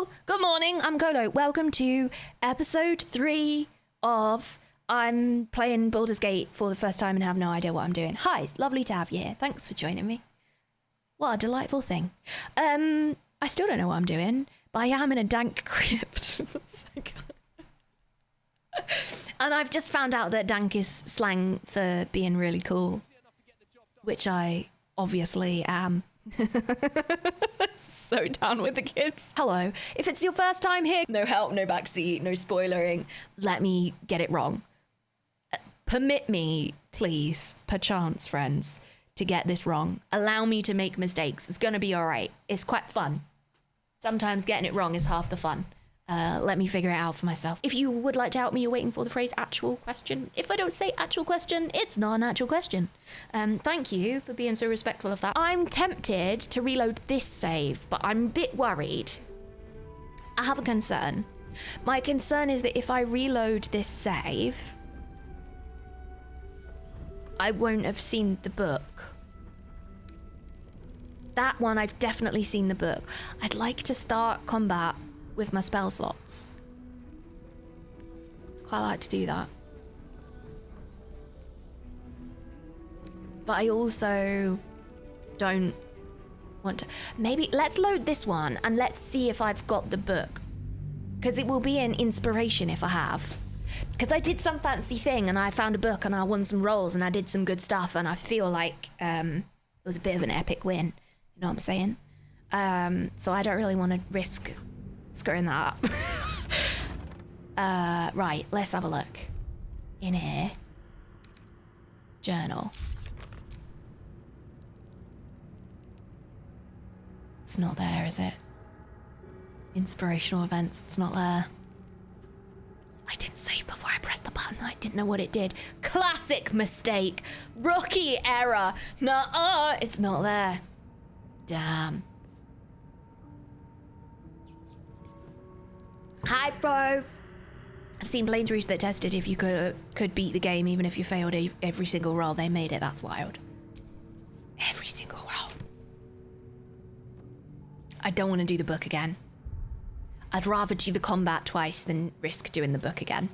Hello, good morning, I'm Colo. Welcome to episode 3 of I'm playing Baldur's Gate for the first time and have no idea what I'm doing. Hi, it's lovely to have you here. Thanks for joining me. What a delightful thing. I still don't know what I'm doing, but I am in a dank crypt. And I've just found out that dank is slang for being really cool, which I obviously am. So down with the kids. Hello, if it's your first time here, no help, no backseat, no spoilering, let me get it wrong. Permit me, please, perchance, friends, to get this wrong. Allow me to make mistakes. It's gonna be all right. It's quite fun. Sometimes getting it wrong is half the fun. Let me figure it out for myself. If you would like to help me, you're waiting for the phrase actual question. If I don't say actual question, it's not an actual question. Thank you for being so respectful of that. I'm tempted to reload this save, but I'm a bit worried. I have a concern. My concern is that if I reload this save, I won't have seen the book. That one, I've definitely seen the book. I'd like to start combat with my spell slots. Quite like to do that. But I also don't want to. Maybe let's load this one and let's see if I've got the book. Because it will be an inspiration if I have. Because I did some fancy thing and I found a book and I won some rolls and I did some good stuff and I feel like it was a bit of an epic win. You know what I'm saying? So I don't really want to risk screwing that up. Right, let's have a look. In here. Journal. It's not there, is it? Inspirational events, it's not there. I didn't save before I pressed the button. I didn't know what it did. Classic mistake. Rookie error. Nuh-uh, it's not there. Damn. Hi, bro. I've seen playthroughs that tested if you could beat the game even if you failed every single roll. They made it. That's wild. Every single roll. I don't want to do the book again. I'd rather do the combat twice than risk doing the book again.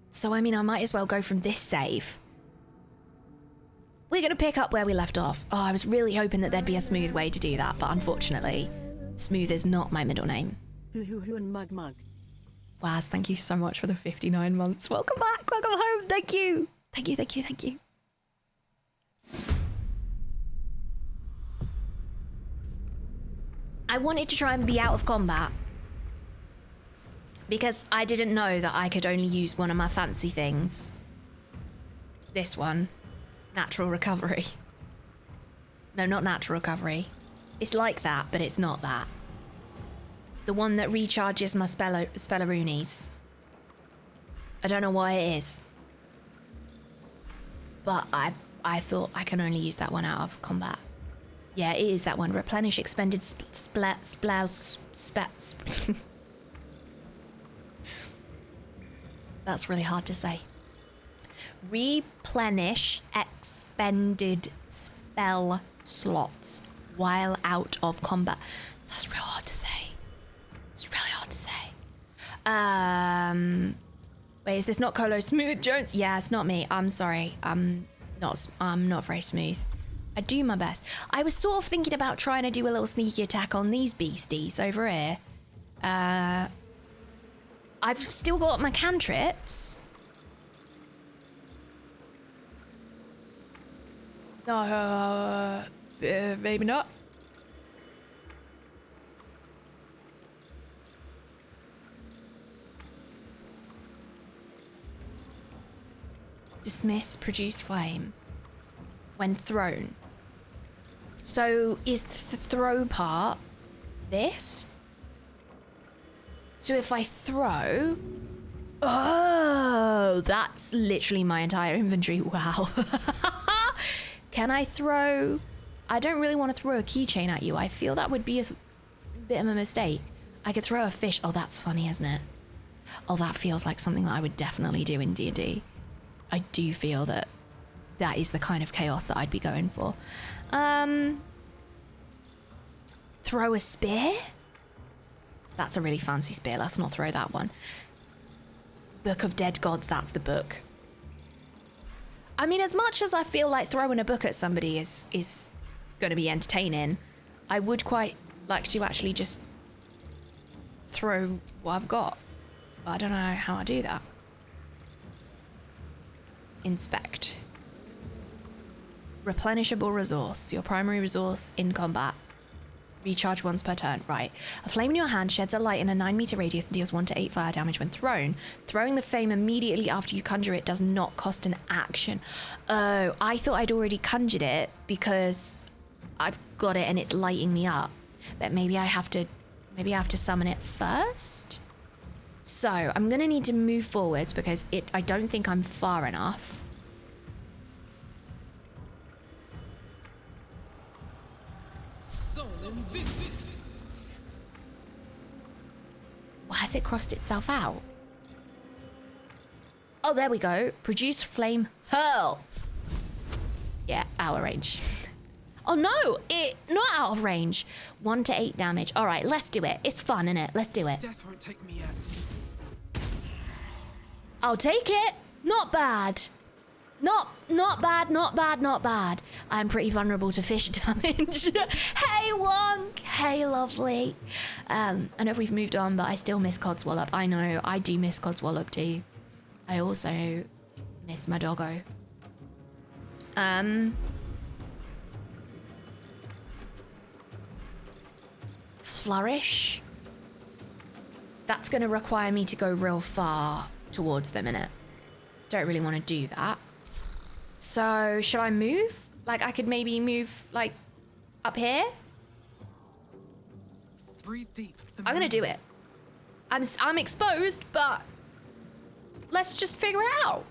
So, I mean, I might as well go from this save. We're going to pick up where we left off. Oh, I was really hoping that there'd be a smooth way to do that, but unfortunately, smooth is not my middle name. Waz, thank you so much for the 59 months. Welcome back, welcome home, thank you. Thank you, thank you, thank you. I wanted to try and be out of combat because I didn't know that I could only use one of my fancy things. This one, natural recovery. No, not natural recovery. It's like that, but it's not that. The one that recharges my spelleroonies. I don't know why it is. But I thought I can only use that one out of combat. Yeah, it is that one. Replenish expended splouse. That's really hard to say. Replenish expended spell slots while out of combat. That's real hard to say. It's really hard to say. Wait, is this not Colo Smooth Jones? Yeah, it's not me. I'm sorry. I'm not very smooth. I do my best. I was sort of thinking about trying to do a little sneaky attack on these beasties over here. I've still got my cantrips. No, maybe not. Dismiss, produce flame when thrown. So is the throw part this? So if I throw... Oh, that's literally my entire inventory. Wow. Can I throw... I don't really want to throw a keychain at you. I feel that would be a bit of a mistake. I could throw a fish. Oh, that's funny, isn't it? Oh, that feels like something that I would definitely do in D&D. I do feel that that is the kind of chaos that I'd be going for. Throw a spear? That's a really fancy spear. Let's not throw that one. Book of Dead Gods, that's the book. I mean, as much as I feel like throwing a book at somebody is going to be entertaining, I would quite like to actually just throw what I've got. But I don't know how I do that. Inspect. Replenishable resource. Your primary resource in combat. Recharge once per turn. Right. A flame in your hand sheds a light in a 9-meter radius and deals 1 to 8 fire damage when thrown. Throwing the flame immediately after you conjure it does not cost an action. Oh, I thought I'd already conjured it because I've got it and it's lighting me up. But maybe I have to summon it first? So, I'm going to need to move forwards because I don't think I'm far enough. Why has it crossed itself out? Oh, there we go. Produce flame hurl. Yeah, out of range. Oh no, not out of range. 1 to 8 damage. All right, let's do it. It's fun, innit? Let's do it. Death won't take me yet. I'll take it. Not bad. Not bad. I'm pretty vulnerable to fish damage. Hey, Wonk. Hey, lovely. I know if we've moved on, but I still miss Codswallop. I know, I do miss Codswallop too. I also miss my doggo. Flourish. That's going to require me to go real far towards them, innit? Don't really want to do that. So, should I move? Like, I could maybe move, like, up here? Breathe deep. I'm gonna do it. I'm exposed, but let's just figure it out.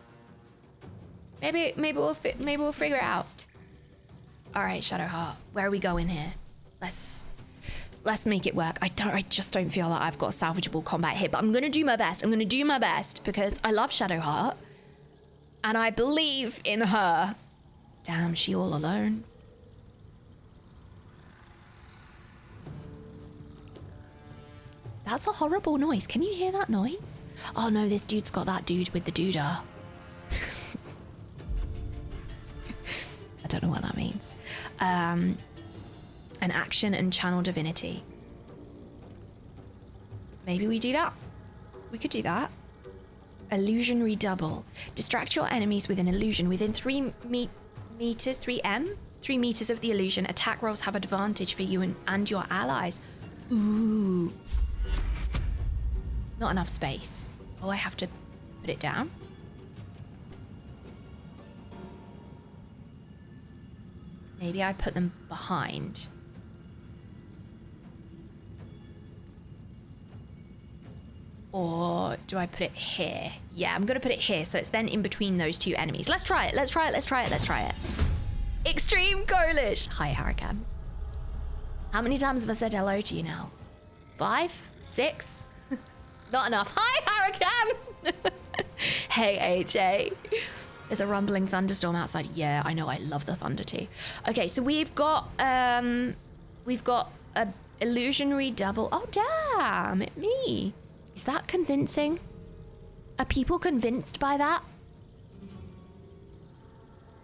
Maybe we'll figure it out. All right, Shadowheart, where are we going here? Let's make it work. I just don't feel like I've got salvageable combat here, but I'm gonna do my best. I'm gonna do my best because I love Shadowheart. And I believe in her. Damn, she all alone. That's a horrible noise. Can you hear that noise? Oh no, this dude's got that dude with the doodah. I don't know what that means. An action and channel divinity. Maybe we do that. We could do that. Illusionary double. Distract your enemies with an illusion within 3 meters, 3 meters of the illusion. Attack rolls have advantage for you and your allies. Ooh. Not enough space. Oh, I have to put it down. Maybe I put them behind. Or do I put it here? Yeah, I'm gonna put it here so it's then in between those two enemies. Let's try it. Extreme Ghoulish. Hi, Hurricane. How many times have I said hello to you now? 5? 6? Not enough. Hi, Hurricane. Hey, AJ. There's a rumbling thunderstorm outside. Yeah, I know. I love the thunder too. Okay, so we've got a illusionary double. Oh, damn, me. Is that convincing? Are people convinced by that?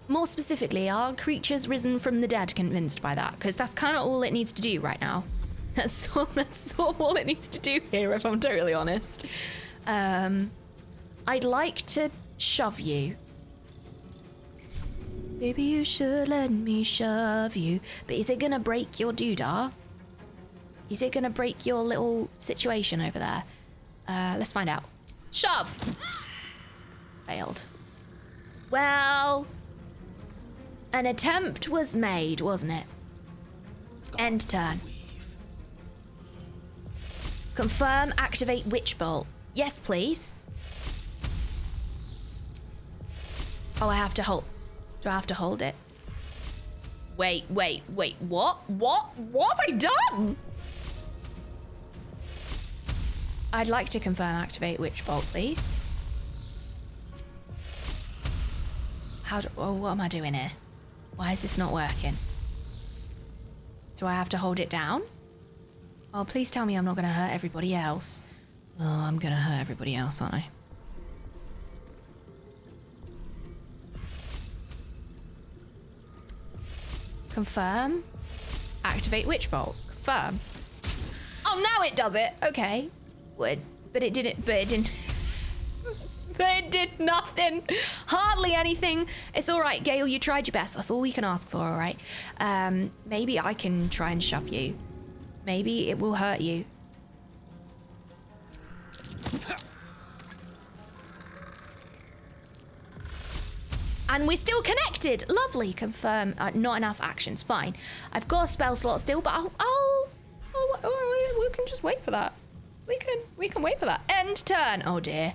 More specifically, are creatures risen from the dead convinced by that? Because that's kind of all it needs to do right now. That's sort of all it needs to do here, if I'm totally honest. I'd like to shove you. Baby, you should let me shove you. But is it gonna break your doodah? Is it gonna break your little situation over there? Let's find out. Shove! Failed. Well, an attempt was made, wasn't it? End turn. Confirm, activate Witch Bolt. Yes, please. Oh, I have to hold. Do I have to hold it? Wait. What? What have I done? I'd like to confirm activate Witch Bolt, please. What am I doing here? Why is this not working? Do I have to hold it down? Oh, please tell me I'm not gonna hurt everybody else. Oh, I'm gonna hurt everybody else, aren't I? Confirm. Activate Witch Bolt. Confirm. Oh, now it does it. Okay. But it didn't. But it didn't. But it did nothing. Hardly anything. It's all right, Gale. You tried your best. That's all we can ask for. All right. Maybe I can try and shove you. Maybe it will hurt you. And we're still connected. Lovely. Confirm. Not enough actions. Fine. I've got a spell slot still, but we can just wait for that. We can wait for that. End turn. Oh dear.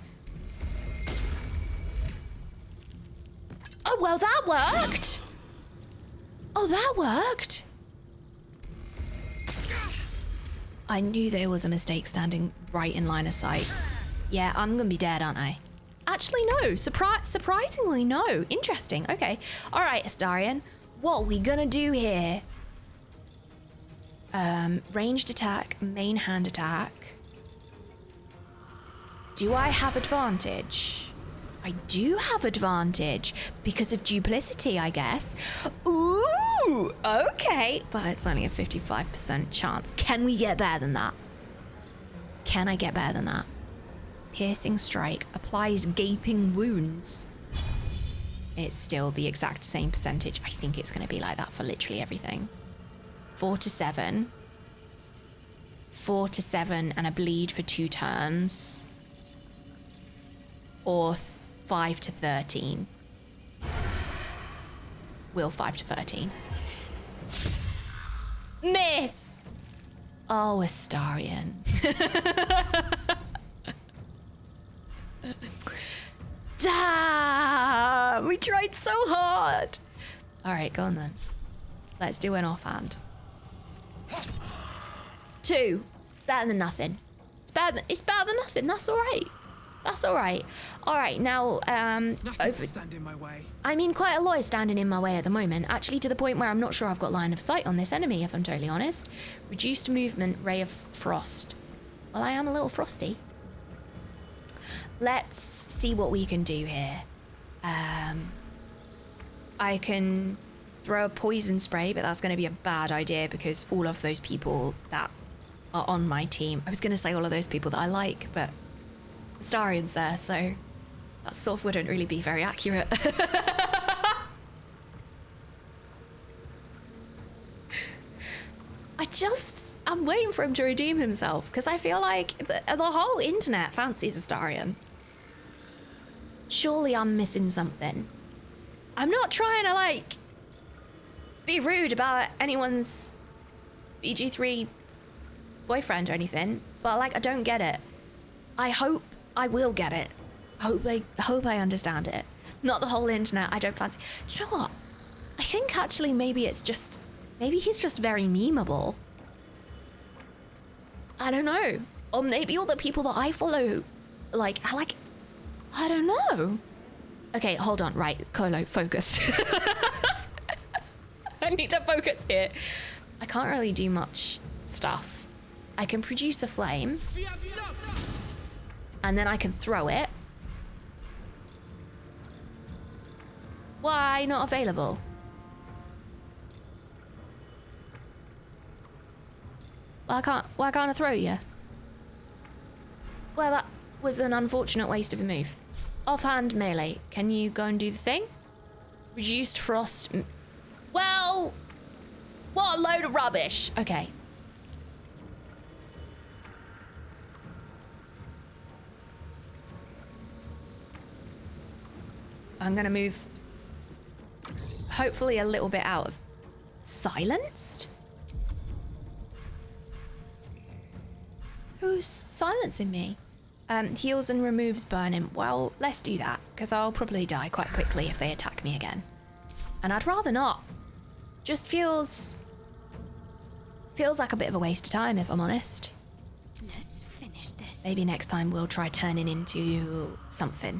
Oh well, that worked. Oh, that worked. I knew there was a mistake standing right in line of sight. Yeah, I'm gonna be dead, aren't I? Actually, no. Surprisingly, no. Interesting. Okay. All right, Astarion. What are we gonna do here? Ranged attack, main hand attack. Do I have advantage? I do have advantage because of duplicity, I guess. Ooh, okay. But it's only a 55% chance. Can we get better than that? Can I get better than that? Piercing strike applies gaping wounds. It's still the exact same percentage. I think it's going to be like that for literally everything. 4 to 7. 4 to 7 and a bleed for 2 turns. Or 5 to 13. Will 5 to 13. Miss! Oh, Astarion. Damn! We tried so hard! Alright, go on then. Let's do an offhand. 2. Better than nothing. It's better than nothing. That's alright. That's alright. Alright, now, stand in my way. I mean, quite a lot is standing in my way at the moment. Actually, to the point where I'm not sure I've got line of sight on this enemy, if I'm totally honest. Reduced movement, Ray of Frost. Well, I am a little frosty. Let's see what we can do here. I can throw a poison spray, but that's going to be a bad idea because all of those people that are on my team... I was going to say all of those people that I like, but... Astarion's there, so that sort of wouldn't really be very accurate. I'm waiting for him to redeem himself because I feel like the whole internet fancies Astarion. Surely I'm missing something. I'm not trying to like be rude about anyone's BG3 boyfriend or anything, but like I don't get it. I hope I will get it. I hope I understand it. Not the whole internet. I don't fancy. Do you know what? I think actually maybe he's just very memeable. I don't know. Or maybe all the people that I follow, I don't know. Okay, hold on. Right, Colo, focus. I need to focus here. I can't really do much stuff. I can produce a flame. And then I can throw it. Why not available? Why can't I throw you? Well, that was an unfortunate waste of a move. Offhand melee. Can you go and do the thing? Reduced frost. Well, what a load of rubbish. Okay. I'm gonna move hopefully a little bit out of silenced. Who's silencing me? Heals and removes burning. Well, let's do that because I'll probably die quite quickly if they attack me again. And I'd rather not. Just feels like a bit of a waste of time if I'm honest. Let's finish this. Maybe next time we'll try turning into something.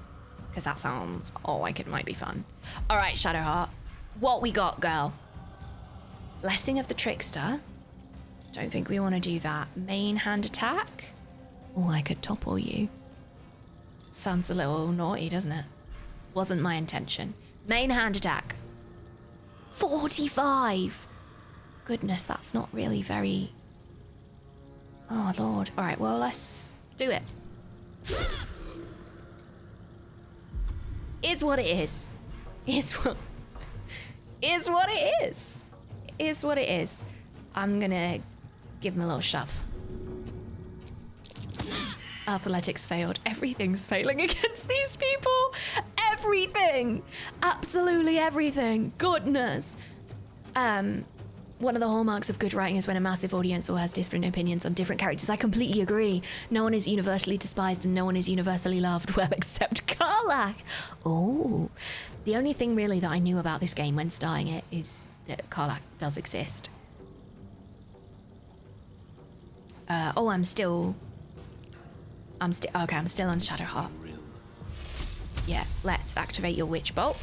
Because that sounds like it might be fun. All right, Shadowheart. What we got, girl? Blessing of the Trickster. Don't think we want to do that. Main hand attack? Oh, I could topple you. Sounds a little naughty, doesn't it? Wasn't my intention. Main hand attack. 45! Goodness, that's not really very... Oh, Lord. Alright, well, let's do it. Is what it is. Is what it is. Is what it is. I'm gonna give him a little shove. Athletics failed. Everything's failing against these people. Everything. Absolutely everything. Goodness. One of the hallmarks of good writing is when a massive audience all has different opinions on different characters. I completely agree. No one is universally despised and no one is universally loved. Well, except Karlach. Oh. The only thing really that I knew about this game when starting it is that Karlach does exist. I'm still on Shadowheart. Yeah, let's activate your Witch Bolt.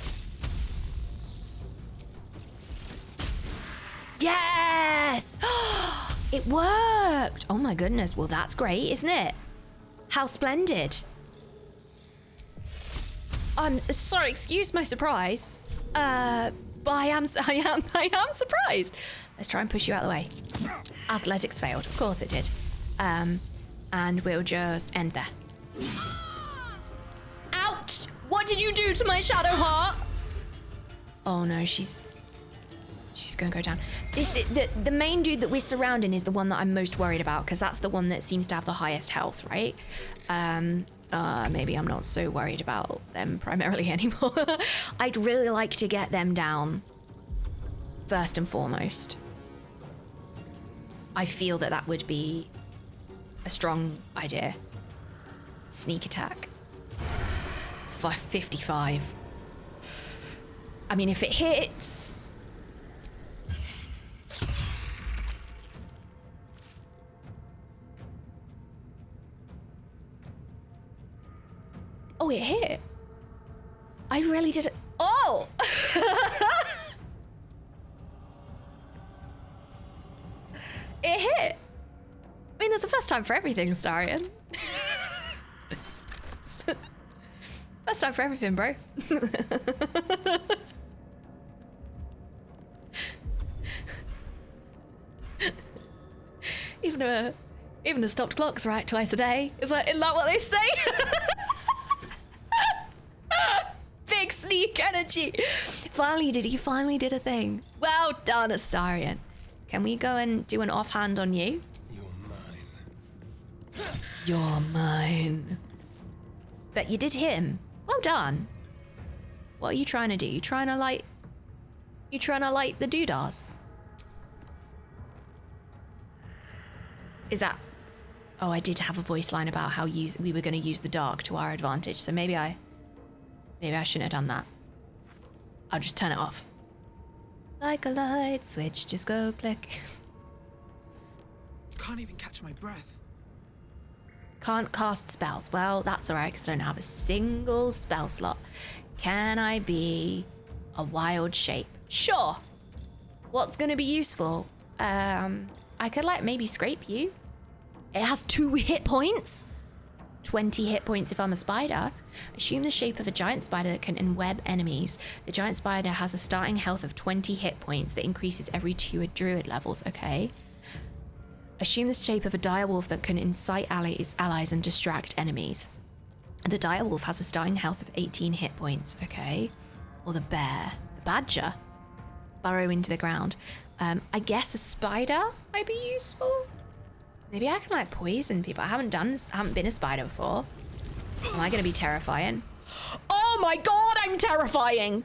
Yes! It worked! Oh my goodness, well that's great, isn't it? How splendid. I'm sorry, excuse my surprise. But I am surprised. Let's try and push you out of the way. Athletics failed, of course it did. And we'll just end there. Ouch! What did you do to my Shadowheart? Oh no, she's gonna go down. This is the main dude that we're surrounding is the one that I'm most worried about because that's the one that seems to have the highest health, right? Maybe I'm not so worried about them primarily anymore. I'd really like to get them down first and foremost. I feel that that would be a strong idea. Sneak attack. 55. I mean, if it hits... Oh, it hit. I really did it. Oh! It hit. I mean, there's a first time for everything, Astarion. First time for everything, bro. Even a stopped clock's right twice a day. Isn't that what they say? Big sneak energy. He finally did a thing. Well done, Astarion. Can we go and do an offhand on you? You're mine. But you did hit him. Well done. What are you trying to do? You trying to light the doodahs? Is that... Oh, I did have a voice line about how we were going to use the dark to our advantage, so maybe I shouldn't have done that. I'll just turn it off. Like a light switch, just go click. Can't even catch my breath. Can't cast spells. Well, that's alright, because I don't have a single spell slot. Can I be a wild shape? Sure. What's going to be useful? I could, maybe scrape you. It has 2 hit points. 20 hit points if I'm a spider. Assume the shape of a giant spider that can enweb enemies. The giant spider has a starting health of 20 hit points that increases every 2 druid levels. Okay. Assume the shape of a direwolf that can incite allies and distract enemies. The direwolf has a starting health of 18 hit points. Okay. Or the bear. The badger. Burrow into the ground. I guess a spider might be useful. Maybe I can poison people. I haven't been a spider before. Am I gonna be terrifying? Oh my god, I'm terrifying!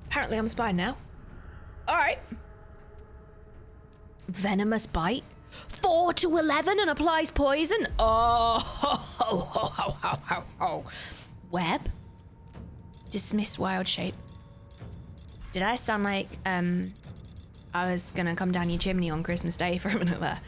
Apparently I'm a spider now. Alright. Venomous bite. 4 to 11 and applies poison. Oh. Web. Dismiss wild shape. Did I sound like I was gonna come down your chimney on Christmas Day for a minute there?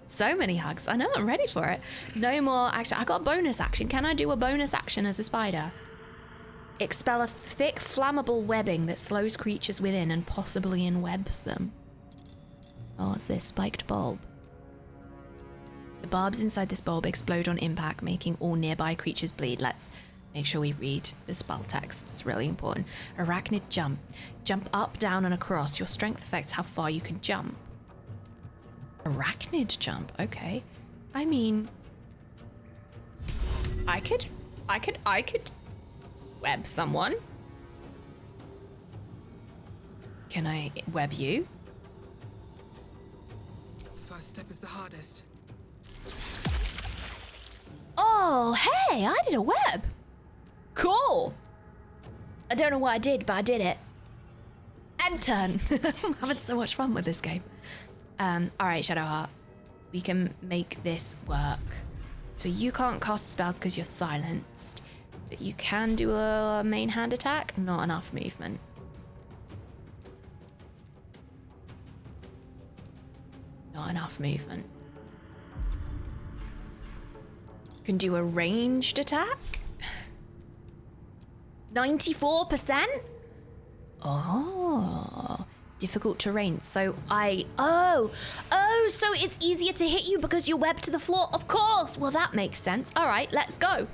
So many hugs. I know, I'm ready for it. No more action. I got a bonus action. Can I do a bonus action as a spider? Expel a thick, flammable webbing that slows creatures within and possibly enwebs them. Oh, what's this? Spiked bulb. The barbs inside this bulb explode on impact, making all nearby creatures bleed. Let's make sure we read the spell text. It's really important. Arachnid jump. Jump up, down, and across. Your strength affects how far you can jump. Arachnid jump. Okay. I mean, I could web someone. Can I web you? First step is the hardest. Oh, hey, I did a web. Cool. I don't know what I did, but I did it. End turn. I'm having so much fun with this game. All right, Shadowheart. We can make this work. So you can't cast spells because you're silenced, but you can do a main hand attack. Not enough movement. Not enough movement. Can do a ranged attack. 94%? Oh, difficult terrain. So oh, so it's easier to hit you because you're webbed to the floor. Of course. Well, that makes sense. All right, let's go.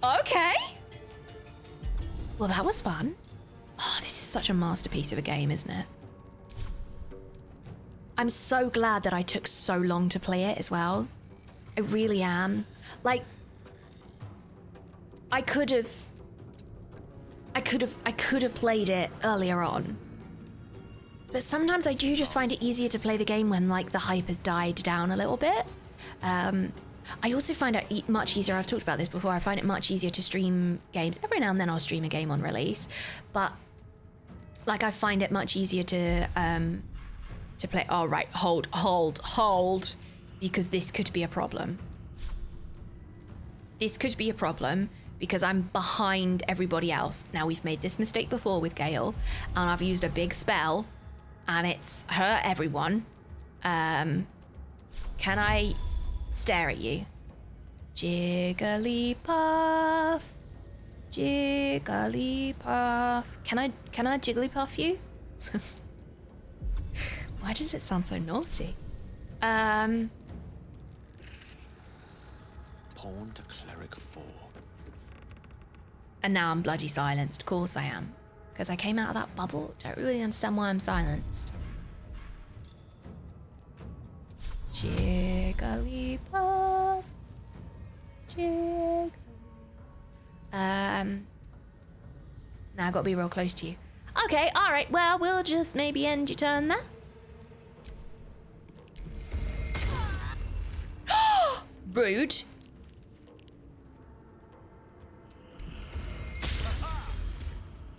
Okay. Well, that was fun. Oh, this is such a masterpiece of a game, isn't it? I'm so glad that I took so long to play it as well. I really am. Like, I could have played it earlier on. But sometimes I do just find it easier to play the game when, like, the hype has died down a little bit. I also find it much easier, I've talked about this before, I find it much easier to stream games. Every now and then I'll stream a game on release, but, like, I find it much easier to play. Oh, right, hold, because this could be a problem. This could be a problem because I'm behind everybody else. Now, we've made this mistake before with Gale, and I've used a big spell, and it's hurt everyone. Can I stare at you? Jigglypuff, Jigglypuff. Can I Jigglypuff you? Why does it sound so naughty? Pawn to cleric 4. And now I'm bloody silenced. Of course I am. Because I came out of that bubble. Don't really understand why I'm silenced. Jigglypuff. Jiggly. Now I gotta be real close to you. Okay, alright, well, we'll just maybe end your turn there. Rude.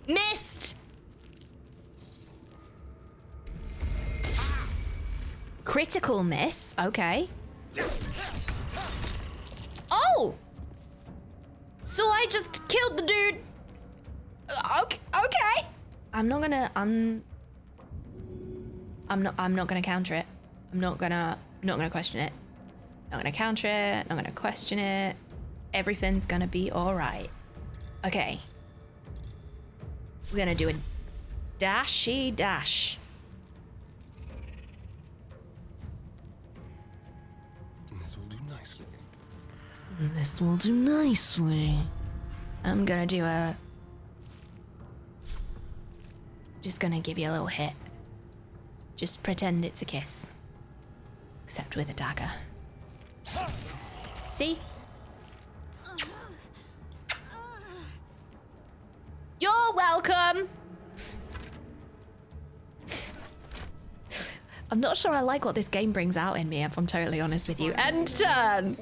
Missed! Critical miss, okay. Oh! So I just killed the dude. Okay. I'm not gonna counter it. I'm not gonna question it. Not gonna counter it, not gonna question it. Everything's gonna be alright. Okay. We're gonna do a dashy dash. This will do nicely. This will do nicely. I'm gonna do a... Just gonna give you a little hit. Just pretend it's a kiss. Except with a dagger. See? You're welcome! I'm not sure I like what this game brings out in me, if I'm totally honest with you. End turn!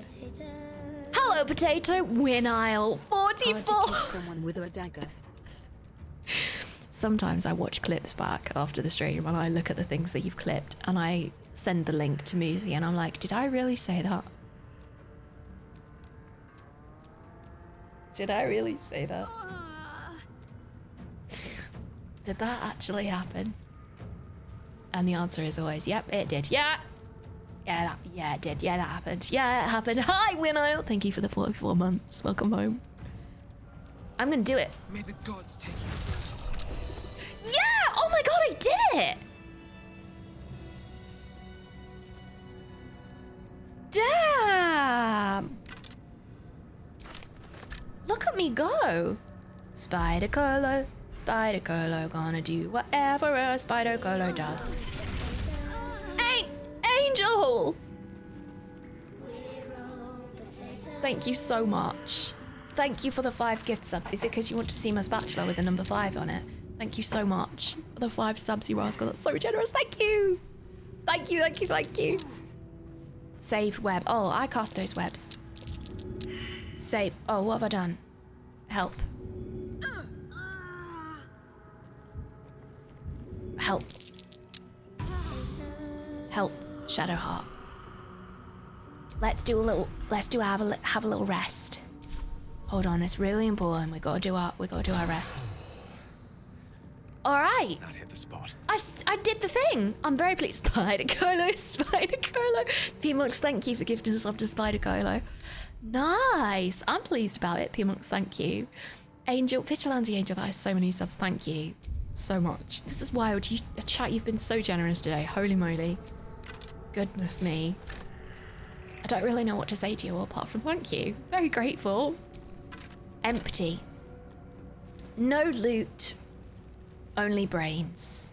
Hello, potato! Win aisle 44! Someone with a dagger. sometimes I watch clips back after the stream and I look at the things that you've clipped and I send the link to Musi and I'm like, did I really say that? Did I really say that? Did that actually happen? And the answer is always, yep, it did. Yeah. Yeah, it did. Yeah, that happened. Yeah, it happened. Hi, Winnow. Thank you for the 44 months. Welcome home. I'm gonna do it. May the gods take you first. Yeah! Oh my god, I did it! Damn! Look at me go. Spider Colo, gonna do whatever a Spider Colo does. Angel! Thank you so much. Thank you for the 5 gift subs. Is it because you want to see my spatula with the number 5 on it? Thank you so much for the 5 subs, you rascal. That's so generous. Thank you. Thank you, thank you, thank you. Saved web. Oh, I cast those webs. Save. Oh, what have I done? Help. Help. Help. Shadowheart. Let's have a little rest. Hold on, it's really important. We gotta do our rest. All right. That hit the spot. I did the thing. I'm very pleased. Spider Colo. P-Monks, thank you for gifting us up to Spider Colo. Nice. I'm pleased about it. P-Monks, thank you. Angel, Vigilante Angel, that has so many subs. Thank you so much. This is wild. Chat, you've been so generous today. Holy moly. Goodness me. I don't really know what to say to you all apart from thank you. Very grateful. Empty. No loot. Only brains.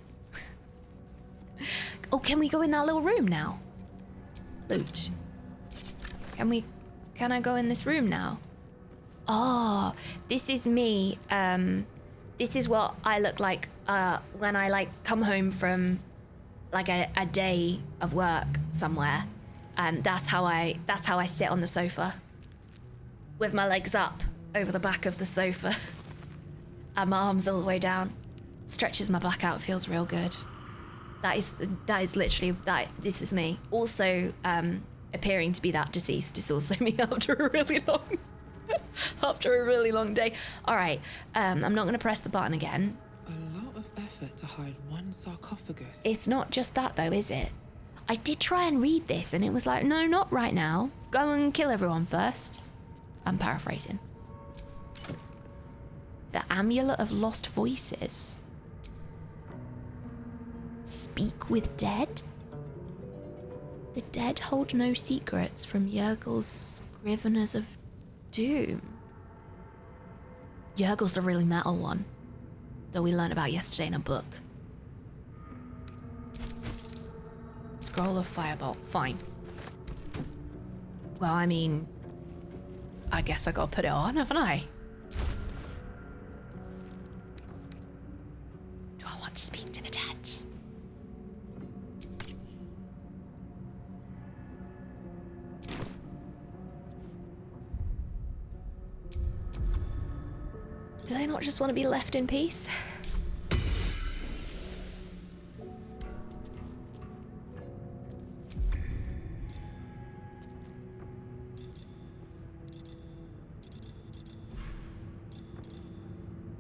Oh, can we go in that little room now? Loot. Can I go in this room now? Oh, this is me. This is what I look like when I come home from like a day of work somewhere. That's how I sit on the sofa with my legs up over the back of the sofa and my arms all the way down. Stretches my back out, feels real good. That is literally that. This is me. Also, appearing to be that deceased is also me after a really long day. All right, I'm not going to press the button again. A lot of effort to hide one sarcophagus. It's not just that though, is it? I did try and read this and it was like, no, not right now. Go and kill everyone first. I'm paraphrasing. The Amulet of Lost Voices. Speak with dead? The dead hold no secrets from Yergil's Scriveners of Doom. Yergil's a really metal one that we learned about yesterday in a book. Scroll of Firebolt, fine. Well, I mean, I guess I gotta put it on, haven't I? Do I want to speak to the dead? Do they not just want to be left in peace?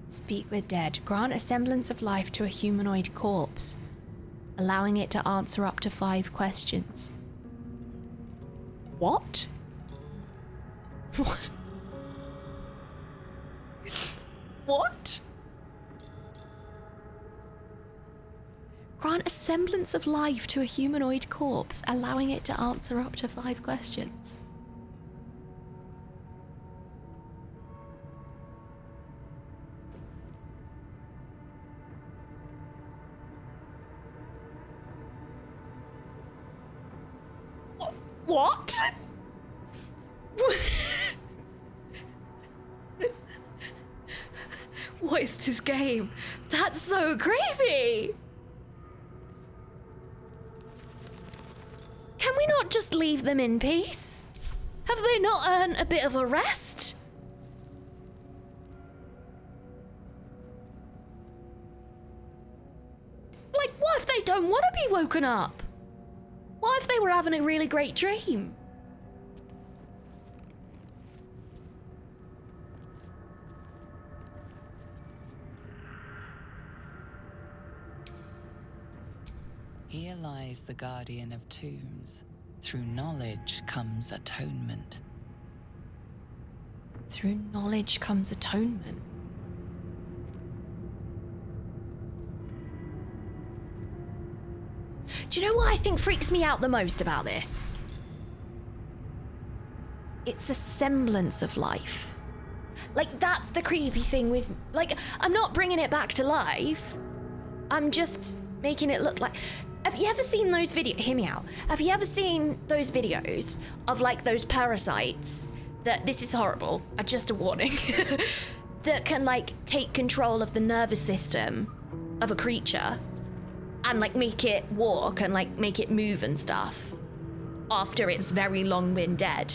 Speak with dead. Grant a semblance of life to a humanoid corpse, allowing it to answer up to 5 questions. What? What? What? Grant a semblance of life to a humanoid corpse, allowing it to answer up to 5 questions. What? What is this game? That's so creepy! Can we not just leave them in peace? Have they not earned a bit of a rest? woken up? What if they were having a really great dream? Here lies the guardian of tombs. Through knowledge comes atonement. Through knowledge comes atonement. Do you know what I think freaks me out the most about this? It's a semblance of life. Like, that's the creepy thing with... Like, I'm not bringing it back to life. I'm just making it look like... Have you ever seen those videos? Hear me out. Have you ever seen those videos of, like, those parasites that... This is horrible. Just a warning. That can, like, take control of the nervous system of a creature and, like, make it walk and, like, make it move and stuff after it's very long been dead.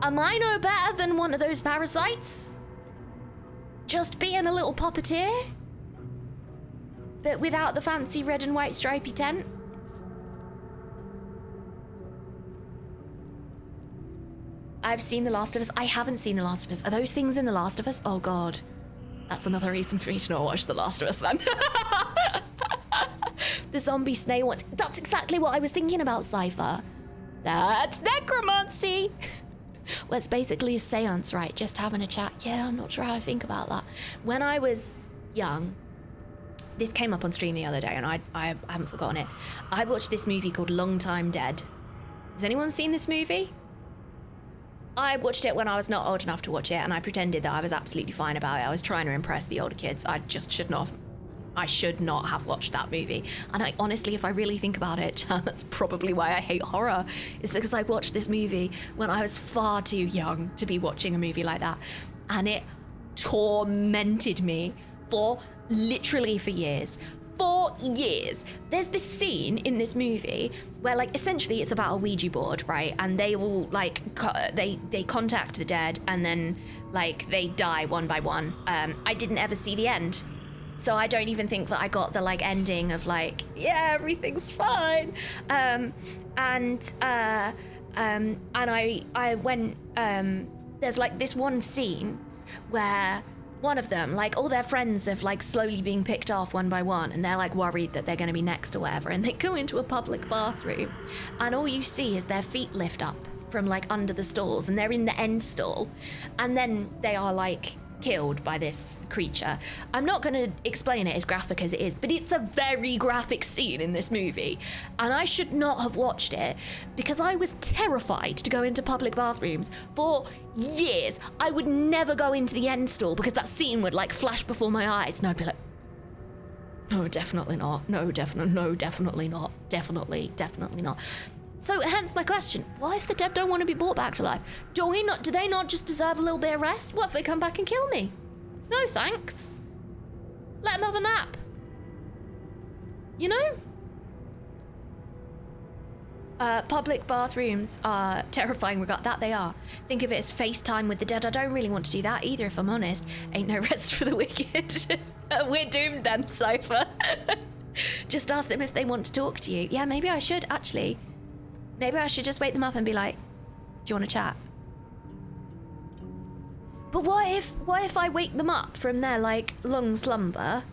Am I no better than one of those parasites? Just being a little puppeteer? But without the fancy red and white stripy tent? I've seen The Last of Us. I haven't seen The Last of Us. Are those things in The Last of Us? Oh god. That's another reason for me to not watch The Last of Us then. The zombie snail ones. That's exactly what I was thinking about, Cypher. That's necromancy. Well, it's basically a seance, right? Just having a chat. Yeah, I'm not sure how I think about that. When I was young, this came up on stream the other day and I haven't forgotten it. I watched this movie called Long Time Dead. Has anyone seen this movie? I watched it when I was not old enough to watch it and I pretended that I was absolutely fine about it. I was trying to impress the older kids. I should not have watched that movie. And I honestly, if I really think about it, that's probably why I hate horror. It's because I watched this movie when I was far too young to be watching a movie like that. And it tormented me for literally for years. 4 years. There's this scene in this movie where, like, essentially it's about a Ouija board, right? And they will, like, they contact the dead and then, like, they die one by one. I didn't ever see the end. So I don't even think that I got the, like, ending of, like, yeah, everything's fine. And I went, there's, like, this one scene where one of them, like, all their friends have, like, slowly being picked off one by one, and they're, like, worried that they're going to be next or whatever, and they go into a public bathroom, and all you see is their feet lift up from, like, under the stalls, and they're in the end stall, and then they are, like, killed by this creature. I'm not going to explain it as graphic as it is, but it's a very graphic scene in this movie, and I should not have watched it because I was terrified to go into public bathrooms for years. I would never go into the end stall because that scene would, like, flash before my eyes, and I'd be like, no, definitely not. No, definitely not. Definitely not. So hence my question, what if the dead don't want to be brought back to life? Do they not just deserve a little bit of rest? What if they come back and kill me? No thanks. Let them have a nap. You know? Public bathrooms are terrifying, that they are. Think of it as FaceTime with the dead. I don't really want to do that either, if I'm honest. Ain't no rest for the wicked. We're doomed then, Cypher. Just ask them if they want to talk to you. Yeah, maybe I should, actually. Maybe I should just wake them up and be like, do you want to chat? But what if I wake them up from their, like, long slumber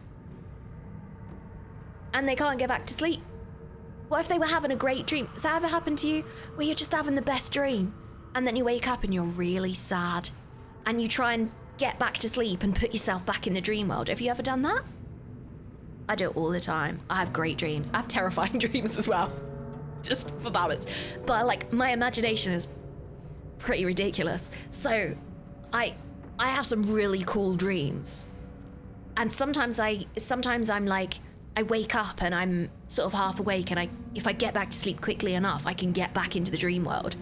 and they can't get back to sleep? What if they were having a great dream? Has that ever happened to you? Where you're just having the best dream and then you wake up and you're really sad and you try and get back to sleep and put yourself back in the dream world. Have you ever done that? I do it all the time. I have great dreams. I have terrifying dreams as well. Just for balance. But, like, my imagination is pretty ridiculous. So I have some really cool dreams. And sometimes I'm like, I wake up and I'm sort of half awake, and if I get back to sleep quickly enough, I can get back into the dream world.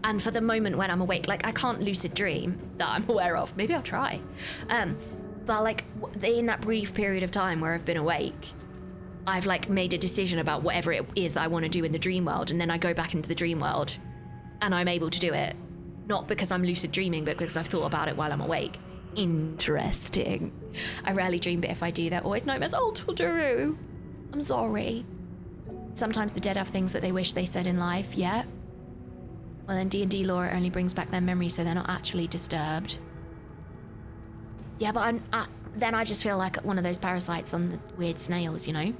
And for the moment when I'm awake, like, I can't lucid dream that I'm aware of. Maybe I'll try. But, like, in that brief period of time where I've been awake, I've, like, made a decision about whatever it is that I want to do in the dream world, and then I go back into the dream world and I'm able to do it. Not because I'm lucid dreaming, but because I've thought about it while I'm awake. Interesting. I rarely dream, but if I do, they're always nightmares. Oh, Todoro, I'm sorry. Sometimes the dead have things that they wish they said in life, yeah. Well, in D&D lore, it only brings back their memories, so they're not actually disturbed. Yeah, but then I just feel like one of those parasites on the weird snails, you know?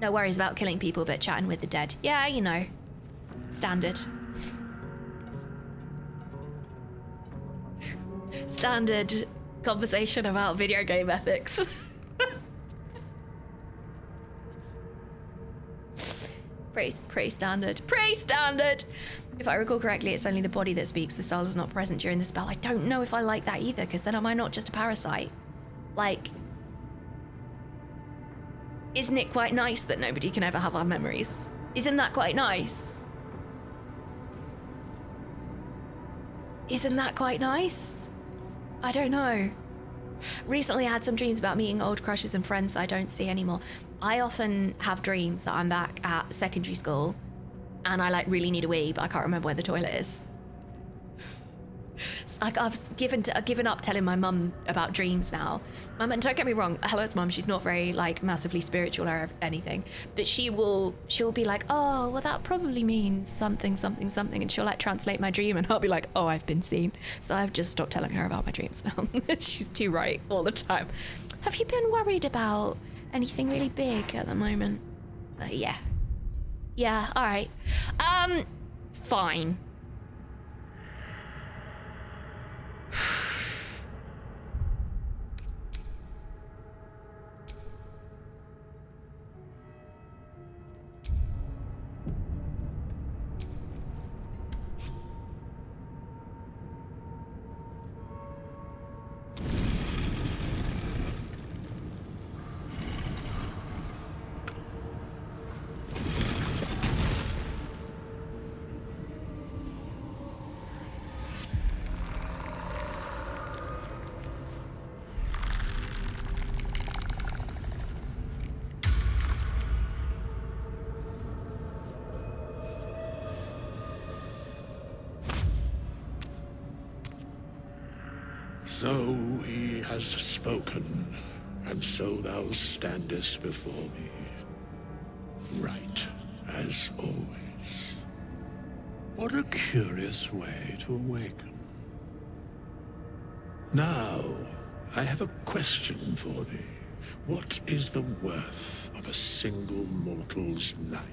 No worries about killing people, but chatting with the dead. Yeah, you know. Standard. Standard conversation about video game ethics. Pretty standard. Pretty standard! If I recall correctly, it's only the body that speaks. The soul is not present during the spell. I don't know if I like that either, because then am I not just a parasite? Like, isn't it quite nice that nobody can ever have our memories? Isn't that quite nice? Isn't that quite nice? I don't know. Recently I had some dreams about meeting old crushes and friends that I don't see anymore. I often have dreams that I'm back at secondary school and I like really need a wee, but I can't remember where the toilet is. I've given up telling my mum about dreams now. And don't get me wrong, Hello's mum, she's not very like massively spiritual or anything, but she'll be like, oh, well that probably means something, something, something, and she'll like translate my dream and I'll be like, oh, I've been seen. So I've just stopped telling her about my dreams now. She's too right all the time. Have you been worried about anything really big at the moment? Yeah. Yeah, all right. Fine. So he has spoken, and so thou standest before me. Right, as always. What a curious way to awaken. Now, I have a question for thee. What is the worth of a single mortal's life?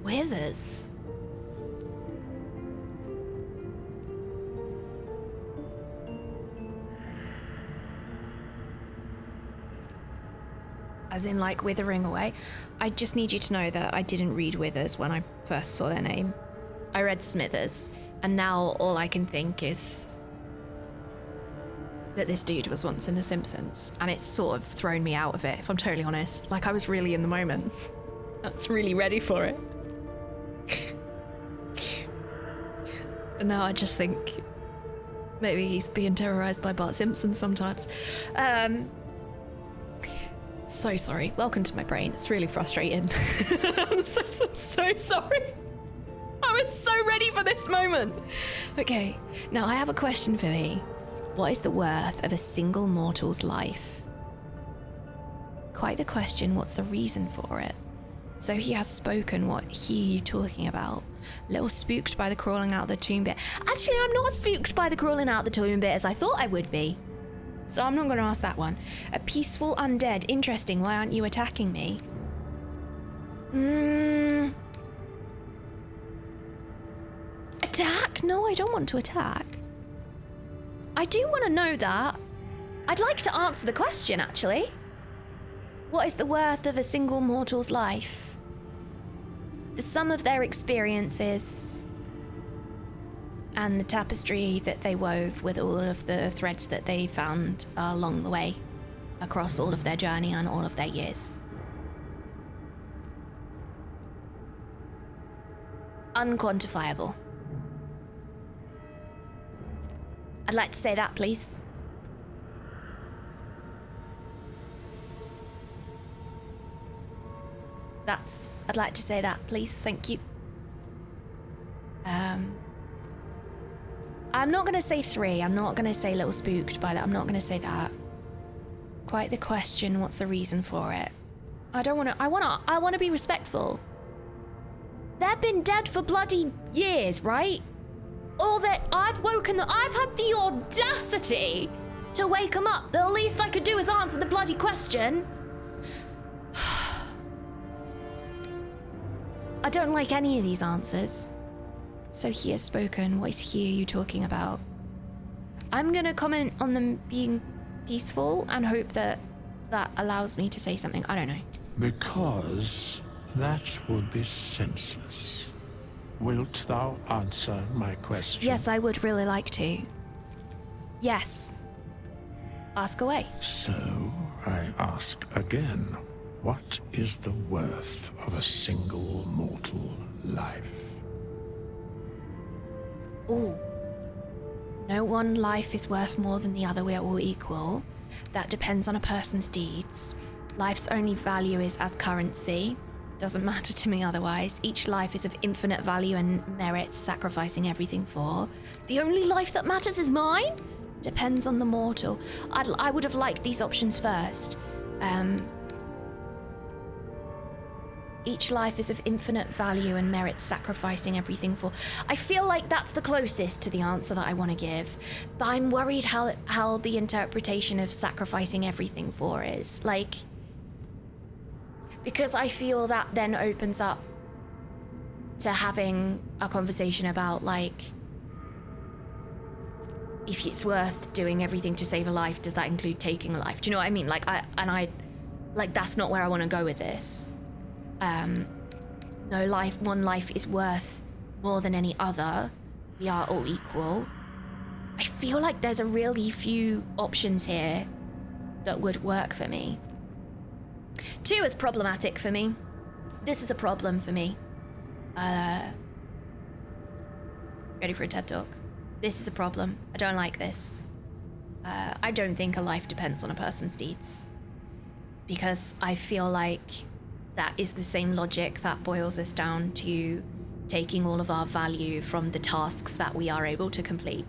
Withers. As in like withering away. I just need you to know that I didn't read Withers when I first saw their name. I read Smithers, and now all I can think is that this dude was once in The Simpsons, and it's sort of thrown me out of it, if I'm totally honest. Like I was really in the moment. That's really ready for it. And now I just think maybe he's being terrorized by Bart Simpson sometimes. So sorry. Welcome to my brain. It's really frustrating. I'm so sorry. I was so ready for this moment. Okay, now I have a question for thee. What is the worth of a single mortal's life? Quite the question. What's the reason for it? So he has spoken. What he you talking about? A little spooked by the crawling out the tomb bit. Actually, I'm not spooked by the crawling out the tomb bit as I thought I would be. So I'm not going to ask that one. A peaceful undead. Interesting. Why aren't you attacking me? Attack? No, I don't want to attack. I do want to know that. I'd like to answer the question, actually. What is the worth of a single mortal's life? The sum of their experiences and the tapestry that they wove with all of the threads that they found along the way, across all of their journey and all of their years. Unquantifiable. I'd like to say that, please. I'd like to say that, please. Thank you. I'm not gonna say 3. I'm not gonna say little spooked by that. I'm not gonna say that. Quite the question, what's the reason for it? I wanna be respectful. They've been dead for bloody years, right? Or that I've had the audacity to wake them up. The least I could do is answer the bloody question. I don't like any of these answers. So here spoken, what is here you talking about? I'm gonna comment on them being peaceful and hope that that allows me to say something. I don't know. Because that would be senseless. Wilt thou answer my question? Yes, I would really like to. Yes. Ask away. So, I ask again, what is the worth of a single mortal life? Ooh. No one life is worth more than the other. We are all equal. That depends on a person's deeds. Life's only value is as currency. Doesn't matter to me otherwise. Each life is of infinite value and merit, sacrificing everything for. The only life that matters is mine? Depends on the mortal. I would have liked these options first. Each life is of infinite value and merit, sacrificing everything for. I feel like that's the closest to the answer that I want to give, but I'm worried how the interpretation of sacrificing everything for is. Like, because I feel that then opens up to having a conversation about, like, if it's worth doing everything to save a life, does that include taking a life? Do you know what I mean? Like, that's not where I want to go with this. No life, one life is worth more than any other. We are all equal. I feel like there's a really few options here that would work for me. 2 is problematic for me. This is a problem for me. Ready for a TED Talk? This is a problem. I don't like this. I don't think a life depends on a person's deeds. Because I feel like that is the same logic that boils us down to taking all of our value from the tasks that we are able to complete,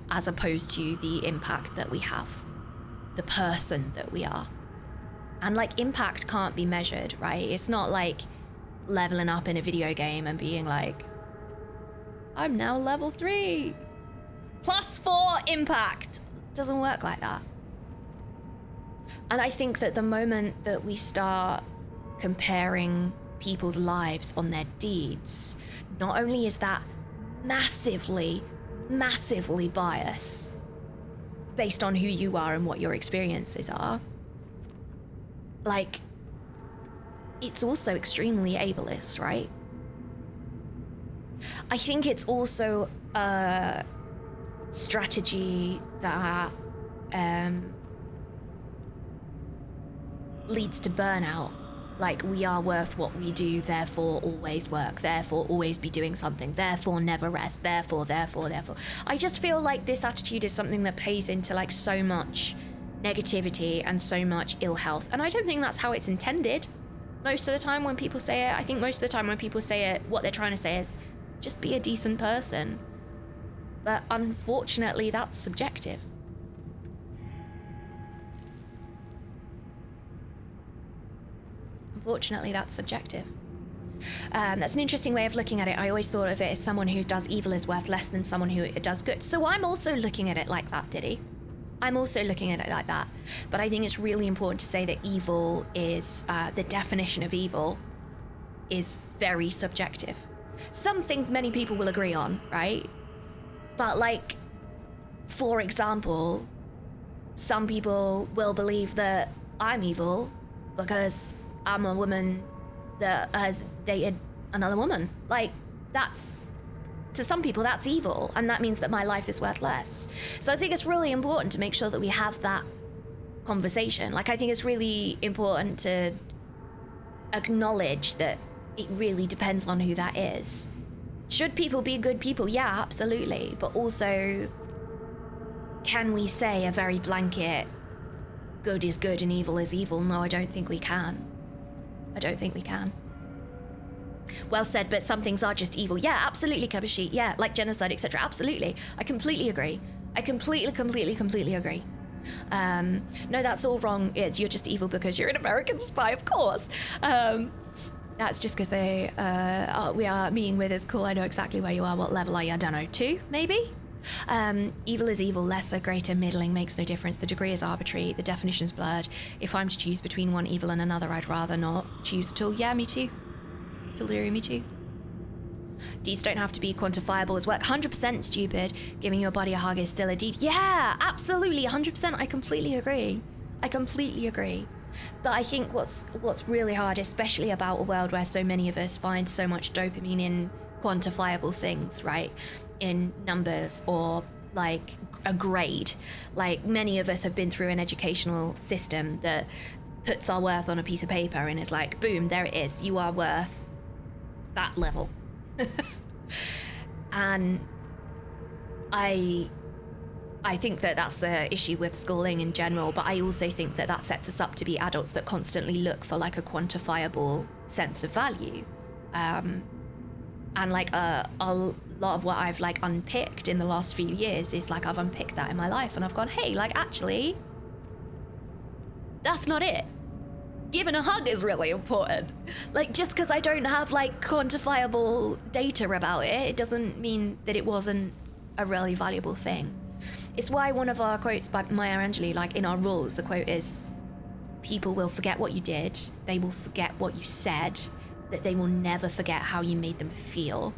as opposed to the impact that we have, the person that we are. And like, impact can't be measured, right? It's not like leveling up in a video game and being like, I'm now level 3, +4 impact. Doesn't work like that. And I think that the moment that we start comparing people's lives on their deeds, not only is that massively biased based on who you are and what your experiences are, like, it's also extremely ableist, right? I think it's also a strategy that leads to burnout. Like, we are worth what we do, therefore always work, therefore always be doing something, therefore never rest, therefore. I just feel like this attitude is something that plays into like so much negativity and so much ill health. And I don't think that's how it's intended. Most of the time when people say it, I think most of the time when people say it, what they're trying to say is just be a decent person. But unfortunately, that's subjective. Unfortunately, that's subjective. That's an interesting way of looking at it. I always thought of it as someone who does evil is worth less than someone who does good. So I'm also looking at it like that, Diddy. I'm also looking at it like that. But I think it's really important to say that evil is, the definition of evil is very subjective. Some things many people will agree on, right? But like, for example, some people will believe that I'm evil because I'm a woman that has dated another woman. Like, that's, to some people, that's evil, and that means that my life is worth less. So I think it's really important to make sure that we have that conversation. Like, I think it's really important to acknowledge that it really depends on who that is. Should people be good people? Yeah, absolutely. But also, can we say a very blanket, good is good and evil is evil? No, I don't think we can. I don't think we can. Well said, but some things are just evil. Yeah, absolutely, Kabashi. Yeah, like genocide, etc. Absolutely. I completely agree. I completely agree. No, that's all wrong. You're just evil because you're an American spy, of course. That's just because we are meeting with is cool. I know exactly where you are. What level are you? I don't know, 2, maybe? Evil is evil, lesser, greater, middling, makes no difference. The degree is arbitrary, the definition's blurred. If I'm to choose between one evil and another, I'd rather not choose at all. Yeah, me too. Delirium, me too. Deeds don't have to be quantifiable as work. 100% stupid. Giving your body a hug is still a deed. Yeah, absolutely, 100%. I completely agree. But I think what's really hard, especially about a world where so many of us find so much dopamine in quantifiable things, right? In numbers or like a grade. Like many of us have been through an educational system that puts our worth on a piece of paper and is like, boom, there it is. You are worth that level. And I think that that's an issue with schooling in general, but I also think that that sets us up to be adults that constantly look for like a quantifiable sense of value. And like a lot of what I've like unpicked in the last few years is like I've unpicked that in my life and I've gone, hey, like actually, that's not it. Giving a hug is really important. Like just because I don't have like quantifiable data about it, it doesn't mean that it wasn't a really valuable thing. It's why one of our quotes by Maya Angelou, like in our rules, the quote is, people will forget what you did, they will forget what you said, but they will never forget how you made them feel.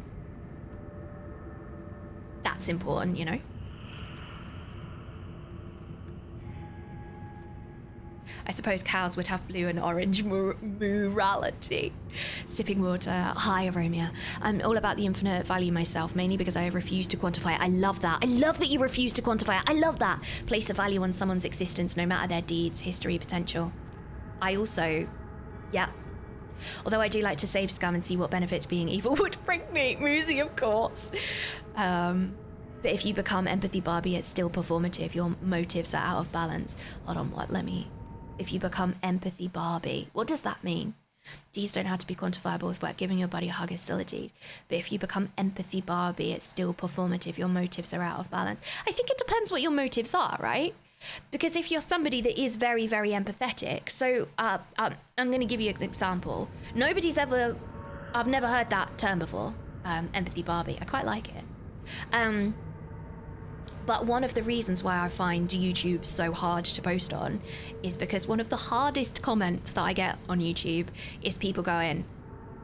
That's important, you know? I suppose cows would have blue and orange morality. Sipping water. Hi, Aromia. I'm all about the infinite value myself, mainly because I refuse to quantify it. I love that. I love that you refuse to quantify it. I love that. Place a value on someone's existence, no matter their deeds, history, potential. I also, yeah. Although I do like to save scum and see what benefits being evil would bring me. Musi, of course. But if you become empathy Barbie, it's still performative. Your motives are out of balance. Hold on, what? If you become empathy Barbie, what does that mean? Deeds don't have to be quantifiable as work. Giving your body a hug is still a deed. But if you become empathy Barbie, it's still performative. Your motives are out of balance. I think it depends what your motives are, right? Because if you're somebody that is very, very empathetic, so I'm going to give you an example. I've never heard that term before, empathy Barbie. I quite like it. But one of the reasons why I find YouTube so hard to post on is because one of the hardest comments that I get on YouTube is people going,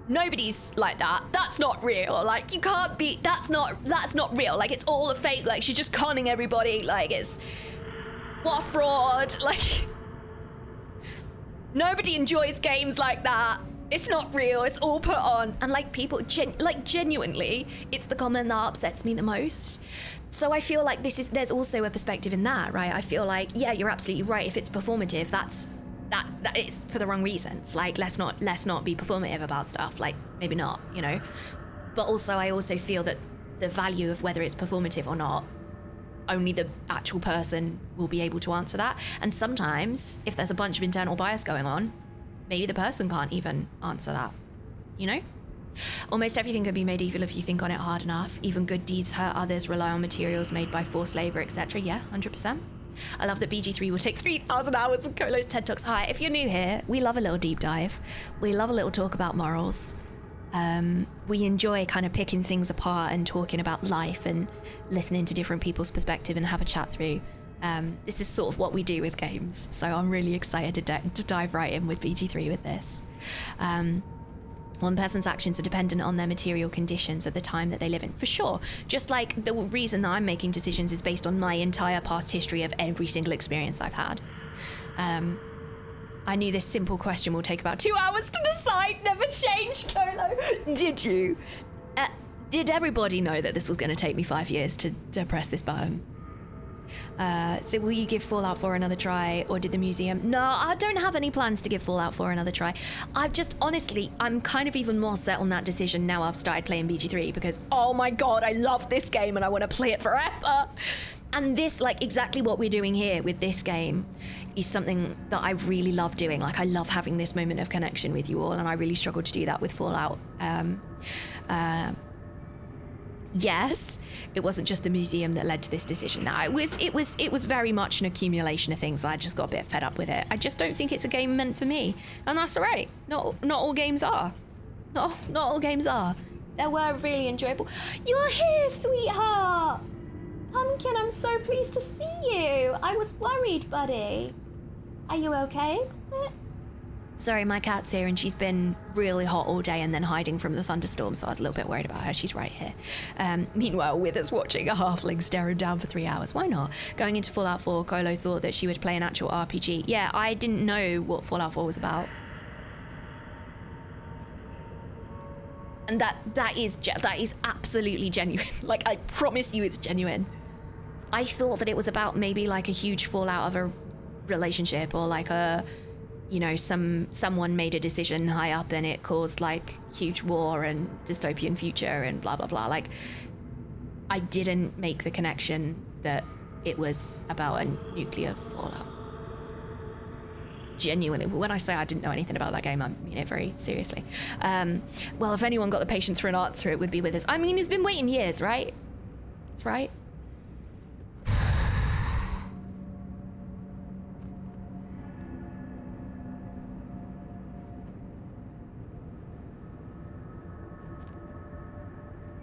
nobody's like that. That's not real. Like, you can't be, that's not real. Like, it's all a fake. Like, she's just conning everybody. Like, what a fraud. Like, nobody enjoys games like that. It's not real. It's all put on. And like people, genuinely, it's the comment that upsets me the most. So I feel like there's also a perspective in that, right? I feel like, yeah, you're absolutely right. If it's performative, that is for the wrong reasons. Like, let's not be performative about stuff. Like, maybe not, you know? But also, I also feel that the value of whether it's performative or not, only the actual person will be able to answer that. And sometimes, if there's a bunch of internal bias going on, maybe the person can't even answer that, you know? Almost everything can be made evil if you think on it hard enough. Even good deeds hurt others, rely on materials made by forced labor, etc. Yeah, 100%. I love that BG3 will take 3,000 hours from Colo's TED Talks. Hi, if you're new here, we love a little deep dive. We love a little talk about morals. We enjoy kind of picking things apart and talking about life and listening to different people's perspective and have a chat through. This is sort of what we do with games. So I'm really excited to dive right in with BG3 with this. One person's actions are dependent on their material conditions at the time that they live in. For sure. Just like the reason that I'm making decisions is based on my entire past history of every single experience I've had. I knew this simple question will take about 2 hours to decide. Never changed, Colo. Did you? Did everybody know that this was going to take me 5 years to press this button? So will you give Fallout 4 another try, or did the museum? No, I don't have any plans to give Fallout 4 another try. I've just, honestly, I'm kind of even more set on that decision now I've started playing BG3, because, oh my God, I love this game and I want to play it forever. And this, like, exactly what we're doing here with this game is something that I really love doing. Like, I love having this moment of connection with you all, and I really struggle to do that with Fallout. Yes, it wasn't just the museum that led to this decision. No, it was very much an accumulation of things. I just got a bit fed up with it. I just don't think it's a game meant for me, and that's all right. Not all games are. Not all games are. They were really enjoyable. You're here, sweetheart. Pumpkin, I'm so pleased to see you. I was worried, buddy. Are you okay? Sorry, my cat's here and she's been really hot all day and then hiding from the thunderstorm, so I was a little bit worried about her. She's right here. Meanwhile, with us watching a halfling stare him down for 3 hours. Why not? Going into Fallout 4, Colo thought that she would play an actual RPG. Yeah, I didn't know what Fallout 4 was about. And that is absolutely genuine. Like, I promise you it's genuine. I thought that it was about maybe like a huge fallout of a relationship, or like a, you know, someone made a decision high up and it caused like huge war and dystopian future and blah blah blah. Like, I didn't make the connection that it was about a nuclear fallout. Genuinely, when I say I didn't know anything about that game, I mean it very seriously. Well, if anyone got the patience for an answer, it would be with us. I mean, he's been waiting years, right? That's right.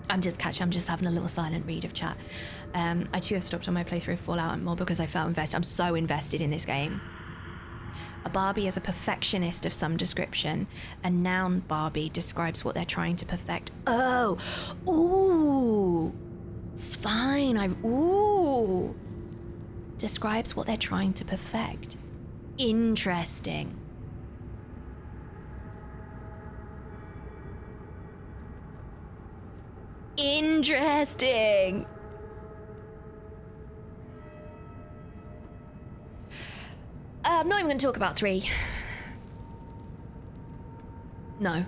I'm just having a little silent read of chat. I too have stopped on my playthrough of Fallout more because I felt invested. I'm so invested in this game. A Barbie is a perfectionist of some description. A noun Barbie describes what they're trying to perfect. Oh, ooh, it's fine. Ooh, describes what they're trying to perfect. Interesting. Interesting. I'm not even going to talk about 3. No.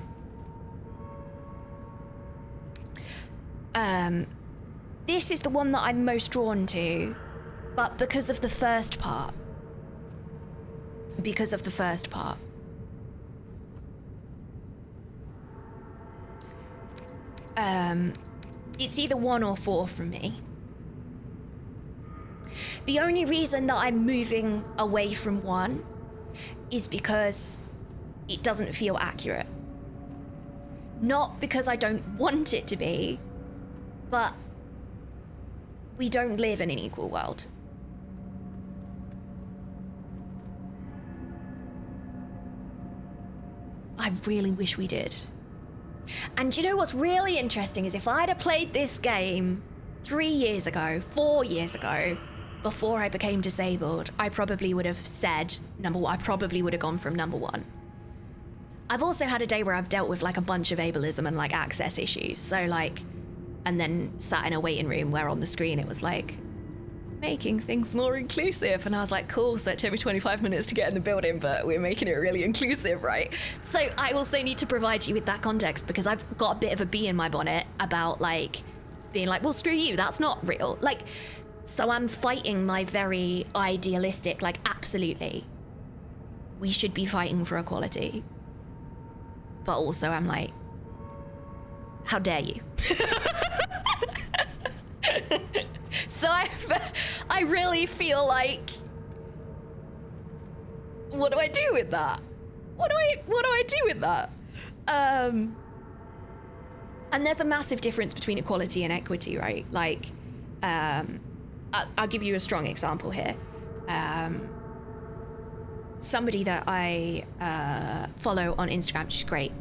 This is the one that I'm most drawn to, but because of the first part. Because of the first part. It's either 1 or 4 from me. The only reason that I'm moving away from 1 is because it doesn't feel accurate. Not because I don't want it to be, but we don't live in an equal world. I really wish we did. And you know what's really interesting is if I'd have played this game 3 years ago, 4 years ago, before I became disabled, I probably would have said number 1. I probably would have gone from number 1. I've also had a day where I've dealt with like a bunch of ableism and like access issues. So like, and then sat in a waiting room where on the screen it was like, making things more inclusive, and I was like, cool, so it took me 25 minutes to get in the building, but we're making it really inclusive, right? So I also need to provide you with that context, because I've got a bit of a bee in my bonnet about like being like, well, screw you, that's not real. Like, so I'm fighting my very idealistic, like, absolutely we should be fighting for equality, but also I'm like, how dare you? So I really feel like, what do I do with that? What do I do with that? And there's a massive difference between equality and equity, right? Like, I'll give you a strong example here. Somebody that I follow on Instagram, she's great.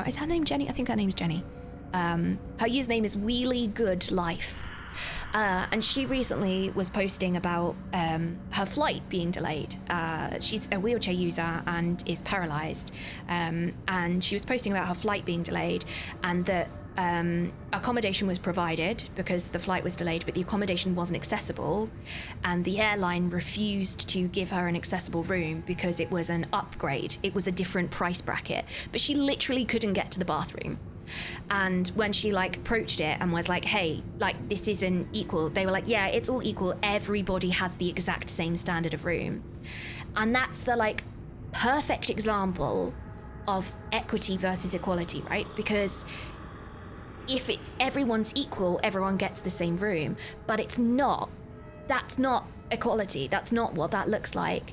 Is her name Jenny? I think her name's Jenny. Her username is Wheelie Good Life. And she recently was posting about her flight being delayed. She's a wheelchair user and is paralyzed. And she was posting about her flight being delayed, and that accommodation was provided because the flight was delayed, but the accommodation wasn't accessible, and the airline refused to give her an accessible room because it was an upgrade. It was a different price bracket, but she literally couldn't get to the bathroom. And when she like approached it and was like, hey, like this isn't equal, they were like, yeah, it's all equal. Everybody has the exact same standard of room. And that's the like perfect example of equity versus equality, right? Because if it's everyone's equal, everyone gets the same room, but it's not. That's not equality. That's not what that looks like.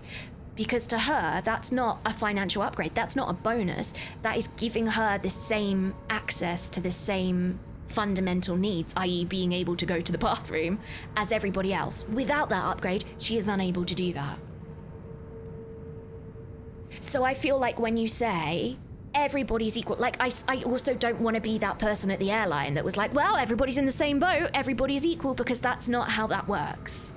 Because to her, that's not a financial upgrade. That's not a bonus. That is giving her the same access to the same fundamental needs, i.e. being able to go to the bathroom, as everybody else. Without that upgrade, she is unable to do that. So I feel like when you say everybody's equal, like I also don't want to be that person at the airline that was like, well, everybody's in the same boat, everybody's equal, because that's not how that works.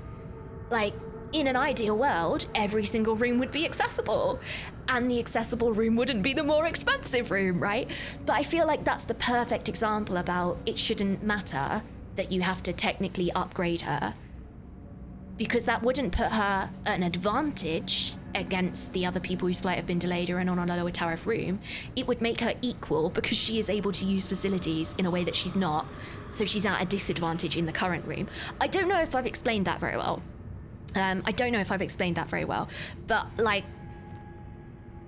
Like, in an ideal world, every single room would be accessible, and the accessible room wouldn't be the more expensive room, right? But I feel like that's the perfect example about it shouldn't matter that you have to technically upgrade her, because that wouldn't put her at an advantage against the other people whose flight have been delayed or are on a lower tariff room. It would make her equal because she is able to use facilities in a way that she's not, so she's at a disadvantage in the current room. I don't know if I've explained that very well. But like,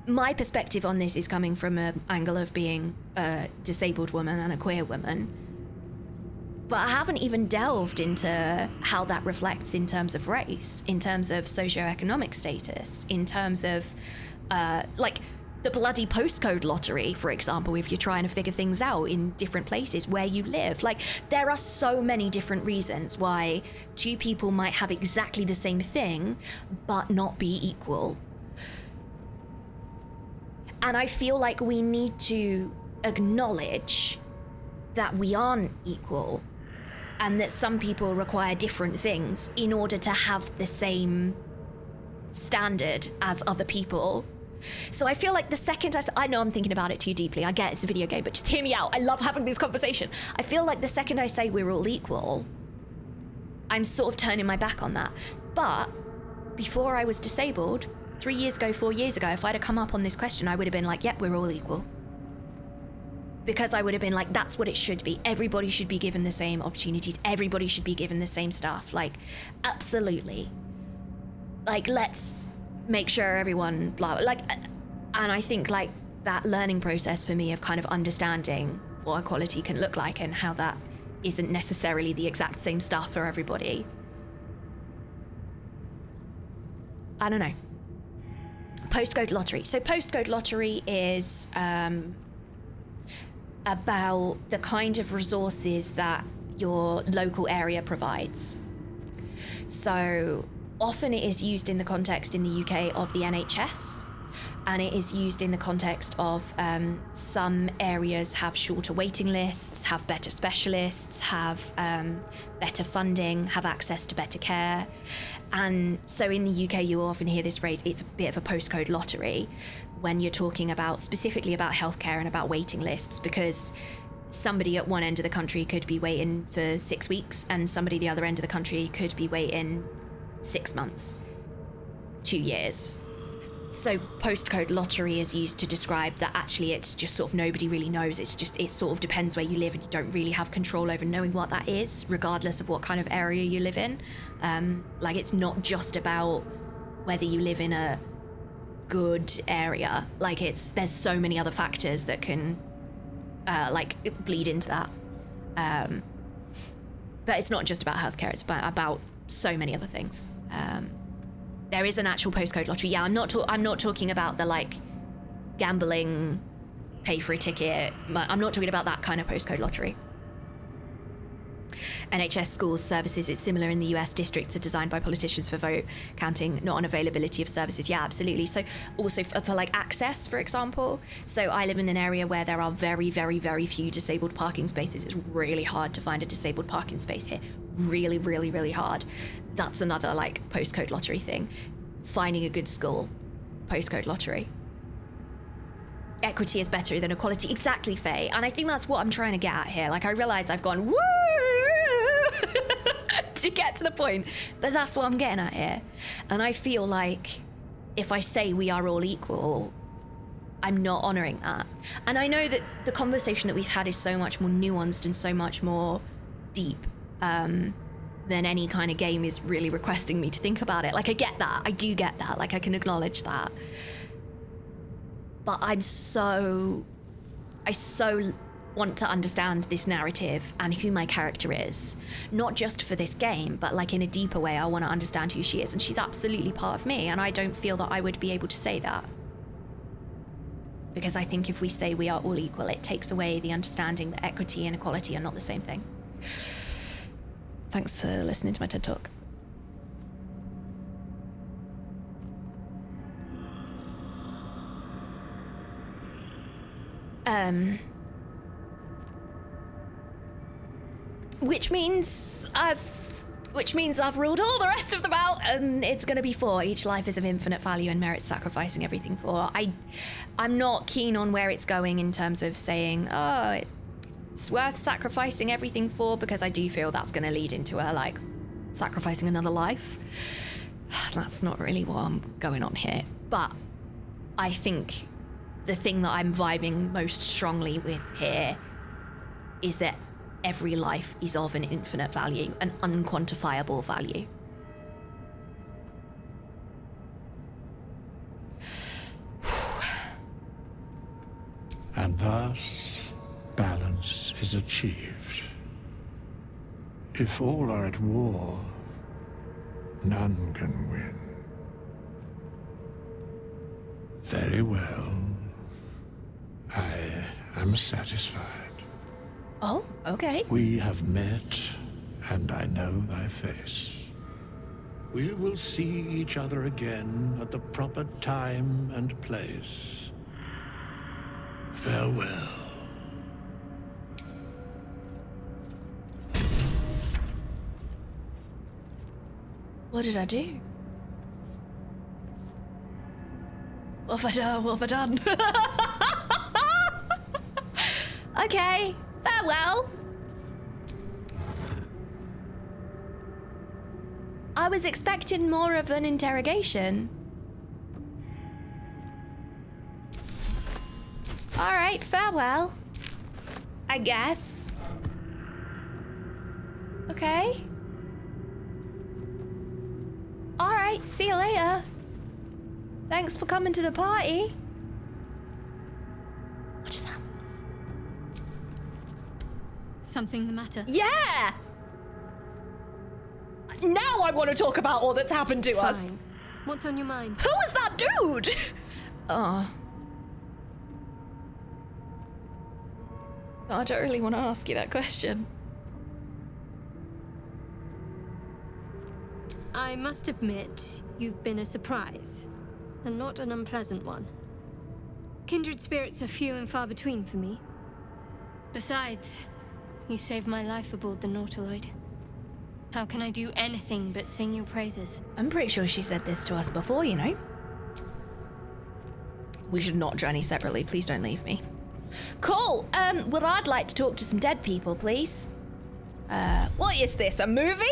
my perspective on this is coming from an angle of being a disabled woman and a queer woman. But I haven't even delved into how that reflects in terms of race, in terms of socioeconomic status, in terms of like the bloody postcode lottery, for example, if you're trying to figure things out in different places where you live. Like, there are so many different reasons why two people might have exactly the same thing, but not be equal. And I feel like we need to acknowledge that we aren't equal, and that some people require different things in order to have the same standard as other people. So I feel like the second I know I'm thinking about it too deeply. I get it's a video game, but just hear me out. I love having this conversation. I feel like the second I say we're all equal, I'm sort of turning my back on that. But before I was disabled, 3 years ago, 4 years ago, if I'd have come up on this question, I would have been like, yep, we're all equal. Because I would have been like, that's what it should be. Everybody should be given the same opportunities. Everybody should be given the same stuff. Like, absolutely. Like, let's make sure everyone, blah, like, and I think like that learning process for me of kind of understanding what equality can look like and how that isn't necessarily the exact same stuff for everybody. I don't know. Postcode lottery. So postcode lottery is about the kind of resources that your local area provides. So often it is used in the context in the UK of the NHS, and it is used in the context of some areas have shorter waiting lists, have better specialists, have better funding, have access to better care. And so in the UK, you will often hear this phrase, it's a bit of a postcode lottery, when you're talking about specifically about healthcare and about waiting lists, because somebody at one end of the country could be waiting for 6 weeks and somebody at the other end of the country could be waiting 6 months, 2 years. So postcode lottery is used to describe that actually it's just sort of nobody really knows. It's just, it sort of depends where you live and you don't really have control over knowing what that is, regardless of what kind of area you live in. Like, it's not just about whether you live in a good area. Like, there's so many other factors that can like bleed into that. But it's not just about healthcare, it's about so many other things. There is an actual postcode lottery. Yeah, I'm not talking about the like gambling, pay for a ticket. I'm not talking about that kind of postcode lottery. NHS schools services, it's similar in the US. Districts are designed by politicians for vote counting, not on availability of services. Yeah, absolutely. So also for like access, for example. So I live in an area where there are very, very, very few disabled parking spaces. It's really hard to find a disabled parking space here. Really, really, really hard. That's another like postcode lottery thing. Finding a good school, postcode lottery. equity is better than equality. Exactly, Faye. And I think that's what I'm trying to get at here. Like, I realize I've gone, woo, to get to the point. But that's what I'm getting at here. And I feel like if I say we are all equal, I'm not honoring that. And I know that the conversation that we've had is so much more nuanced and so much more deep than any kind of game is really requesting me to think about it. Like, I get that. I do get that. Like, I can acknowledge that. But I so want to understand this narrative and who my character is. Not just for this game, but like in a deeper way, I want to understand who she is. And she's absolutely part of me. And I don't feel that I would be able to say that. Because I think if we say we are all equal, it takes away the understanding that equity and equality are not the same thing. Thanks for listening to my TED Talk. Which means I've ruled all the rest of them out, and it's going to be 4. Each life is of infinite value and merits sacrificing everything for. I'm not keen on where it's going in terms of saying, oh, it's worth sacrificing everything for, because I do feel that's going to lead into her, like, sacrificing another life. That's not really what I'm going on here. But I think the thing that I'm vibing most strongly with here is that every life is of an infinite value, an unquantifiable value. And thus, balance is achieved. If all are at war, none can win. Very well. I am satisfied. Oh, okay. We have met, and I know thy face. We will see each other again at the proper time and place. Farewell. What did I do? What have I done? What have I done? Okay, farewell. I was expecting more of an interrogation. All right, farewell. I guess. Okay. All right, see you later. Thanks for coming to the party. What is that? Something the matter? Yeah! Now I want to talk about all that's happened to us. Fine. What's on your mind? Who is that dude? Oh. I don't really want to ask you that question. I must admit, you've been a surprise, and not an unpleasant one. Kindred spirits are few and far between for me. Besides, you saved my life aboard the Nautiloid. How can I do anything but sing your praises? I'm pretty sure she said this to us before, you know. We should not journey separately. Please don't leave me. Cool. Well, I'd like to talk to some dead people, please. What is this, a movie?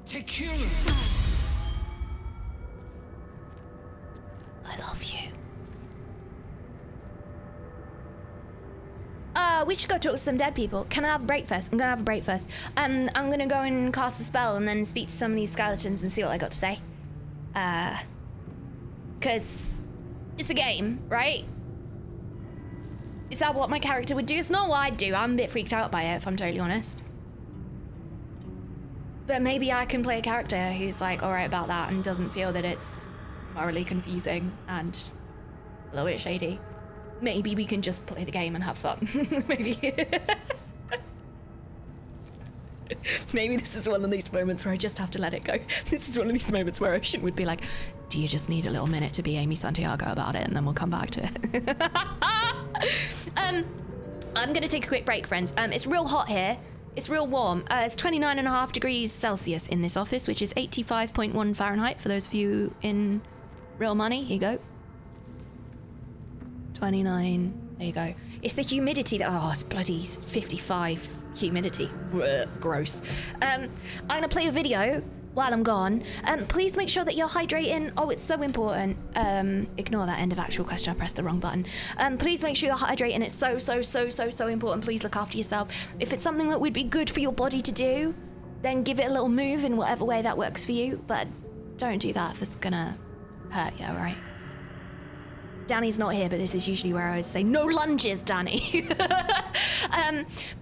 Tekira! I love you. We should go talk to some dead people. Can I have a break first? I'm gonna have a break first. I'm gonna go and cast the spell and then speak to some of these skeletons and see what they got to say. Cause it's a game, right? Is that what my character would do? It's not what I'd do. I'm a bit freaked out by it, if I'm totally honest. But maybe I can play a character who's like alright about that and doesn't feel that it's morally confusing and a little bit shady. Maybe we can just play the game and have fun. Maybe. Maybe this is one of these moments where I just have to let it go. This is one of these moments where Ocean would be like, do you just need a little minute to be Amy Santiago about it and then we'll come back to it. I'm gonna take a quick break, friends. It's real hot here. It's real warm. It's 29.5 degrees Celsius in this office, which is 85.1 Fahrenheit for those of you in real money. Here you go. 29. There you go. It's the humidity that... Oh, it's bloody 55 humidity. Gross. I'm going to play a video while I'm gone. Please make sure that you're hydrating. Oh, it's so important. Ignore that end of actual question. I pressed the wrong button. Please make sure you're hydrating. It's so important. Please look after yourself. If it's something that would be good for your body to do, then give it a little move in whatever way that works for you. But don't do that if it's gonna hurt you, all right? Danny's not here, but this is usually where I would say, no lunges, Danny.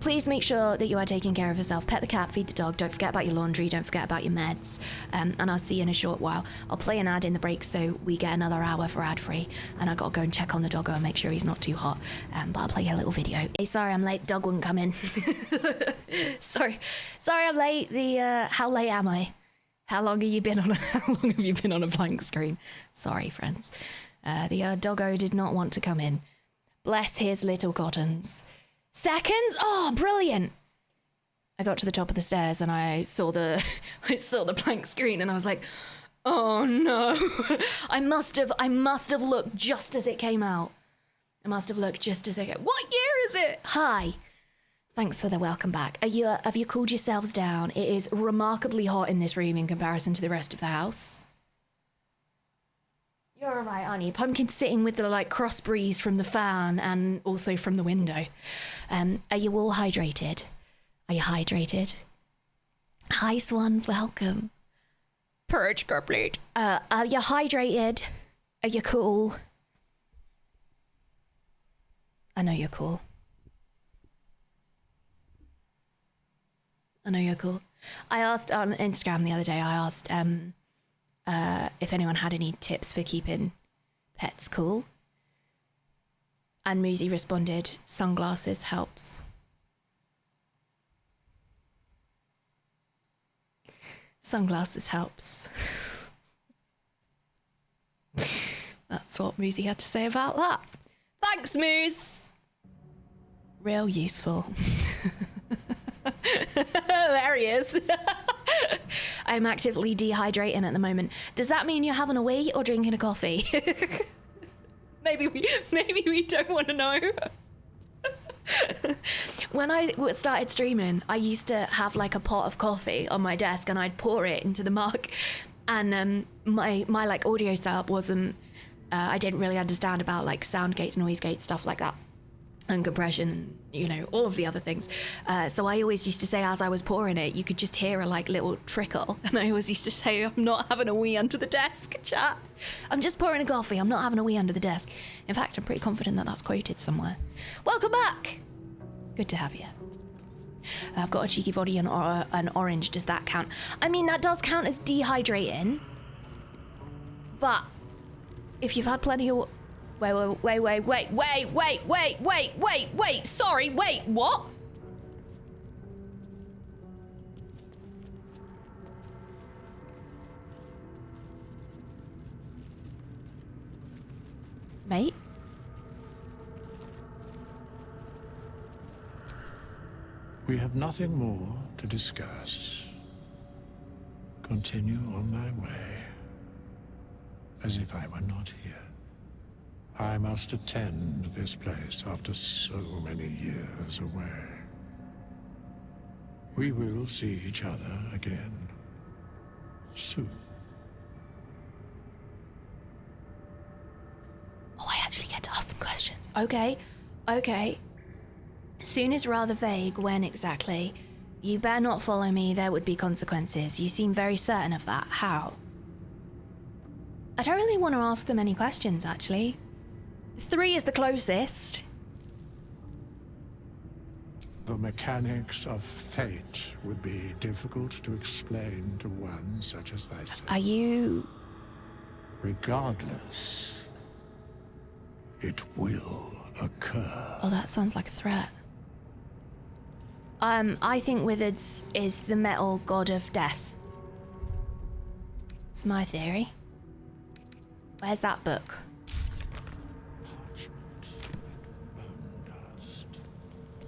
Please make sure that you are taking care of yourself. Pet the cat, feed the dog. Don't forget about your laundry. Don't forget about your meds. And I'll see you in a short while. I'll play an ad in the break so we get another hour for ad-free. And I gotta go and check on the doggo and make sure he's not too hot. But I'll play a little video. Hey, sorry I'm late. Dog wouldn't come in. Sorry I'm late. How late am I? How long have you been on a blank screen? Sorry, friends. The doggo did not want to come in. Bless his little cottons. Seconds? Oh, brilliant! I got to the top of the stairs and I saw the blank screen and I was like, oh no! I must have looked just as it came out. What year is it? Hi. Thanks for the welcome back. Have you cooled yourselves down? It is remarkably hot in this room in comparison to the rest of the house. You're alright, aren't you? Pumpkin's sitting with the cross breeze from the fan and also from the window. Are you all hydrated? Are you hydrated? Hi, swans, welcome. Purge complete. Are you hydrated? Are you cool? I know you're cool. I asked on Instagram the other day, if anyone had any tips for keeping pets cool. And Muzi responded, sunglasses helps. Sunglasses helps. That's what Muzi had to say about that. Thanks, Moose. Real useful. There he is. I'm actively dehydrating at the moment. Does that mean you're having a wee or drinking a coffee? Maybe we don't want to know. When I started streaming, I used to have a pot of coffee on my desk and I'd pour it into the mug. And my audio setup wasn't, I didn't really understand about sound gates, noise gates, stuff like that. And compression, all of the other things. So I always used to say, as I was pouring it, you could just hear a little trickle. And I always used to say, I'm not having a wee under the desk, chat. I'm just pouring a coffee. I'm not having a wee under the desk. In fact, I'm pretty confident that that's quoted somewhere. Welcome back. Good to have you. I've got a cheeky body and an orange. Does that count? I mean, that does count as dehydrating. But if you've had plenty of... Wait. Sorry, wait, what? Mate? We have nothing more to discuss. Continue on my way, as if I were not here. I must attend this place after so many years away. We will see each other again soon. Oh, I actually get to ask them questions. Okay. Soon is rather vague. When exactly? You better not follow me. There would be consequences. You seem very certain of that. How? I don't really want to ask them any questions, actually. 3 is the closest. The mechanics of fate would be difficult to explain to one such as thyself. Are you... Regardless, it will occur. Oh, that sounds like a threat. I think Wizards is the metal god of death. It's my theory. Where's that book? Parchment and bone dust.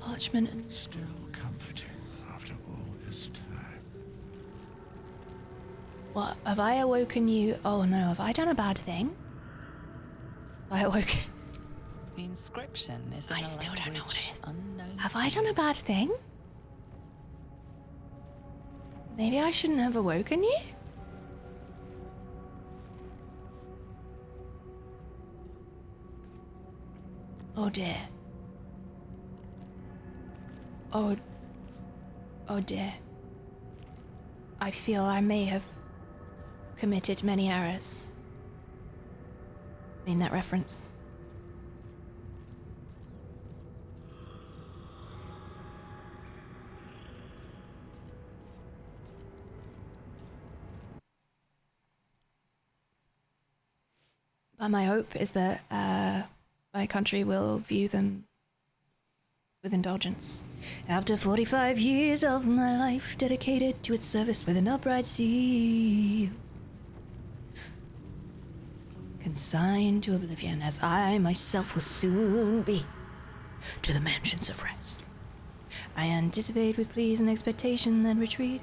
Parchment and... Still comforting last time. What, have I awoken you? Oh no, have I done a bad thing? I awoke... The inscription is in I a still don't know what language it is. unknown Have to I done you. a bad thing? Maybe I shouldn't have awoken you? Oh dear. Oh dear. I feel I may have committed many errors. Name that reference. But my hope is that my country will view them with indulgence. After 45 years of my life dedicated to its service with an upright seal, consigned to oblivion as I myself will soon be to the mansions of rest, I anticipate with pleas and expectation that retreat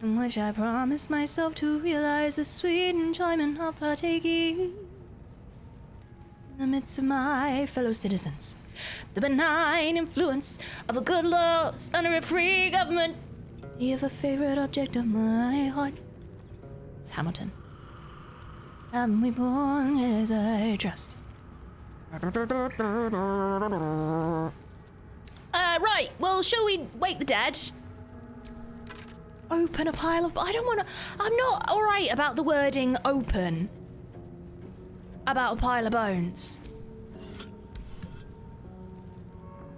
in which I promise myself to realize the sweet enjoyment of partaking in the midst of my fellow citizens, the benign influence of a good laws under a free government. The ever favorite object of my heart is Hamilton. Am we born as I trust? Right, well, shall we wake the dead? Open a pile of... I don't want to... I'm not alright about the wording open. About a pile of bones.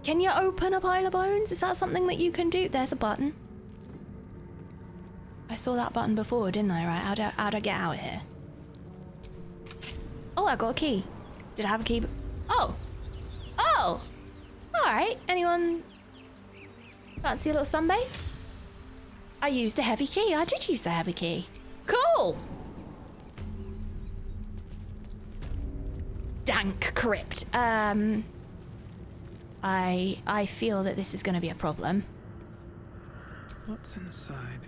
Can you open a pile of bones? Is that something that you can do? There's a button. I saw that button before, didn't I? Right, how'd I get out of here? Oh, I got a key. Did I have a key? Oh! Oh! Alright, anyone fancy a little sunbathe? I used a heavy key. I did use a heavy key. Cool! Dank crypt. I feel that this is going to be a problem. What's inside?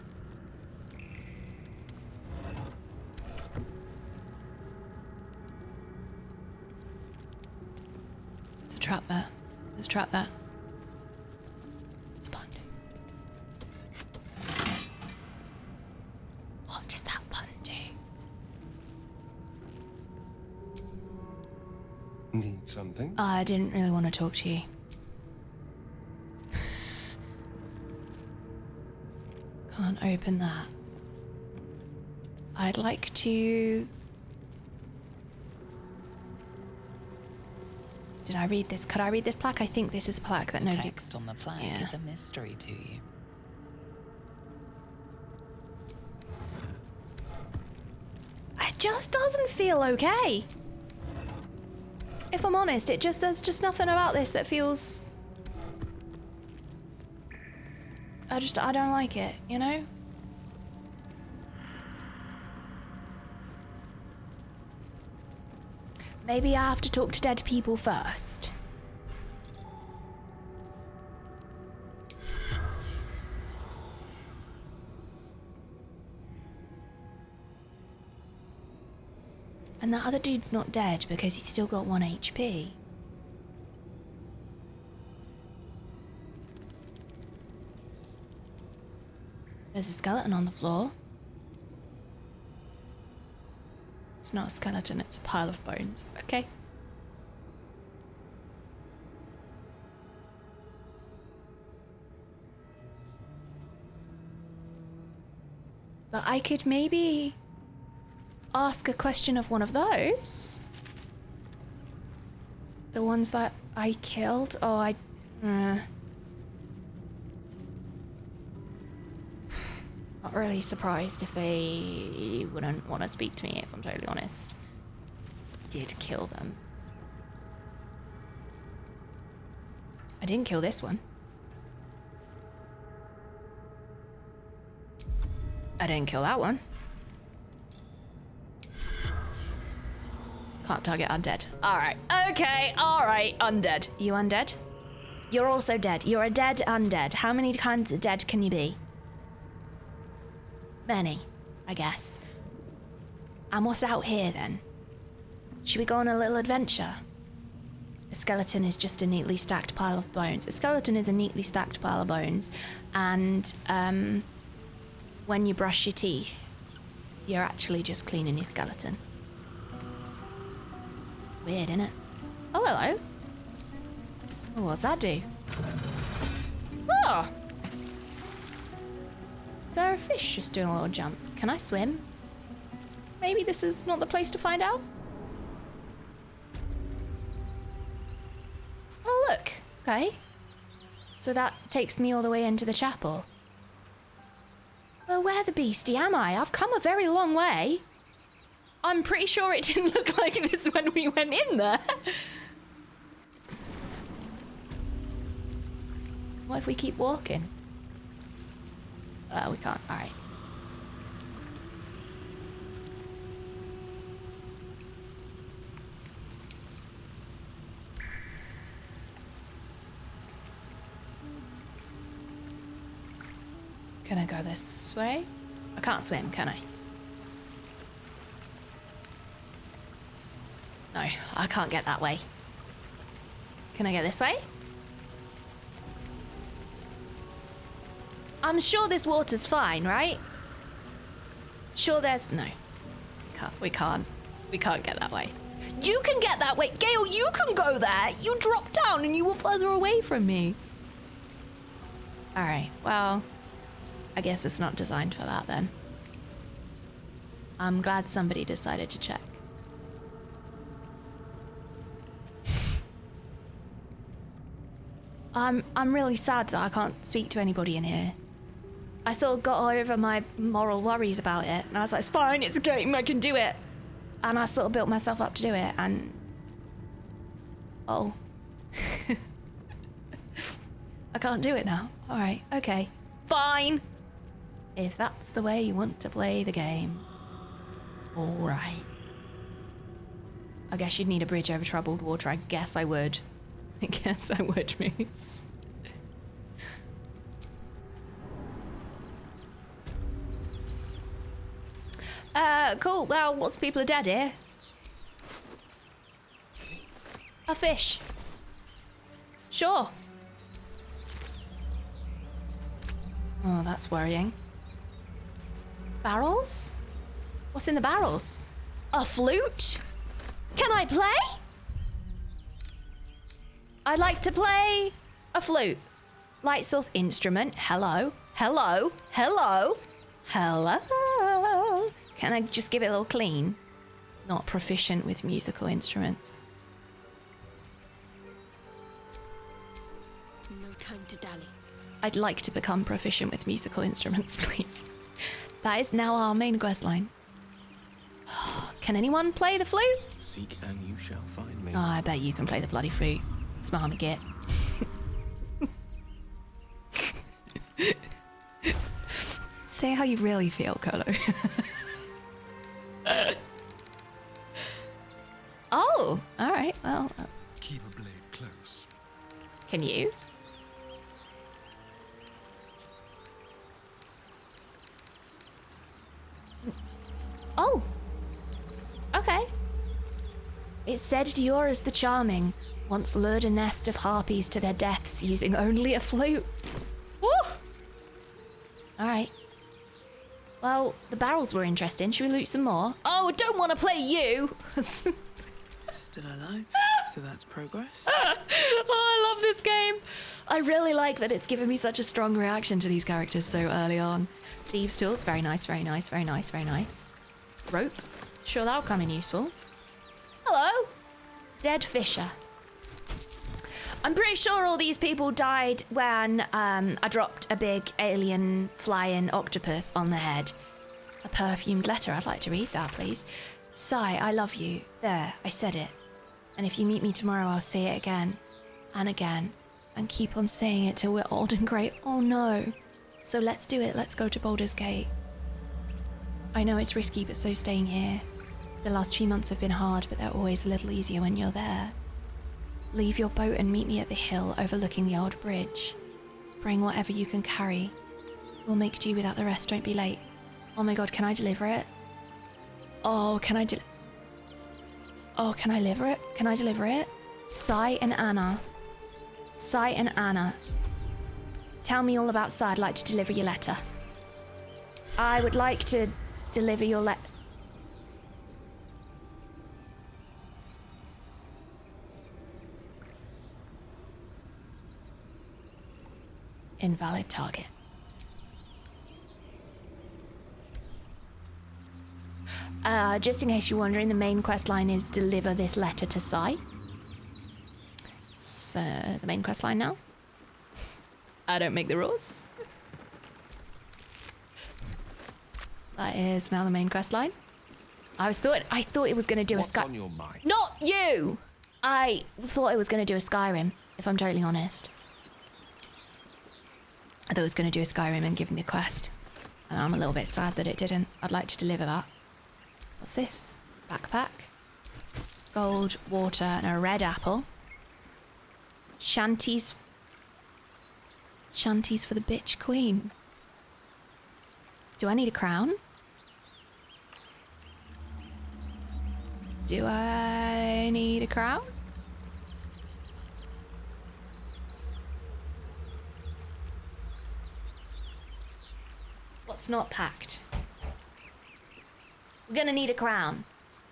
There's a trap there. There's a trap there. It's a button. What does that button do? Need something? I didn't really want to talk to you. Can't open that. I'd like to... Did I read this? Could I read this plaque? I think this is a plaque that The nobody... text on the plaque Yeah. is a mystery to you. It just doesn't feel okay. If I'm honest, there's just nothing about this that feels... I don't like it, you know? Maybe I have to talk to dead people first. And that other dude's not dead because he's still got 1 HP. There's a skeleton on the floor. It's not a skeleton, it's a pile of bones. Okay. But I could maybe ask a question of one of those. The ones that I killed. Oh, not really surprised if they wouldn't want to speak to me, if I'm totally honest. Did kill them. I didn't kill this one. I didn't kill that one. Can't target undead. Alright. Okay, alright. Undead. You undead? You're also dead. You're a dead undead. How many kinds of dead can you be? many, I guess. And what's out here then? Should we go on a little adventure? A skeleton is just a neatly stacked pile of bones. A skeleton is a neatly stacked pile of bones, and when you brush your teeth, you're actually just cleaning your skeleton. Weird, isn't it? Oh, hello. Oh, what's that do? Oh! Is there a fish just doing a little jump? Can I swim? Maybe this is not the place to find out? Oh, look. Okay. So that takes me all the way into the chapel. Well, where the beastie am I? I've come a very long way. I'm pretty sure it didn't look like this when we went in there. What if we keep walking? We can't. All right. Can I go this way? I can't swim, can I? No, I can't get that way. Can I get this way? I'm sure this water's fine, right? Sure there's... No. We can't get that way. You can get that way! Gale, you can go there! You drop down and you were further away from me. Alright, well... I guess it's not designed for that then. I'm glad somebody decided to check. I'm really sad that I can't speak to anybody in here. I sort of got over my moral worries about it, and I was like, it's fine, it's a game, I can do it. And I sort of built myself up to do it, and... Oh. I can't do it now. Alright, okay. Fine! If that's the way you want to play the game. Alright. I guess you'd need a bridge over troubled water. I guess I would. I guess I would, Moose. Cool. Well, lots of people are dead here. A fish. Sure. Oh, that's worrying. Barrels? What's in the barrels? A flute? Can I play? I'd like to play a flute. Light source instrument. Hello. Hello. Hello. Hello. Can I just give it a little clean? Not proficient with musical instruments. No time to dally. I'd like to become proficient with musical instruments, please. That is now our main quest line. Can anyone play the flute? Seek and you shall find me. Oh, I bet you can play the bloody flute. Smarmy git. Say how you really feel, Colo. Oh, all right. Well, Keep a blade close. can you? Oh. Okay. It said Diora's the Charming once lured a nest of harpies to their deaths using only a flute. Woo! Alright. Well, the barrels were interesting. Should we loot some more? Oh, I don't want to play you! Still alive, so that's progress. Oh, I love this game. I really like that it's given me such a strong reaction to these characters so early on. Thieves' tools, very nice, very nice, very nice, very nice. Rope, sure that'll come in useful. Hello, dead fisher. I'm pretty sure all these people died when I dropped a big alien flying octopus on their head. A perfumed letter, I'd like to read that, please. Sigh, I love you. There, I said it. And if you meet me tomorrow, I'll say it again and again and keep on saying it till we're old and grey. Oh no. So let's do it. Let's go to Baldur's Gate. I know it's risky, but so staying here. The last few months have been hard, but they're always a little easier when you're there. Leave your boat and meet me at the hill overlooking the old bridge. Bring whatever you can carry. We'll make do without the rest, don't be late. Oh my god, can I deliver it? Oh, can I deliver it? Can I deliver it? Sai and Anna. Sai and Anna. Tell me all about Sai. I'd like to deliver your letter. I would like to deliver your letter. Invalid target. Just in case you're wondering, the main quest line is deliver this letter to Sai. So, the main quest line now. I don't make the rules. That is now the main quest line. I thought it was going to do What's a on your mind? Not you! I thought it was going to do a Skyrim, if I'm totally honest. I thought it was going to do a Skyrim and give me the quest. And I'm a little bit sad that it didn't. I'd like to deliver that. What's this? Backpack. Gold, water, and a red apple. Shanties. Shanties for the bitch queen. Do I need a crown? Do I need a crown? What's not packed? We're gonna need a crown.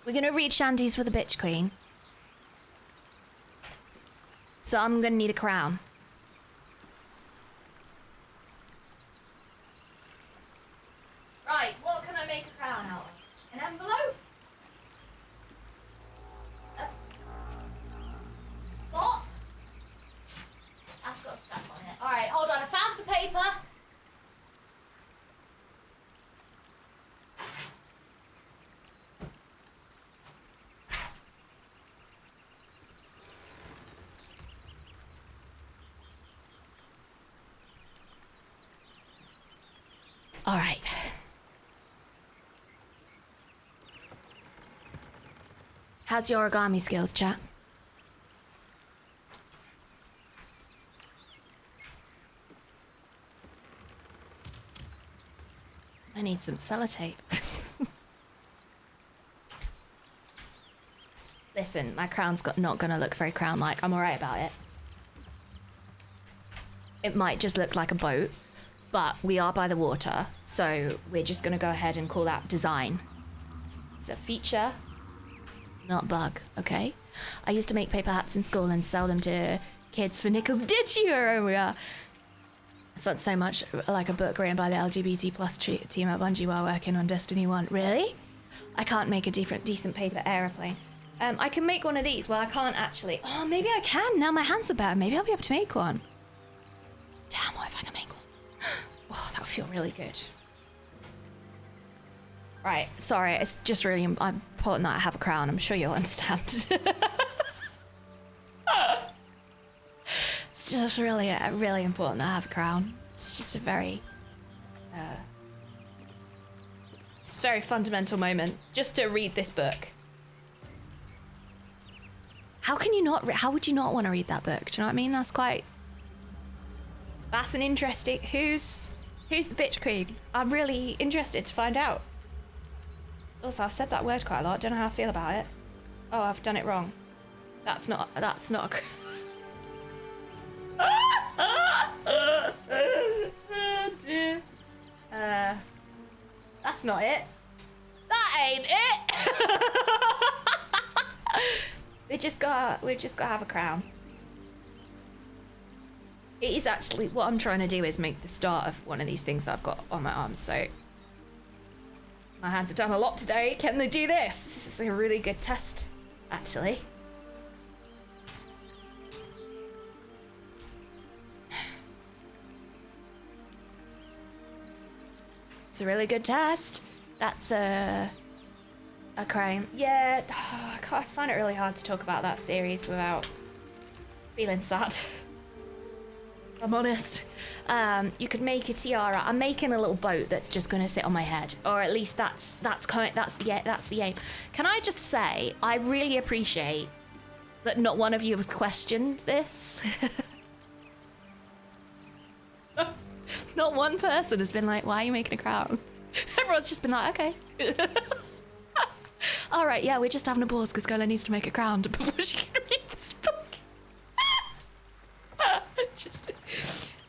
We're gonna read shanties for the bitch queen. So I'm gonna need a crown. Right, what can I make a crown out of? An envelope? A box? That's got stuff on it. Alright, hold on, I found some paper. All right. How's your origami skills, chat? I need some sellotape. Listen, my crown's not gonna look very crown-like. I'm alright about it. It might just look like a boat. But we are by the water, so we're just gonna go ahead and call that design. It's a feature, not bug, okay? I used to make paper hats in school and sell them to kids for nickels. Did you? It sounds so much like a book written by the LGBT plus team at Bungie while working on Destiny 1. Really? I can't make a decent paper aeroplane. I can make one of these. Well, I can't actually. Oh, maybe I can. Now my hands are better. Maybe I'll be able to make one. Damn, what if I can make one? Oh, that would feel really good. Right, sorry, it's just really important that I have a crown. I'm sure you'll understand. It's just really important that I have a crown. It's just a very, it's a very fundamental moment just to read this book. How can you not? How would you not want to read that book? Do you know what I mean? That's an interesting. Who's the bitch queen? I'm really interested to find out. Also, I've said that word quite a lot. Don't know how I feel about it. Oh, I've done it wrong. That's not a... Oh, dear. That's not it. That ain't it. We've just got to have a crown. It is actually, what I'm trying to do is make the start of one of these things that I've got on my arms, so. My hands have done a lot today. Can they do this? This is a really good test, actually. It's a really good test. That's a crime. Yeah, I find it really hard to talk about that series without feeling sad. I'm honest. You could make a tiara. I'm making a little boat that's just going to sit on my head, or at least that's the aim. Can I just say, I really appreciate that not one of you has questioned this. Not one person has been like, "Why are you making a crown?" Everyone's just been like, okay. All right, yeah, we're just having a pause because Gola needs to make a crown before she can read this book.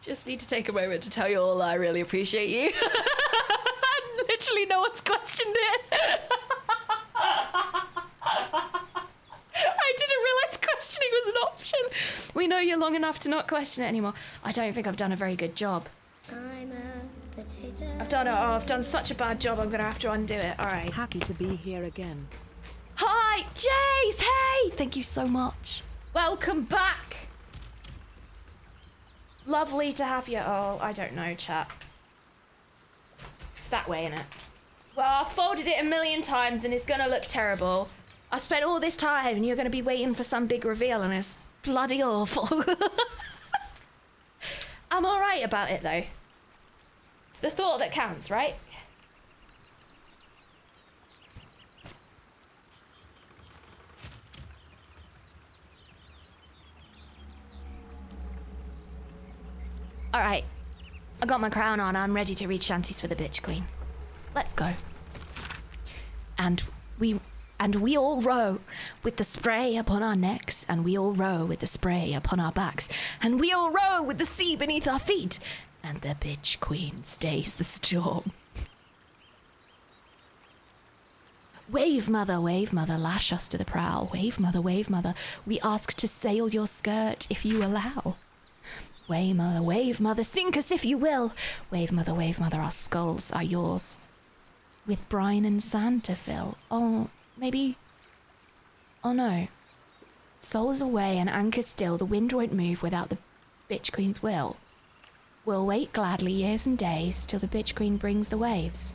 just need to take a moment to tell you all I really appreciate you. Literally no one's questioned it. I didn't realize questioning was an option. We know you long enough to not question it anymore. I don't think I've done a very good job. I'm a potato. I've done such a bad job, I'm gonna have to undo it. All right. Happy to be here again. Hi, Jace, hey! Thank you so much. Welcome back. Lovely to have you. Oh, I don't know, chat. It's that way, innit? Well, I folded it a million times and it's gonna look terrible. I spent all this time and you're gonna be waiting for some big reveal and it's bloody awful. I'm alright about it though. It's the thought that counts, right? Alright, I got my crown on, I'm ready to read shanties for the bitch queen. Let's go. And we all row with the spray upon our necks, and we all row with the spray upon our backs, and we all row with the sea beneath our feet, and the bitch queen stays the storm. Wave, mother, lash us to the prow. Wave, mother, we ask to sail your skirt if you allow. Wave, mother, sink us if you will. Wave, mother, our skulls are yours. With brine and sand to fill. Oh, maybe... Oh no. Souls away and anchor still, the wind won't move without the bitch queen's will. We'll wait gladly years and days till the bitch queen brings the waves.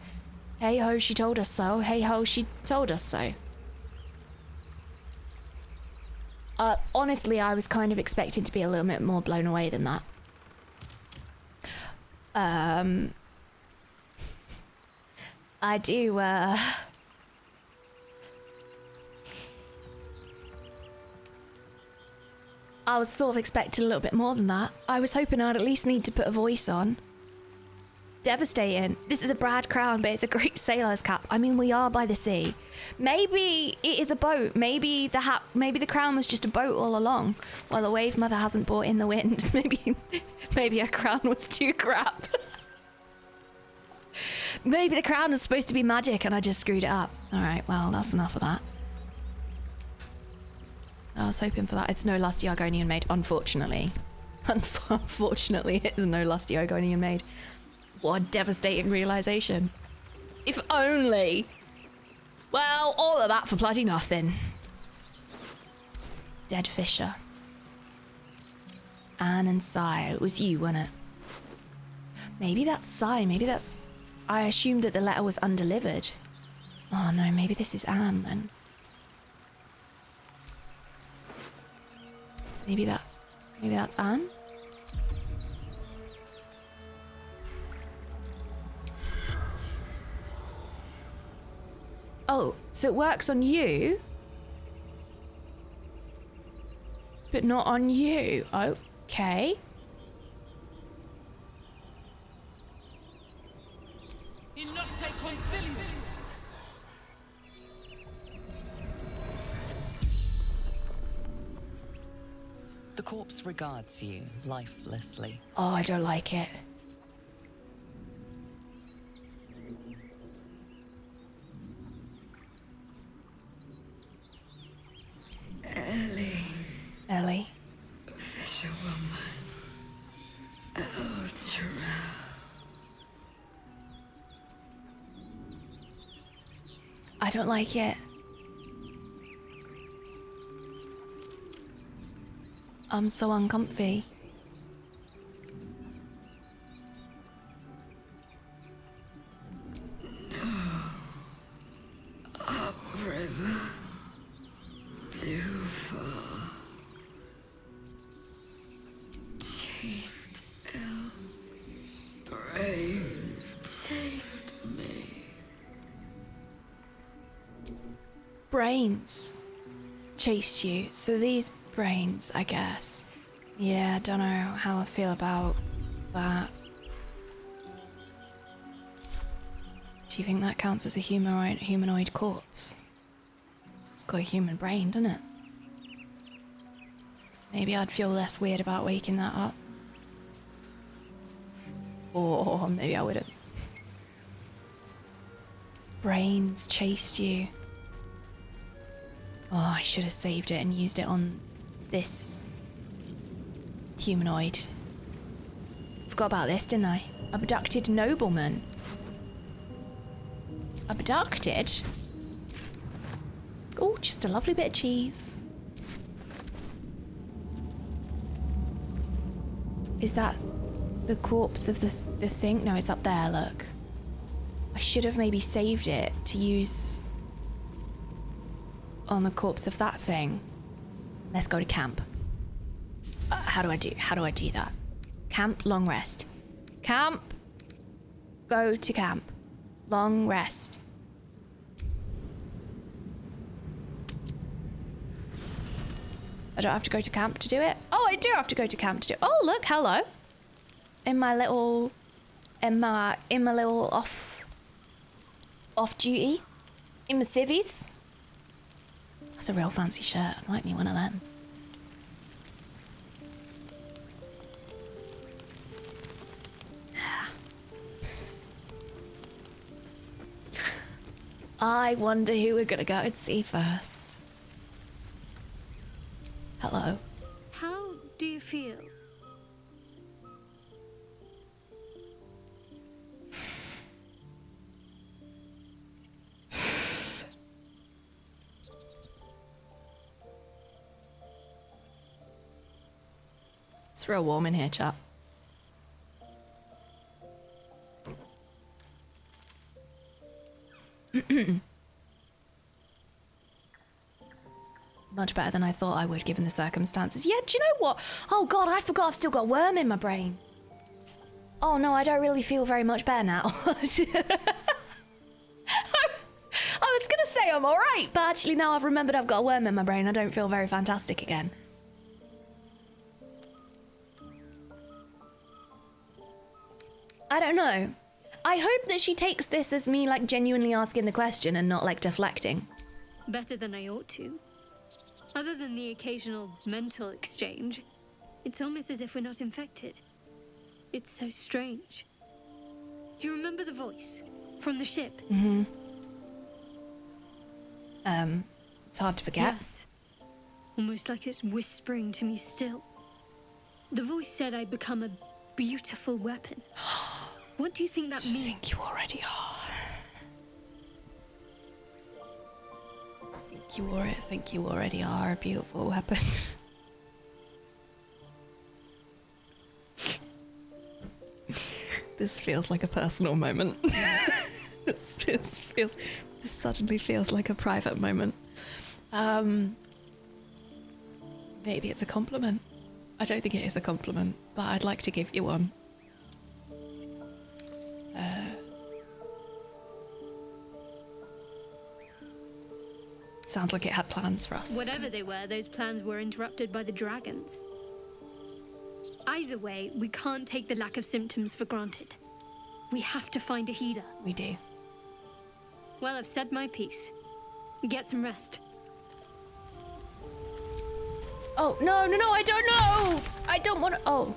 Hey ho, she told us so. Hey ho, she told us so. Honestly, I was kind of expecting to be a little bit more blown away than that. I do, I was sort of expecting a little bit more than that. I was hoping I'd at least need to put a voice on. Devastating. This is a Brad crown, but it's a great sailor's cap. I mean, we are by the sea. Maybe it is a boat. Maybe the crown was just a boat all along, while the wave mother hasn't brought in the wind. Maybe her crown was too crap. Maybe the crown was supposed to be magic and I just screwed it up. All right, well, that's enough of that. I was hoping for that. It's no lusty Argonian maid, unfortunately. Unfortunately, it is no lusty Argonian maid. What a devastating realization. If only. Well, all of that for bloody nothing. Dead Fisher. Anne and Sai. It was you, wasn't it? Maybe that's Sai. Maybe that's... I assumed that the letter was undelivered. Oh no, maybe this is Anne then. Maybe that's Anne? Oh, so it works on you, but not on you. Okay. The corpse regards you lifelessly. Oh, I don't like it. Ellie. Fisherwoman. Ultra. I don't like it. I'm so uncomfy. Upriver. Too far. Chased ill. Brains chased me. Brains chased you. So these brains, I guess. Yeah, I don't know how I feel about that. Do you think that counts as a humanoid corpse? It's got a human brain, doesn't it? Maybe I'd feel less weird about waking that up. Or maybe I wouldn't. Brains chased you. Oh, I should have saved it and used it on this humanoid. Forgot about this, didn't I? Abducted nobleman. Abducted? Oh, just a lovely bit of cheese. Is that the corpse of the thing? No, it's up there, look. I should have maybe saved it to use on the corpse of that thing. Let's go to camp. How do I do that? Camp, long rest. Camp. Go to camp. Long rest. I don't have to go to camp to do it. Oh, I do have to go to camp to do it. Oh, look, hello. In my little off duty. In my civvies. That's a real fancy shirt. I'd like me one of them. I wonder who we're gonna go and see first. Hello. How do you feel? It's real warm in here, chap. Much better than I thought I would, given the circumstances. Yeah, do you know what? Oh god, I forgot I've still got a worm in my brain. Oh no, I don't really feel very much better now. I was gonna say I'm alright, but actually now I've remembered I've got a worm in my brain. I don't feel very fantastic again. I don't know. I hope that she takes this as me like genuinely asking the question and not like deflecting. Better than I ought to. Other than the occasional mental exchange, it's almost as if we're not infected. It's so strange. Do you remember the voice from the ship? Mm-hmm. It's hard to forget. Yes. Almost like it's whispering to me still. The voice said I'd become a beautiful weapon. What do you think that means? I think you already are. I think you already are a beautiful weapon. This feels like a personal moment. This suddenly feels like a private moment. Maybe it's a compliment. I don't think it is a compliment, but I'd like to give you one. Sounds like it had plans for us. Whatever they were, those plans were interrupted by the dragons. Either way, we can't take the lack of symptoms for granted. We have to find a healer. We do. Well, I've said my piece. Get some rest. Oh, no, I don't know! I don't want to... Oh.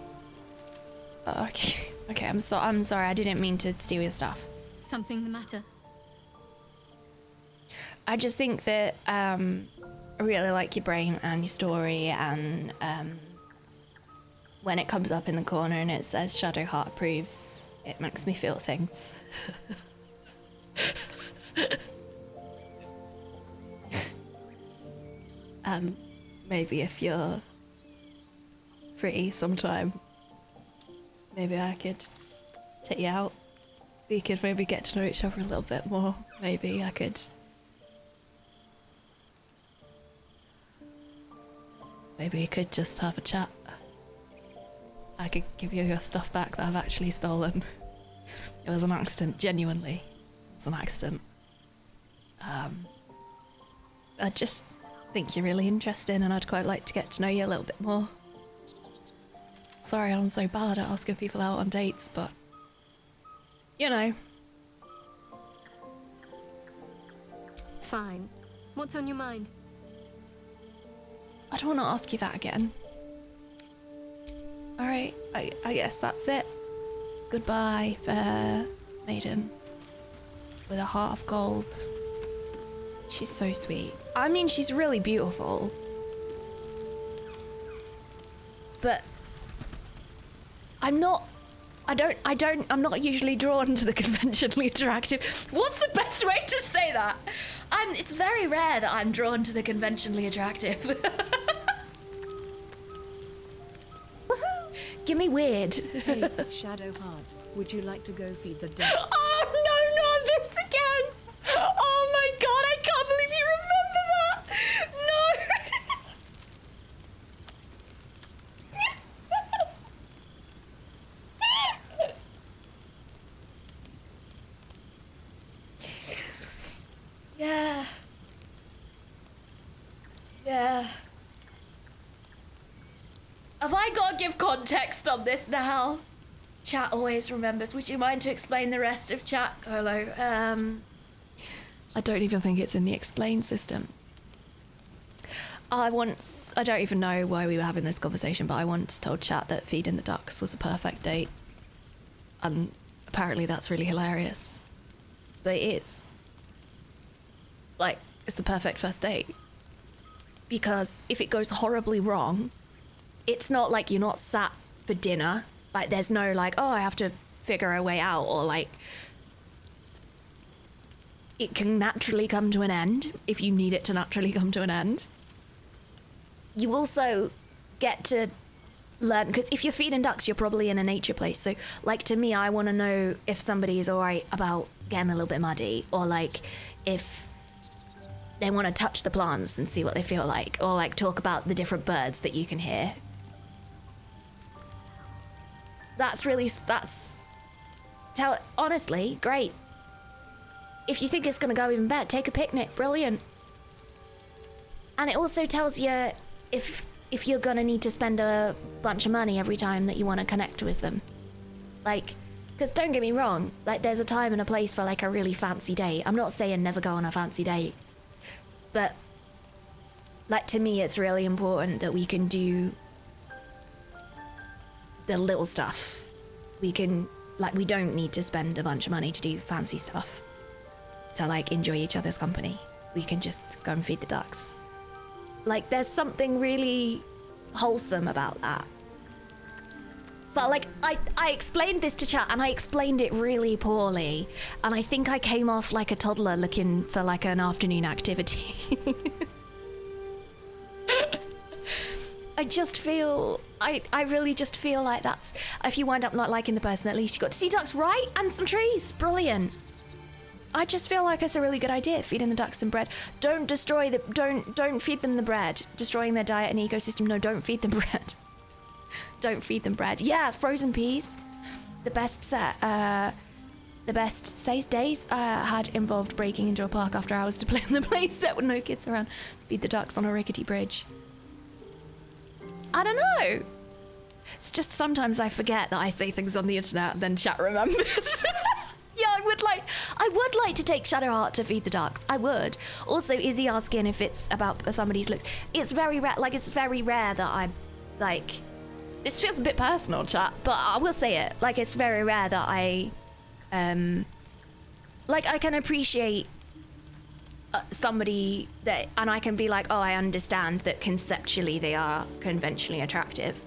Okay. Okay, I'm sorry. I didn't mean to steal your stuff. Something the matter? I just think that I really like your brain and your story, and when it comes up in the corner and it says Shadowheart approves, it makes me feel things. Maybe if you're free sometime, maybe I could take you out. We could maybe get to know each other a little bit more. Maybe I could... Maybe you could just have a chat. I could give you your stuff back that I've actually stolen. It was an accident, genuinely. It's an accident. I just think you're really interesting and I'd quite like to get to know you a little bit more. Sorry I'm so bad at asking people out on dates, but... You know. fine. What's on your mind? I don't want to ask you that again. All right, I guess that's it. Goodbye, fair maiden with a heart of gold. She's so sweet. I mean, she's really beautiful. But I'm not usually drawn to the conventionally attractive. What's the best way to say that? It's very rare that I'm drawn to the conventionally attractive. Woohoo! Give me weird. Hey, Shadowheart, would you like to go feed the ducks? Oh no, not this again! Oh my god, I can't believe you remember that! No! Yeah. Yeah. Have I got to give context on this now? Chat always remembers. Would you mind to explain the rest of chat, Colo? I don't even think it's in the explain system. I don't even know why we were having this conversation, but I once told chat that feeding the ducks was a perfect date. And apparently that's really hilarious. But it is. Like, it's the perfect first date. Because if it goes horribly wrong, it's not like you're not sat for dinner. Like, there's no like, oh, I have to figure a way out, or like, it can naturally come to an end if you need it to naturally come to an end. You also get to learn, because if you're feeding ducks, you're probably in a nature place. So, like, to me, I want to know if somebody is all right about getting a little bit muddy, or like, if they want to touch the plants and see what they feel like, or like talk about the different birds that you can hear. Honestly, great. If you think it's gonna go even better, take a picnic, brilliant. And it also tells you if you're gonna need to spend a bunch of money every time that you want to connect with them. Like, because don't get me wrong, like there's a time and a place for like a really fancy date. I'm not saying never go on a fancy date, but like to me it's really important that we can do the little stuff. We don't need to spend a bunch of money to do fancy stuff, to like enjoy each other's company. We can just go and feed the ducks. Like, there's something really wholesome about that. But like, I explained this to chat, and I explained it really poorly, and I think I came off like a toddler looking for like an afternoon activity. I really just feel like that's, if you wind up not liking the person, at least you got to see ducks, right? And some trees, brilliant. I just feel like it's a really good idea, feeding the ducks some bread. Don't feed them the bread, destroying their diet and ecosystem. No, don't feed them bread. Don't feed them bread. Yeah, frozen peas. The best 6 days had involved breaking into a park after hours to play on the play set with no kids around. Feed the ducks on a rickety bridge. I don't know. It's just sometimes I forget that I say things on the internet and then chat remembers. Yeah, I would like to take Shadowheart to feed the ducks. I would. Also, Izzy asking if it's about somebody's looks. It's very rare. Like, it's very rare that I, like, this feels a bit personal, chat, but I will say it. Like, it's very rare that I can appreciate somebody that, and I can be like, oh, I understand that conceptually they are conventionally attractive.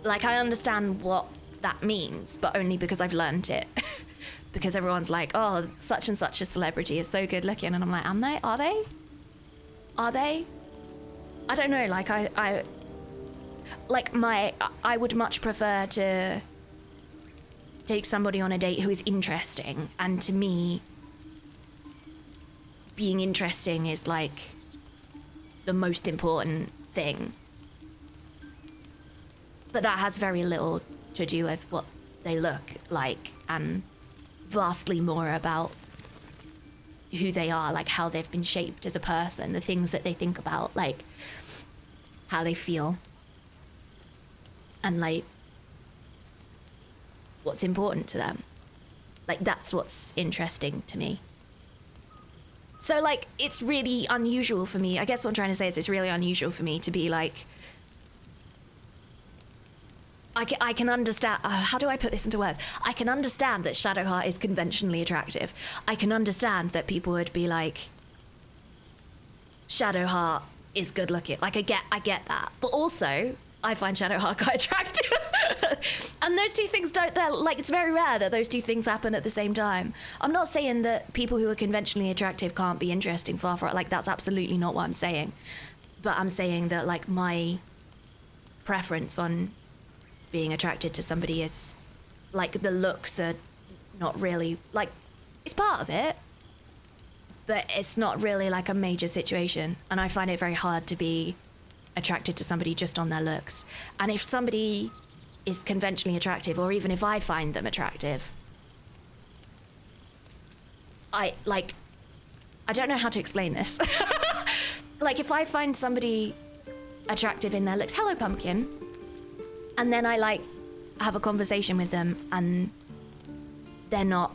Like, I understand what that means, but only because I've learned it. Because everyone's like, oh, such and such a celebrity is so good looking, and I'm like, am they? Are they? Are they? I don't know. Like, I would much prefer to take somebody on a date who is interesting, and to me, being interesting is like the most important thing. But that has very little to do with what they look like, and vastly more about who they are, like how they've been shaped as a person, the things that they think about, like how they feel, and like what's important to them. Like, that's what's interesting to me. So, like, it's really unusual for me. I guess what I'm trying to say is it's really unusual for me to be like, I can understand, how do I put this into words? I can understand that Shadowheart is conventionally attractive. I can understand that people would be like, Shadowheart is good looking. Like, I get that. But also, I find Shadowheart quite attractive. And those two things it's very rare that those two things happen at the same time. I'm not saying that people who are conventionally attractive can't be interesting, far from it. Like, that's absolutely not what I'm saying. But I'm saying that, like, my preference on being attracted to somebody is, like, the looks are not really, like, it's part of it, but it's not really, like, a major situation. And I find it very hard to be attracted to somebody just on their looks. And if somebody is conventionally attractive, or even if I find them attractive, I don't know how to explain this. Like, if I find somebody attractive in their looks, hello pumpkin, and then I, like, have a conversation with them and they're not,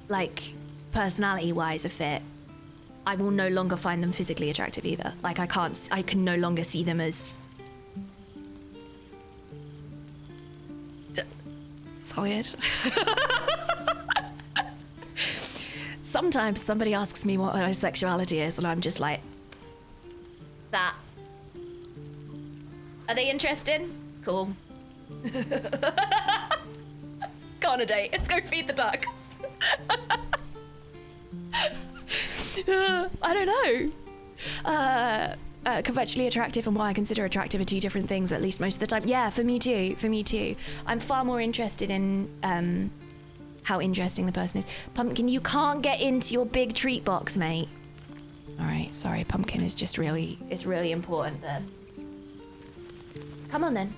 like, personality wise a fit, I will no longer find them physically attractive either. Like, I can no longer see them as, it's weird. Sometimes somebody asks me what my sexuality is and I'm just like, that. Are they interested? Cool. Let's go on a date. Let's go feed the ducks. I don't know. Conventionally attractive and what I consider attractive are two different things, at least most of the time. Yeah, for me too. I'm far more interested in how interesting the person is. Pumpkin, you can't get into your big treat box, mate. All right, sorry. Pumpkin is just it's really important that. Come on then.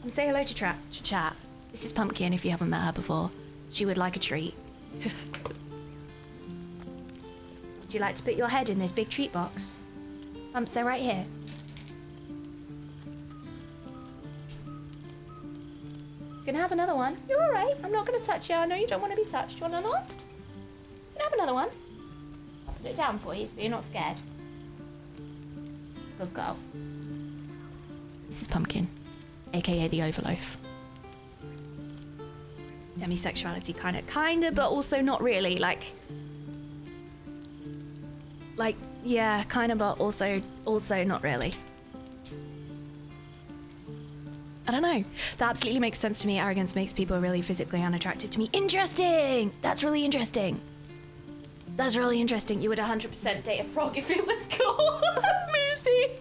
Come say hello to chat. This is Pumpkin if you haven't met her before. She would like a treat. Would you like to put your head in this big treat box? Pumps, they're right here. Gonna have another one? You're alright. I'm not gonna touch you. I know you don't want to be touched. Do you want another one? You can have another one. I'll put it down for you so you're not scared. Good girl. This is Pumpkin, aka the Overloaf. Demisexuality, kinda, but also not really. Like, yeah, kinda, but also not really. I don't know. That absolutely makes sense to me. Arrogance makes people really physically unattractive to me. Interesting! That's really interesting. That's really interesting. You would 100% date a frog if it was cool. Moosey!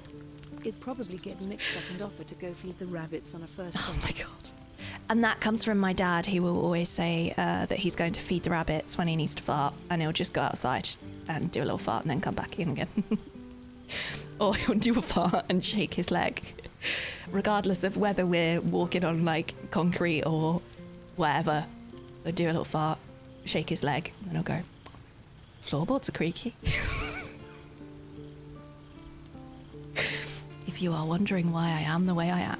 He'd probably get mixed up and offer to go feed the rabbits on a first date. Oh my god. And that comes from my dad, who will always say that he's going to feed the rabbits when he needs to fart, and he'll just go outside and do a little fart and then come back in again. Or he'll do a fart and shake his leg, regardless of whether we're walking on, like, concrete or whatever. He'll do a little fart, shake his leg, and then he'll go, floorboards are creaky. If you are wondering why I am the way I am.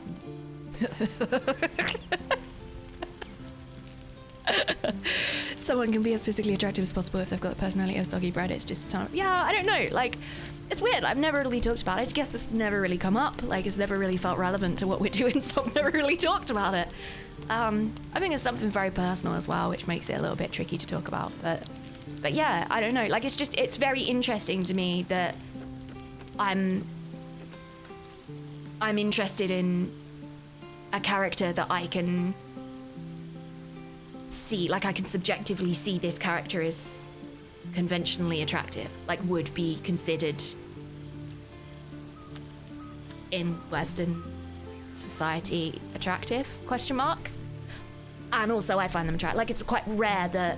Someone can be as physically attractive as possible if they've got the personality of soggy bread. It's just a ton of, yeah, I don't know. Like, it's weird. I've never really talked about it. I guess it's never really come up. Like, it's never really felt relevant to what we're doing, so I've never really talked about it. I think it's something very personal as well, which makes it a little bit tricky to talk about. But yeah, I don't know. Like, it's very interesting to me that I'm interested in a character that I can see, like, I can subjectively see this character as conventionally attractive, like would be considered in Western society attractive, question mark. And also I find them attractive. Like, it's quite rare that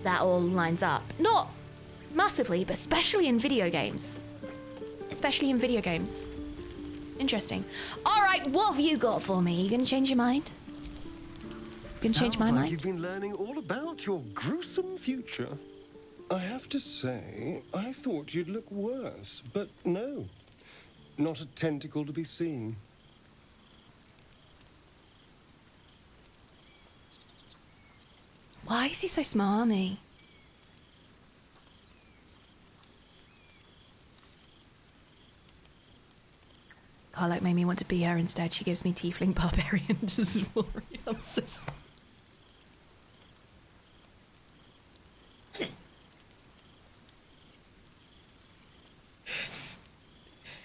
that all lines up. Not massively, but especially in video games. Interesting. All right, what have you got for me? You gonna change your mind? Gonna change my mind? You've been learning all about your gruesome future. I have to say, I thought you'd look worse, but no. Not a tentacle to be seen. Why is he so smarmy? Harlock made me want to be her instead. She gives me tiefling barbarian dysphoria. I'm so sorry.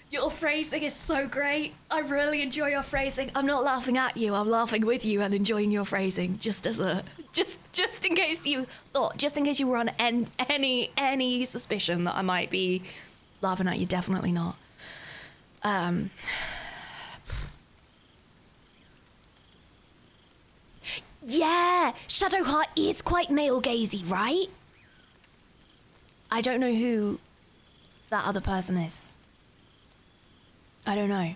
Your phrasing is so great. I really enjoy your phrasing. I'm not laughing at you. I'm laughing with you and enjoying your phrasing. Just as a just in case you thought, just in case you were on any suspicion that I might be laughing at you. Definitely not. Yeah, Shadowheart is quite male gazy, right? I don't know who that other person is. I don't know.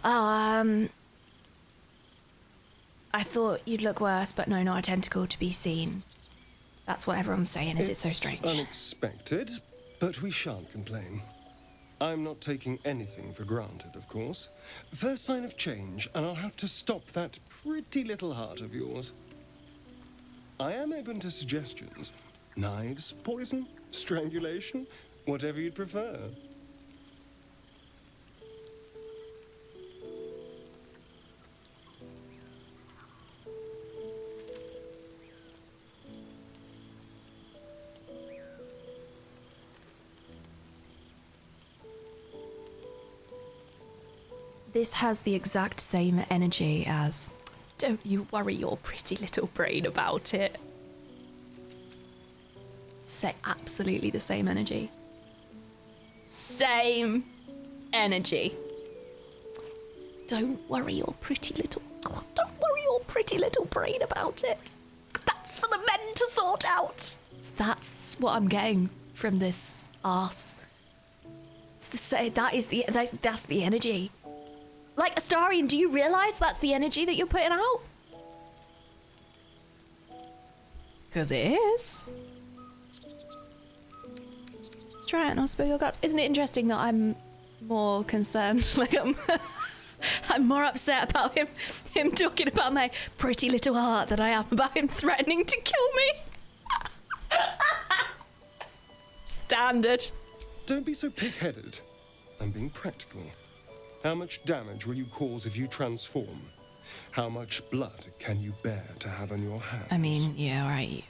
Oh, I thought you'd look worse, but no, not a tentacle to be seen. That's what everyone's saying, is it's so strange. Unexpected, but we shan't complain. I'm not taking anything for granted, of course. First sign of change, and I'll have to stop that pretty little heart of yours. I am open to suggestions. Knives, poison, strangulation, whatever you'd prefer. This has the exact same energy as... Don't you worry your pretty little brain about it. Say absolutely the same energy. Same energy. Don't worry your pretty little... Don't worry your pretty little brain about it. That's for the men to sort out. That's what I'm getting from this arse. It's the same... That's the energy. Like, Astarion, do you realise that's the energy that you're putting out? Because it is. Try it and I'll spill your guts. Isn't it interesting that I'm more concerned? Like, I'm more upset about him talking about my pretty little heart than I am about him threatening to kill me. Standard. Don't be so pig-headed. I'm being practical. How much damage will you cause if you transform? How much blood can you bear to have on your hands? I mean, yeah, right.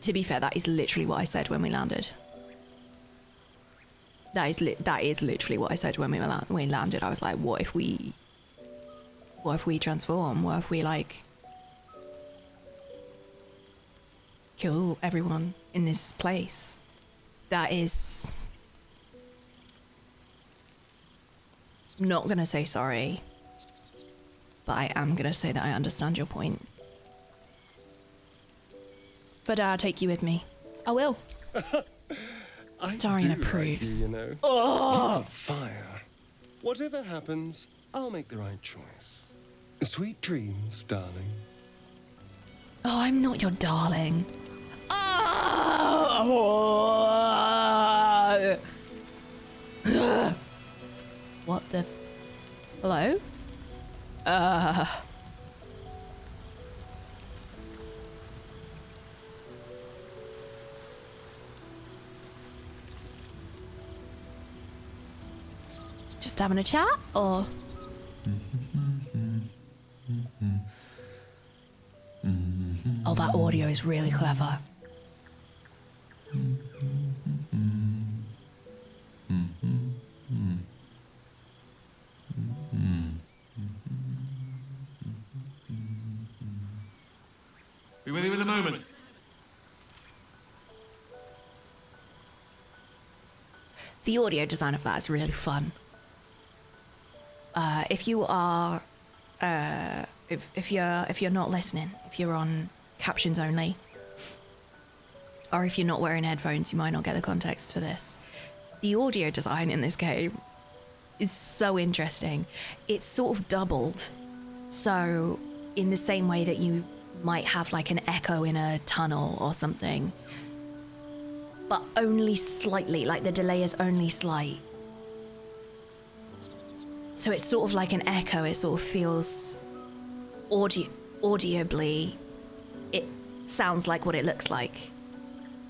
To be fair, that is literally what I said when we landed. That is literally what I said when we landed. I was like, what if we transform? What if we, like, kill everyone in this place? That is... I'm not gonna say sorry, but I am gonna say that I understand your point. But I'll take you with me. I will. Astarion approves. Like you know. Oh! You've got fire. Whatever happens, I'll make the right choice. Sweet dreams, darling. Oh, I'm not your darling. Oh! What the... Hello? Just having a chat, or... Oh, that audio is really clever. Be with you in a moment. The audio design of that is really fun. If you are, if you're not listening, if you're on captions only, or if you're not wearing headphones, you might not get the context for this. The audio design in this game is so interesting. It's sort of doubled. So in the same way that you might have like an echo in a tunnel or something, but only slightly, like the delay is only slight. So it's sort of like an echo. It sort of feels audibly, it sounds like what it looks like.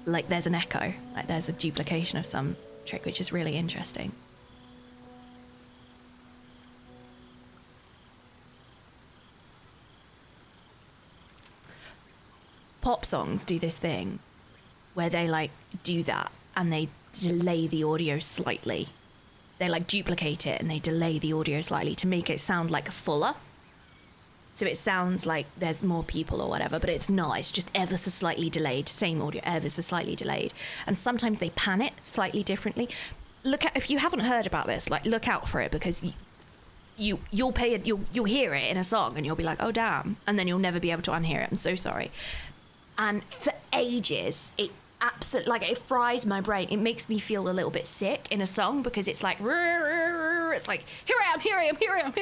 like there's an echo, like there's a duplication of some trick, which is really interesting. Pop songs do this thing where they like do that and they delay the audio slightly. They like duplicate it and they delay the audio slightly to make it sound like fuller. So it sounds like there's more people or whatever, but it's not. It's just ever so slightly delayed. Same audio, ever so slightly delayed. And sometimes they pan it slightly differently. Look at, if you haven't heard about this, like look out for it, because you'll hear it in a song and you'll be like, oh damn, and then you'll never be able to unhear it. I'm so sorry. And for ages, it absolutely, like, it fries my brain. It makes me feel a little bit sick in a song because it's like, it's like, here I am,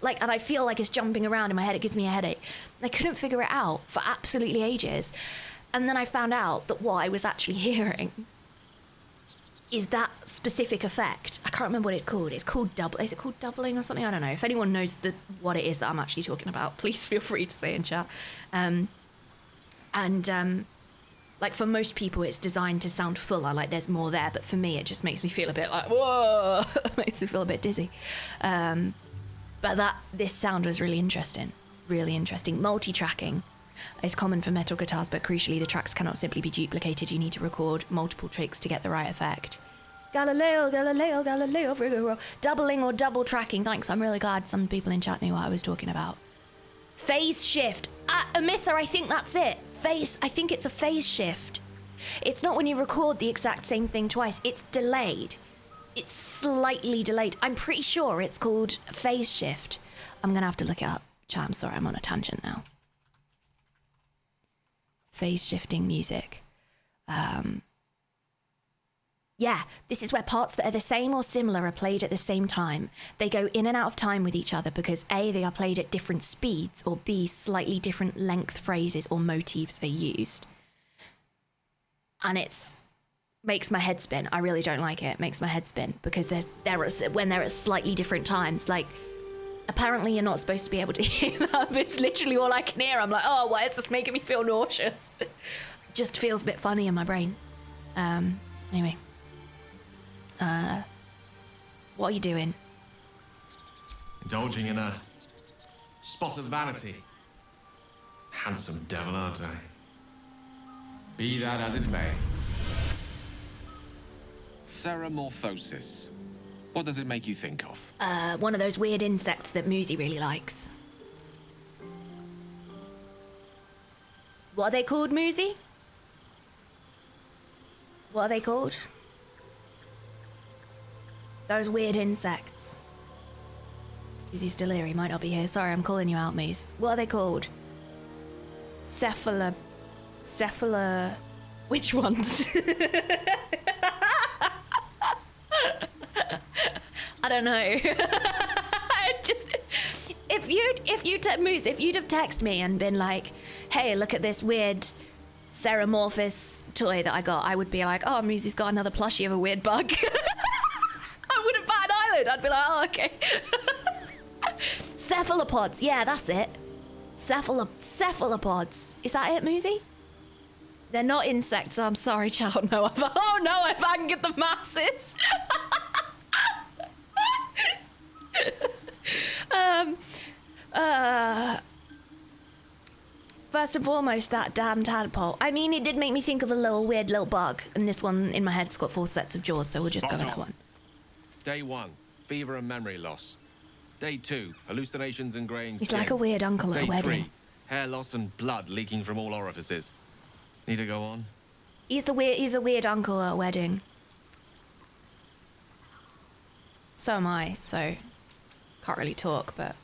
like, and I feel like it's jumping around in my head. It gives me a headache. I couldn't figure it out for absolutely ages. And then I found out that what I was actually hearing is that specific effect. I can't remember what it's called. It's called is it called doubling or something? I don't know. If anyone knows what it is that I'm actually talking about, please feel free to say in chat. Like for most people, it's designed to sound fuller, like there's more there. But for me, it just makes me feel a bit like, whoa, it makes me feel a bit dizzy. But this sound was really interesting, Multi-tracking is common for metal guitars, but crucially, the tracks cannot simply be duplicated. You need to record multiple tricks to get the right effect. Galileo, Figaro. Doubling or double tracking. Thanks, I'm really glad some people in chat knew what I was talking about. Phase shift. Amissa, I think that's it. I think it's a phase shift. It's not when you record the exact same thing twice. It's delayed. It's slightly delayed. I'm pretty sure it's called phase shift. I'm gonna have to look it up. Chat, I'm sorry, I'm on a tangent now. Phase shifting music. Yeah, this is where parts that are the same or similar are played at the same time. They go in and out of time with each other because A, they are played at different speeds, or B, slightly different length phrases or motifs are used. And makes my head spin. I really don't like it. It makes my head spin because when they're at slightly different times, like, apparently you're not supposed to be able to hear that, but it's literally all I can hear. I'm like, oh, why is this making me feel nauseous? It just feels a bit funny in my brain. Anyway. What are you doing? Indulging in a spot of vanity. Handsome devil, aren't I? Be that as it may. Ceramorphosis. What does it make you think of? One of those weird insects that Muzi really likes. What are they called, Muzi? What are they called? Those weird insects. Is he still here? He might not be here. Sorry, I'm calling you out, Moose. What are they called? Cephala... Which ones? I don't know. Moose, if you'd have texted me and been like, hey, look at this weird Ceramorphous toy that I got, I would be like, oh, Moosey's got another plushie of a weird bug. I wouldn't bat an eyelid. I'd be like, oh, okay. Cephalopods. Yeah, that's it. Cephalopods. Is that it, Moosey? They're not insects. I'm sorry, child. No, I've angered the masses. First and foremost, that damn tadpole. I mean, it did make me think of a weird little bug, and this one in my head's got 4 sets of jaws, so we'll just go with that one. Day 1, fever and memory loss. Day 2, hallucinations and graying skin. He's like a weird uncle at a wedding. Day 3, hair loss and blood leaking from all orifices. Need to go on? He's a weird uncle at a wedding. So am I, so can't really talk, but...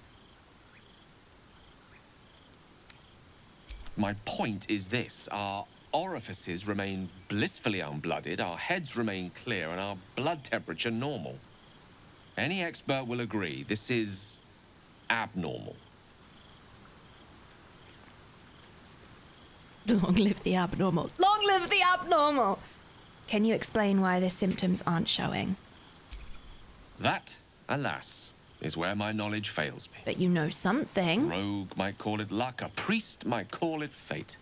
My point is this. Our orifices remain blissfully unblooded, our heads remain clear, and our blood temperature normal. Any expert will agree this is abnormal. Long live the abnormal. Long live the abnormal! Can you explain why the symptoms aren't showing? That, alas, is where my knowledge fails me. But you know something. Rogue might call it luck, a priest might call it fate.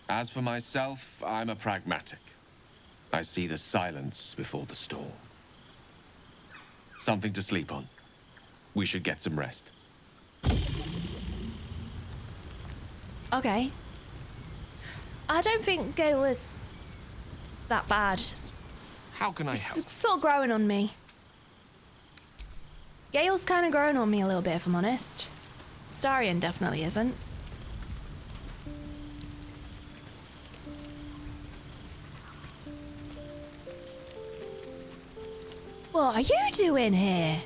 As for myself, I'm a pragmatic. I see the silence before the storm. Something to sleep on. We should get some rest. Okay. I don't think Gale is that bad. How can I help? It's sort of growing on me. Gale's kind of growing on me a little bit, if I'm honest. Astarion definitely isn't. What are you doing here?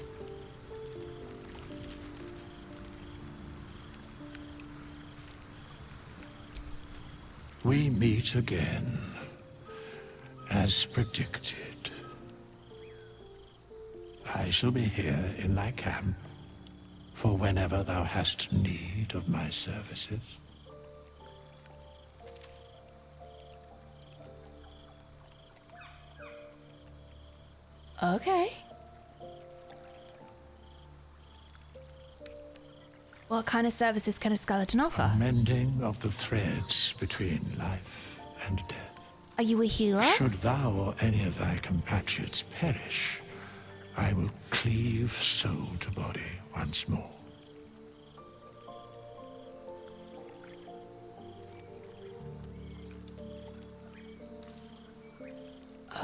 We meet again, as predicted. I shall be here in thy camp for whenever thou hast need of my services. Okay. What kind of services can a skeleton offer? A mending of the threads between life and death. Are you a healer? Should thou or any of thy compatriots perish, I will cleave soul to body once more.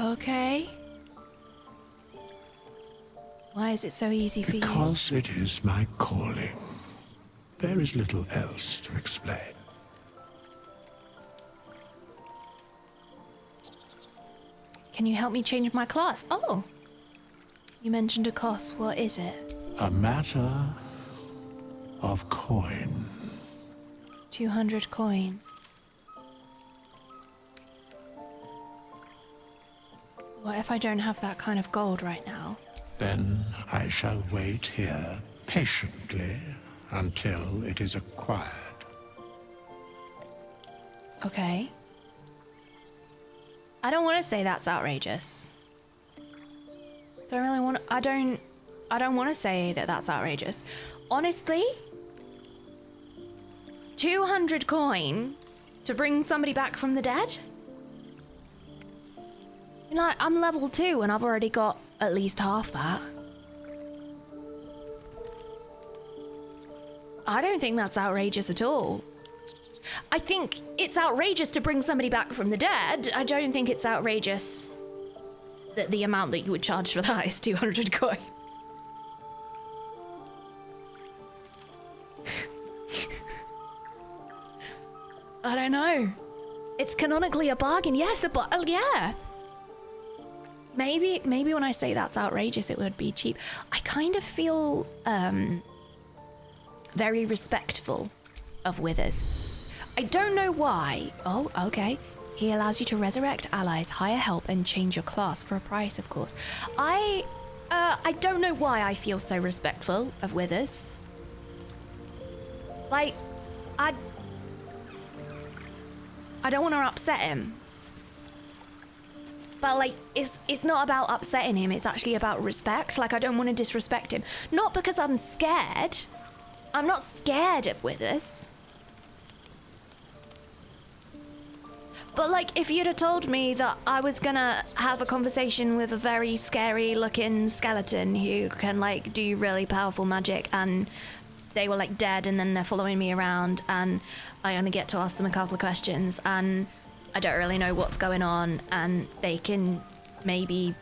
Okay. Why is it so easy for you? Because it is my calling. There is little else to explain. Can you help me change my class? Oh. You mentioned a cost. What is it? A matter of coin. 200 coin. What if I don't have that kind of gold right now? Then I shall wait here patiently until it is acquired. Okay. I don't want to say that's outrageous. Don't really want. I don't want to say that that's outrageous. Honestly, 200 coin to bring somebody back from the dead. Like, I'm level 2 and I've already got at least half that. I don't think that's outrageous at all. I think it's outrageous to bring somebody back from the dead. I don't think it's outrageous that the amount that you would charge for that is 200 coin. I don't know. It's canonically a bargain. Yes, yeah. Maybe when I say that's outrageous, it would be cheap. I kind of feel very respectful of Withers. I don't know why. Oh, okay. He allows you to resurrect allies, hire help, and change your class for a price, of course. I don't know why I feel so respectful of Withers. Like, I don't want to upset him. But, like, it's not about upsetting him, it's actually about respect. Like, I don't want to disrespect him. Not because I'm scared. I'm not scared of Withers. But, like, if you'd have told me that I was gonna have a conversation with a very scary-looking skeleton who can, like, do really powerful magic, and they were, like, dead, and then they're following me around, and I only get to ask them a couple of questions, and I don't really know what's going on, and they can maybe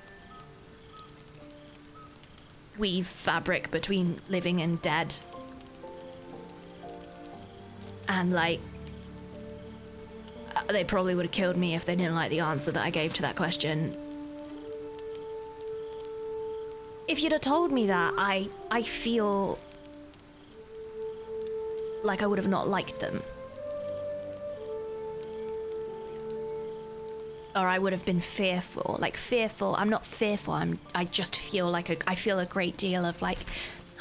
weave fabric between living and dead. And, like, they probably would have killed me if they didn't like the answer that I gave to that question. If you'd have told me that, I feel like I would have not liked them. Or I would have been fearful. Like, fearful. I'm not fearful. I just feel like I feel a great deal of, like,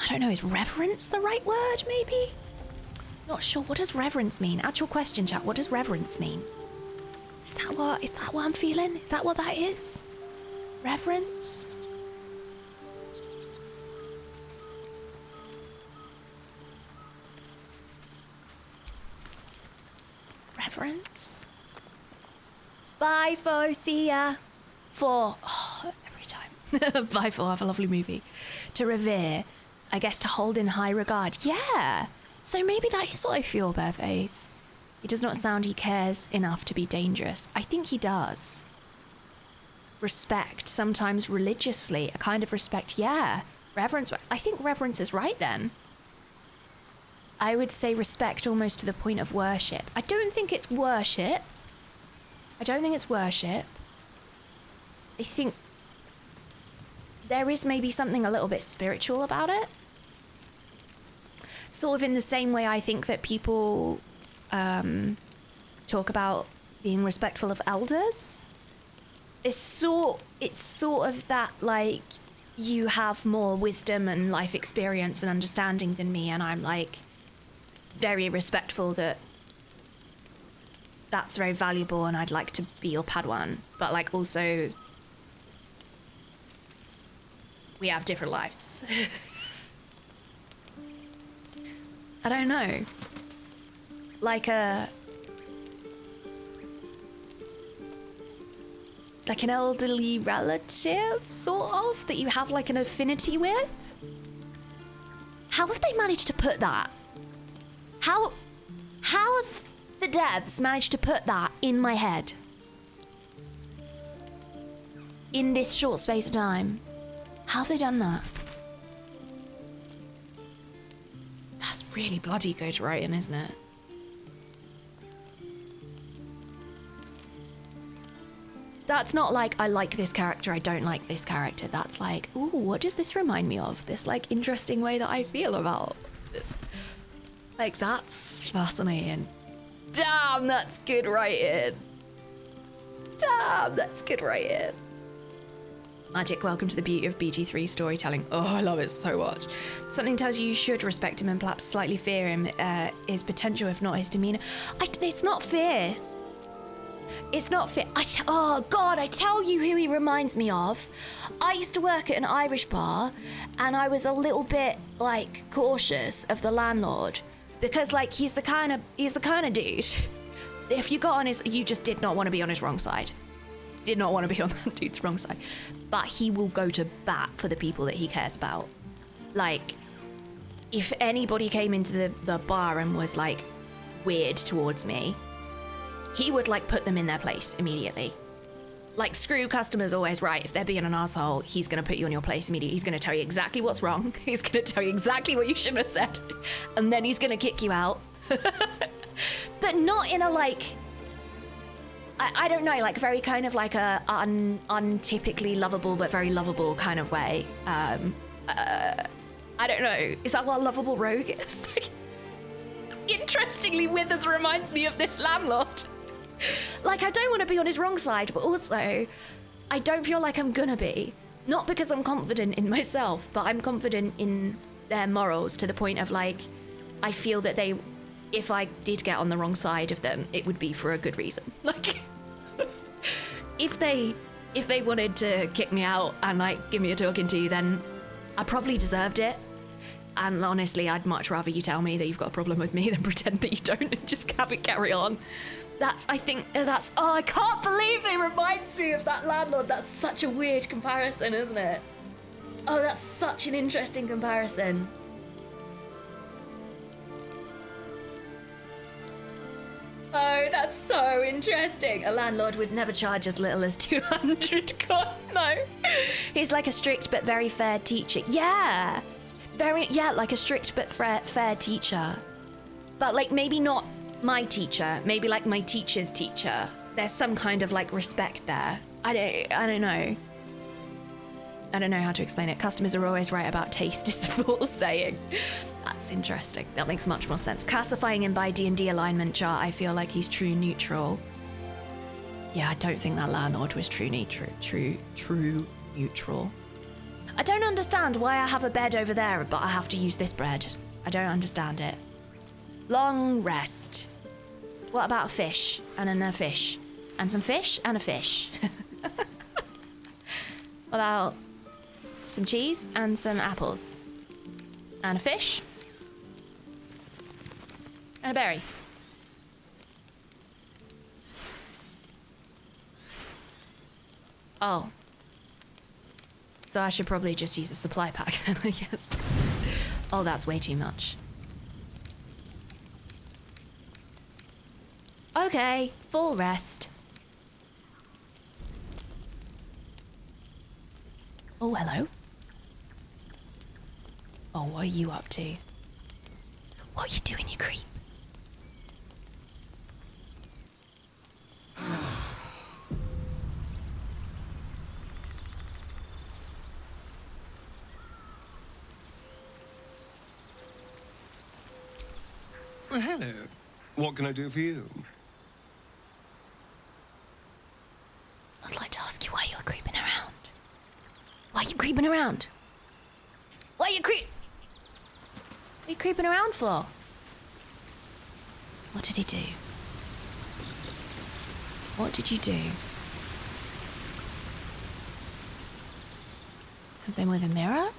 I don't know, is reverence the right word, maybe? Not sure. What does reverence mean? Actual question, chat. What does reverence mean? Is that what I'm feeling? Is that what that is? Reverence? Reverence? Bye, Fo. See ya. For, every time. Bye, For. Have a lovely movie. To revere. I guess to hold in high regard. Yeah. So maybe that is what I feel, Bareface. He does not sound he cares enough to be dangerous. I think he does. Respect, sometimes religiously. A kind of respect, yeah. Reverence. I think reverence is right then. I would say respect almost to the point of worship. I don't think it's worship. I think there is maybe something a little bit spiritual about it. Sort of in the same way I think that people talk about being respectful of elders. It's sort of that, like, you have more wisdom and life experience and understanding than me, and I'm like very respectful that that's very valuable and I'd like to be your Padawan. But like also we have different lives. I don't know. Like an elderly relative, sort of, that you have like an affinity with? How have they managed to put that? How have the devs managed to put that in my head? In this short space of time? How have they done that? That's really bloody good writing, isn't it? That's not like, I like this character, I don't like this character. That's like, ooh, what does this remind me of? This like interesting way that I feel about this. Like, that's fascinating. Damn, that's good writing. Damn, that's good writing. Magic, welcome to the beauty of BG3 storytelling. Oh, I love it so much. Something tells you should respect him and perhaps slightly fear him, his potential, if not his demeanor. It's not fear. It's not fear. Oh, God, I tell you who he reminds me of. I used to work at an Irish bar, and I was a little bit, like, cautious of the landlord. Because, like, he's the kind of dude. If you got on you just did not want to be on his wrong side. Did not want to be on that dude's wrong side. But he will go to bat for the people that he cares about. Like, if anybody came into the bar and was, like, weird towards me, he would, like, put them in their place immediately. Like, screw customers always right. If they're being an asshole, he's going to put you in your place immediately. He's going to tell you exactly what's wrong. He's going to tell you exactly what you shouldn't have said. And then he's going to kick you out. But not in a, like, I don't know, like, very kind of like a untypically lovable but very lovable kind of way. I don't know. Is that what a lovable rogue is? Interestingly, Withers reminds me of this landlord. Like, I don't want to be on his wrong side, but also I don't feel like I'm gonna be. Not because I'm confident in myself, but I'm confident in their morals to the point of, like, I feel that if I did get on the wrong side of them, it would be for a good reason. Like, if they wanted to kick me out and, like, give me a talking to, then I probably deserved it. And honestly, I'd much rather you tell me that you've got a problem with me than pretend that you don't and just have it carry on. I can't believe it reminds me of that landlord. That's such a weird comparison, isn't it? Oh, that's such an interesting comparison. Oh, that's so interesting. A landlord would never charge as little as 200. God, no. He's like a strict but very fair teacher. Yeah. Like a strict but fair teacher. But, like, maybe not my teacher, maybe like my teacher's teacher. There's some kind of, like, respect there. I don't know. I don't know how to explain it. Customers are always right about taste is the full saying. That's interesting. That makes much more sense. Classifying him by D&D alignment chart, I feel like he's true neutral. Yeah, I don't think that landlord was true neutral. I don't understand why I have a bed over there, but I have to use this bed. I don't understand it. Long rest. What about a fish? And then a fish. And some fish and a fish. What about some cheese and some apples? And a fish? And a berry. Oh. So I should probably just use a supply pack then, I guess. Oh, that's way too much. Okay, full rest. Oh, hello. Oh, what are you up to? What are you doing, you creep? Well, hello. What can I do for you? I'd like to ask you why you're creeping around. Why are you creeping around? Why are you What are you creeping around for? What did he do? What did you do? Something with a mirror?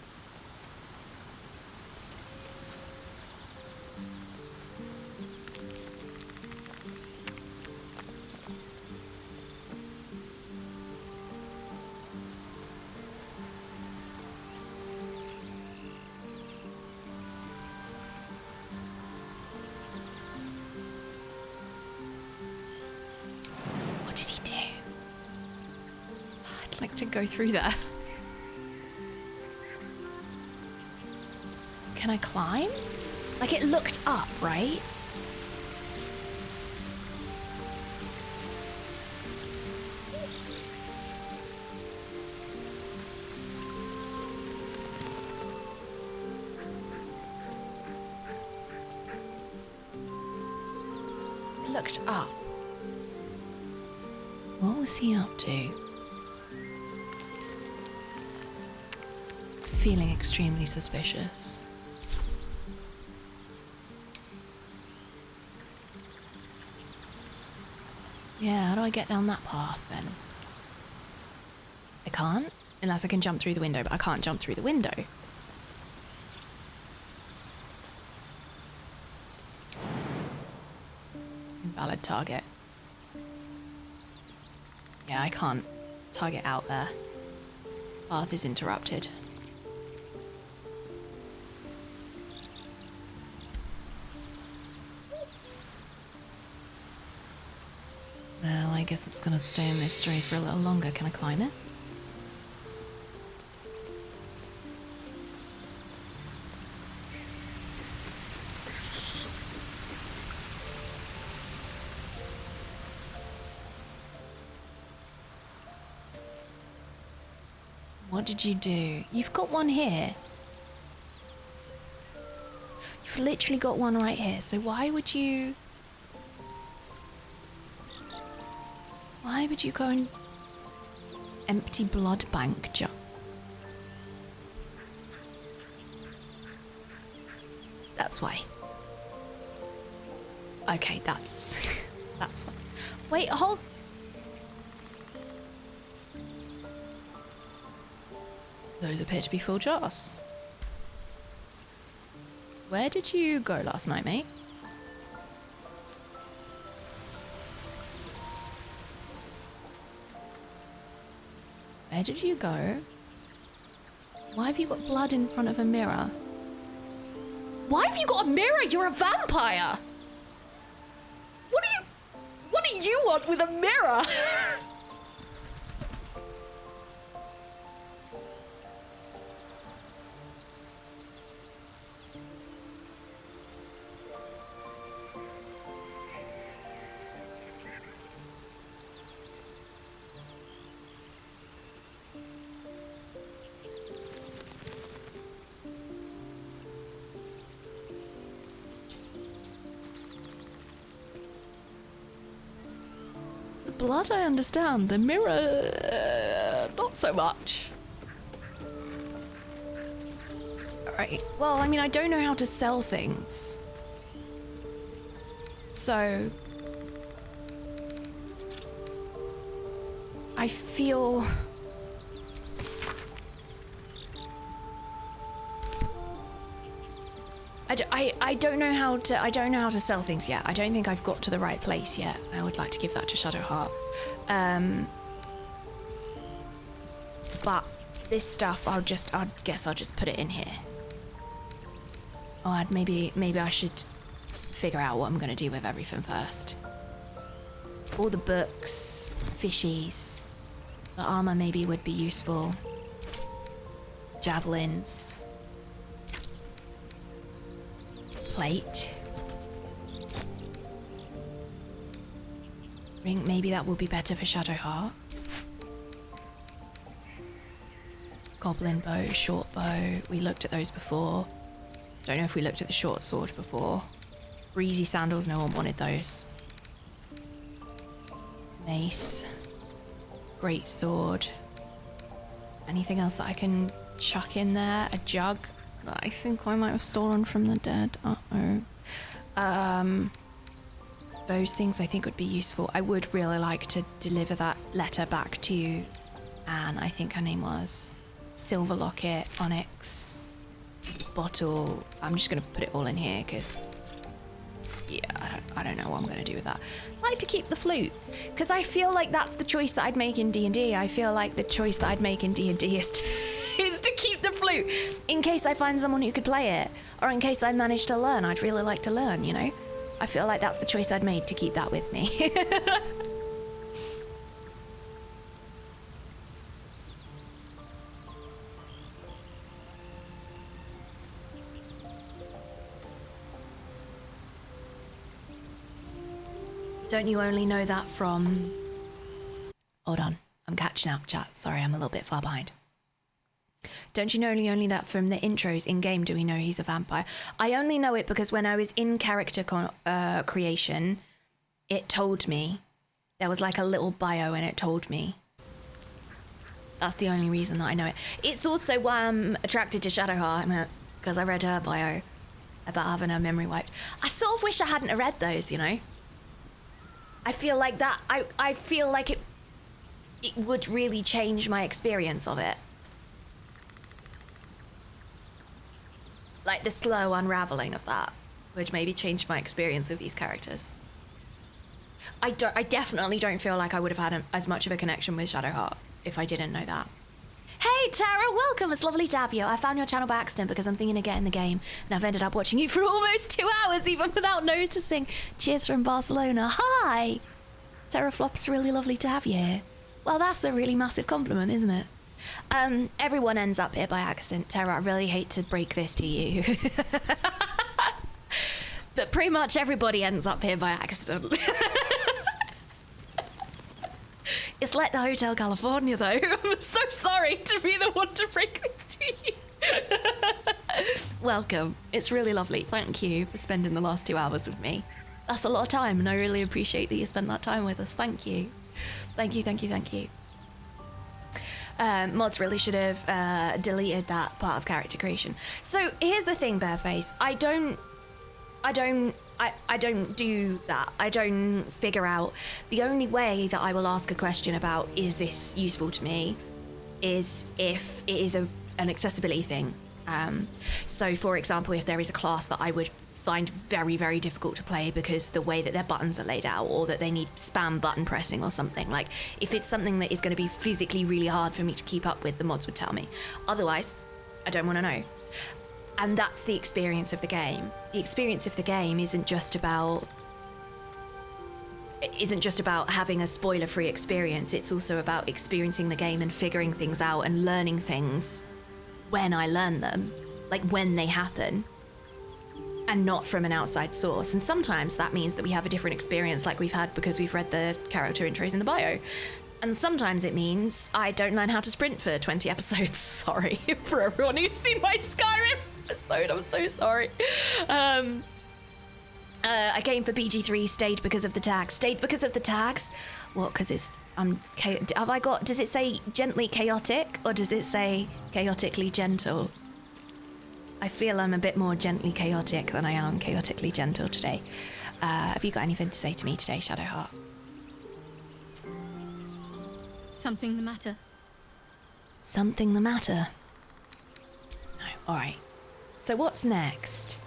What did he do? I'd like to go through there. Can I climb? Like, it looked up, right? It looked up. What was he up to? Feeling extremely suspicious. Yeah, how do I get down that path then? I can't, unless I can jump through the window, but I can't jump through the window. Invalid target. Yeah, I can't target out there. Path is interrupted. Well, I guess it's gonna stay a mystery for a little longer. Can I climb it? What did you do? You've got one here. You've literally got one right here, so why would you... Why would you go and empty blood bank jug? That's why. Okay, that's that's why. Wait, hold. Those appear to be full jars. Where did you go last night, mate? Where did you go? Why have you got blood in front of a mirror? Why have you got a mirror? You're a vampire! What do you want with a mirror? Blood, I understand. The mirror, not so much. Alright, well, I mean, I don't know how to sell things. So... I feel... I don't know how to sell things yet. I don't think I've got to the right place yet. I would like to give that to Shadowheart. But this stuff, I guess I'll just put it in here. Or maybe I should figure out what I'm gonna do with everything first. All the books, fishies, the armor maybe would be useful. Javelins. Plate. Ring, maybe that will be better for Shadowheart. Goblin bow, short bow. We looked at those before. Don't know if we looked at the short sword before. Breezy sandals, no one wanted those. Mace. Great sword. Anything else that I can chuck in there? A jug that I think I might have stolen from the dead. Those things I think would be useful. I would really like to deliver that letter back to Anne, I think her name was. Silver locket, onyx, bottle. I'm just gonna put it all in here because, yeah, I don't know what I'm gonna do with that. I like to keep the flute because I feel like that's the choice that I'd make in D&D. I feel like the choice that I'd make in D&D is to keep the flute in case I find someone who could play it, or in case I manage to learn. I'd really like to learn, you know? I feel like that's the choice I'd made, to keep that with me. Don't you only know that from... Hold on, I'm catching up, chat. Sorry, I'm a little bit far behind. Don't you know only that from the intros in-game do we know he's a vampire? I only know it because when I was in character creation, it told me. There was like a little bio and it told me. That's the only reason that I know it. It's also why I'm attracted to Shadowheart, because I read her bio about having her memory wiped. I sort of wish I hadn't read those, you know? I feel like that, I feel like it would really change my experience of it. Like the slow unraveling of that would maybe change my experience of these characters. I definitely don't feel like I would have had as much of a connection with Shadowheart if I didn't know that. Hey Tara, welcome. It's lovely to have you. I found your channel by accident because I'm thinking of getting the game, and I've ended up watching you for almost 2 hours even without noticing. Cheers from Barcelona. Hi! Terraflop's really lovely to have you here. Well, that's a really massive compliment, isn't it? Everyone ends up here by accident. Tara, I really hate to break this to you. But pretty much everybody ends up here by accident. It's like the Hotel California, though. I'm so sorry to be the one to break this to you. Welcome. It's really lovely. Thank you for spending the last 2 hours with me. That's a lot of time, and I really appreciate that you spent that time with us. Thank you. Thank you, thank you, thank you. Mods really should have deleted that part of character creation. So here's the thing, Bareface. I don't do that. I don't figure out. The only way that I will ask a question about, is this useful to me, is if it is an accessibility thing. So for example, if there is a class that I would find very, very difficult to play because the way that their buttons are laid out, or that they need spam button pressing or something, like if it's something that is going to be physically really hard for me to keep up with, the mods would tell me. Otherwise, I don't want to know. And that's the experience of the game. The experience of the game isn't just about having a spoiler-free experience. It's also about experiencing the game and figuring things out and learning things when I learn them, like when they happen, and not from an outside source. And sometimes that means that we have a different experience like we've had because we've read the character intros in the bio. And sometimes it means I don't learn how to sprint for 20 episodes. Sorry for everyone who's seen my Skyrim episode, I'm so sorry. I came for BG3, stayed because of the tags. Stayed because of the tags? What, because it's, have I got, does it say gently chaotic, or does it say chaotically gentle? I feel I'm a bit more gently chaotic than I am chaotically gentle today. Have you got anything to say to me today, Shadowheart? Something the matter? Something the matter? No, alright. So what's next?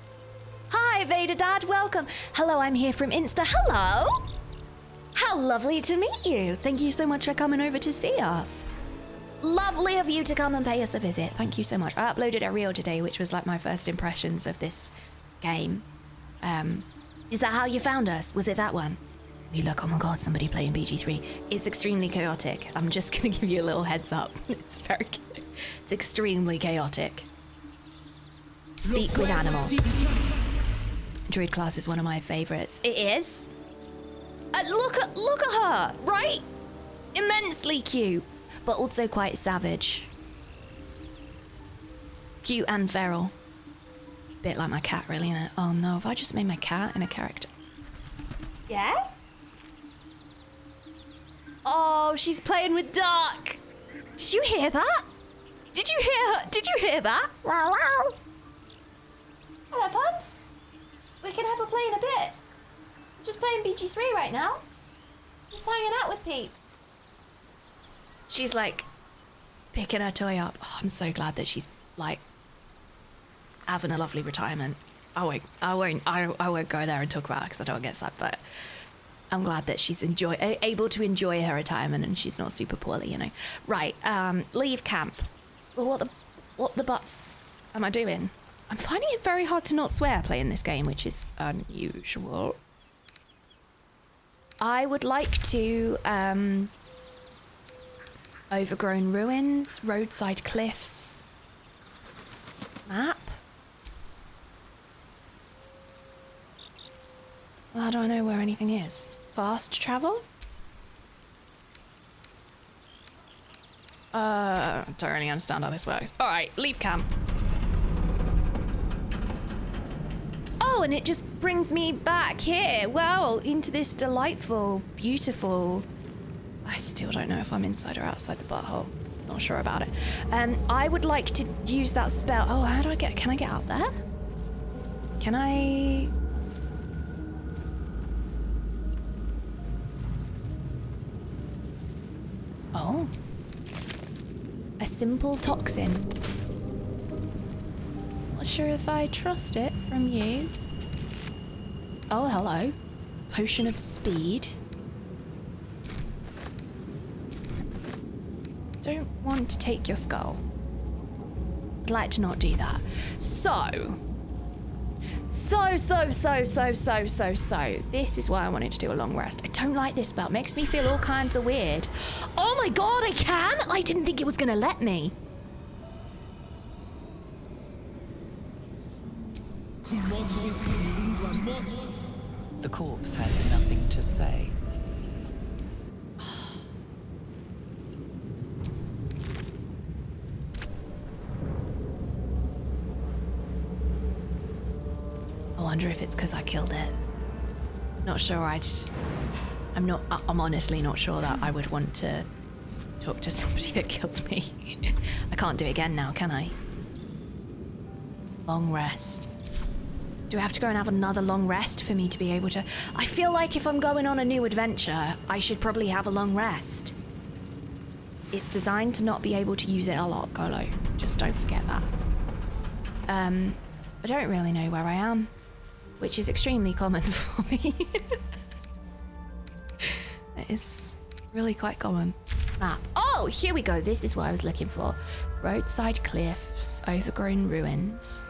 Hi, Vader Dad, welcome. Hello, I'm here from Insta. Hello! How lovely to meet you. Thank you so much for coming over to see us. Lovely of you to come and pay us a visit. Thank you so much. I uploaded a reel today, which was like my first impressions of this game. Is that how you found us? Was it that one? You look, oh my god, somebody playing BG3. It's extremely chaotic. I'm just gonna give you a little heads up. It's it's extremely chaotic. Speak with animals. Druid class is one of my favorites. It is. Look at her, right? Immensely cute, but also quite savage. Cute and feral. Bit like my cat, really, innit? Oh no, have I just made my cat in a character? Yeah? Oh, she's playing with Duck. Did you hear that? Did you hear her? Did you hear that? Wow, wow. Hello, pups. We can have a play in a bit. I'm just playing BG3 right now. Just hanging out with peeps. She's like picking her toy up. Oh, I'm so glad that she's like having a lovely retirement. I won't go there and talk about it because I don't get sad, but I'm glad that she's able to enjoy her retirement and she's not super poorly, you know. Right, leave camp. Well, what the butts am I doing? I'm finding it very hard to not swear playing this game, which is unusual. I would like to, overgrown ruins, roadside cliffs, map. How do I know where anything is? Fast travel? Don't really understand how this works. All right, leave camp. Oh, and it just brings me back here. Well, into this delightful, beautiful... I still don't know if I'm inside or outside the butthole. Not sure about it. I would like to use that spell. Oh, how do I get... Can I get out there? Can I... Oh. A simple toxin. Not sure if I trust it from you. Oh, hello. Potion of speed. Don't want to take your skull. I'd like to not do that. So. This is why I wanted to do a long rest. I don't like this spell. It makes me feel all kinds of weird. Oh my god, I can? I didn't think it was gonna let me. The corpse has nothing to say. I wonder if it's because I killed it. Not sure I'm honestly not sure that I would want to talk to somebody that killed me. I can't do it again now, can I? Long rest. Do I have to go and have another long rest for me to be able to... I feel like if I'm going on a new adventure, I should probably have a long rest. It's designed to not be able to use it a lot, Golo. Just don't forget that. I don't really know where I am, which is extremely common for me. It is really quite common. Map. Oh, here we go. This is what I was looking for. Roadside cliffs, overgrown ruins.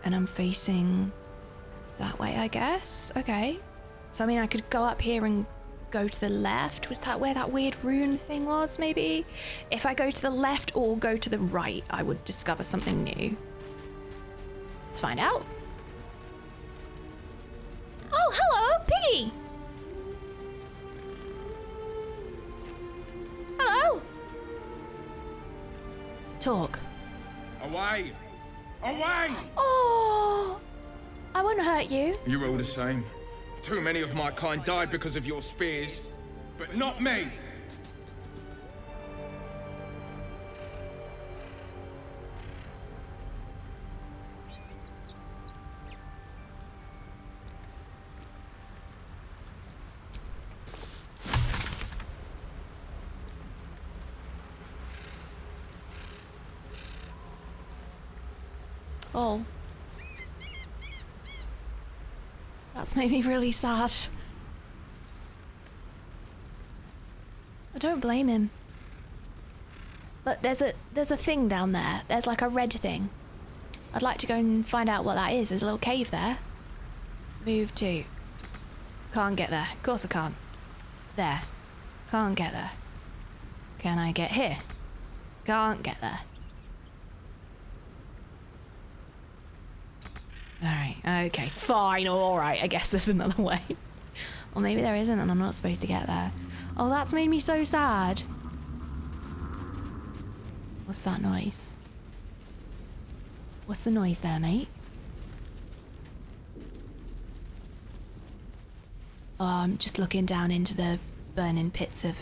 And I'm facing that way, I guess. Okay. So, I mean, I could go up here and go to the left. Was that where that weird rune thing was, maybe? If I go to the left or go to the right, I would discover something new. Let's find out. Oh, hello, Piggy. Hello. Talk. Away! Away! Oh, I won't hurt you. You're all the same. Too many of my kind died because of your spears, but not me! Oh. That's made me really sad. don't blame him. Look, there's a thing down there. There's like a red thing. I'd like to go and find out what that is. There's a little cave there. Move to. Can't get there. Of course I can't. There. Can't get there. Can I get here? Can't get there. Alright, okay, fine, alright, I guess there's another way. Or maybe there isn't and I'm not supposed to get there. Oh, that's made me so sad. What's that noise? What's the noise there, mate? Oh, I'm just looking down into the burning pits of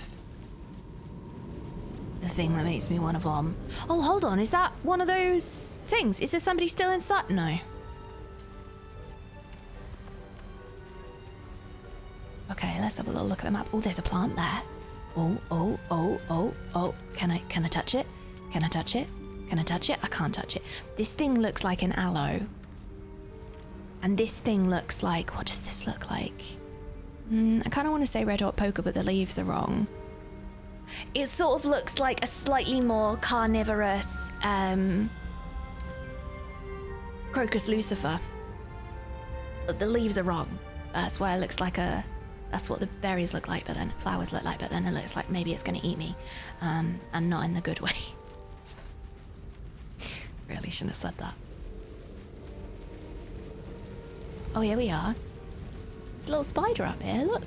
the thing that makes me want to vom. Oh, hold on, is that one of those things? Is there somebody still inside? No. Okay, let's have a little look at the map. Oh, there's a plant there. Oh. Can I touch it? Can I touch it? Can I touch it? I can't touch it. This thing looks like an aloe. And this thing looks like, what does this look like? I kind of want to say red hot poker, but the leaves are wrong. It sort of looks like a slightly more carnivorous Crocus lucifer. But the leaves are wrong. That's why it looks like a... That's what the berries look like, but then flowers look like, but then it looks like maybe it's going to eat me. And not in the good way. Really shouldn't have said that. Oh, here we are. There's a little spider up here, look.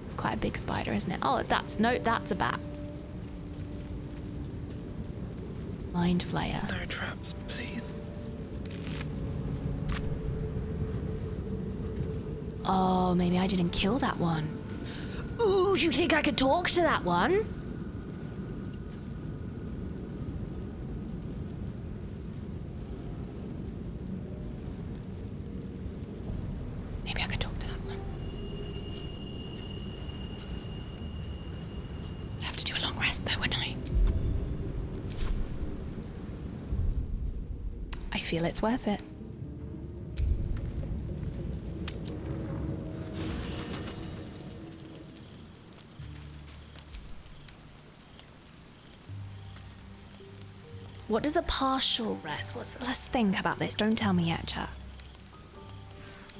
It's quite a big spider, isn't it? Oh, that's a bat. Mind flayer. No traps, please. Oh, maybe I didn't kill that one. Ooh, do you think I could talk to that one? Maybe I could talk to that one. I'd have to do a long rest though, wouldn't I? I feel it's worth it. What does a partial rest? Let's think about this. Don't tell me yet, chat.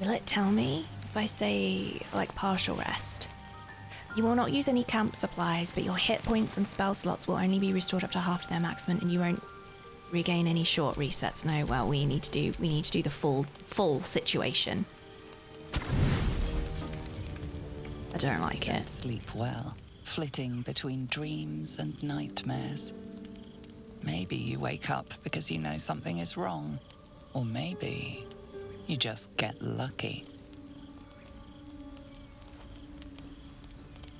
Will it tell me if I say, like, partial rest? You will not use any camp supplies, but your hit points and spell slots will only be restored up to half their maximum, and you won't regain any short resets. No, well, we need to do the full situation. I don't like it. Sleep well, flitting between dreams and nightmares. Maybe you wake up because you know something is wrong. Or maybe you just get lucky.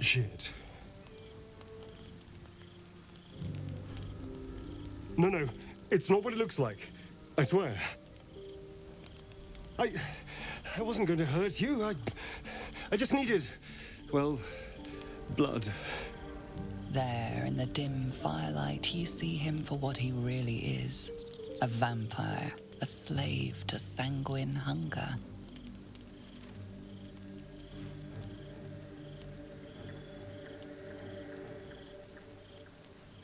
Shit. No, it's not what it looks like. I swear. I wasn't going to hurt you. I just needed, well, blood. There, in the dim firelight, you see him for what he really is. A vampire, a slave to sanguine hunger.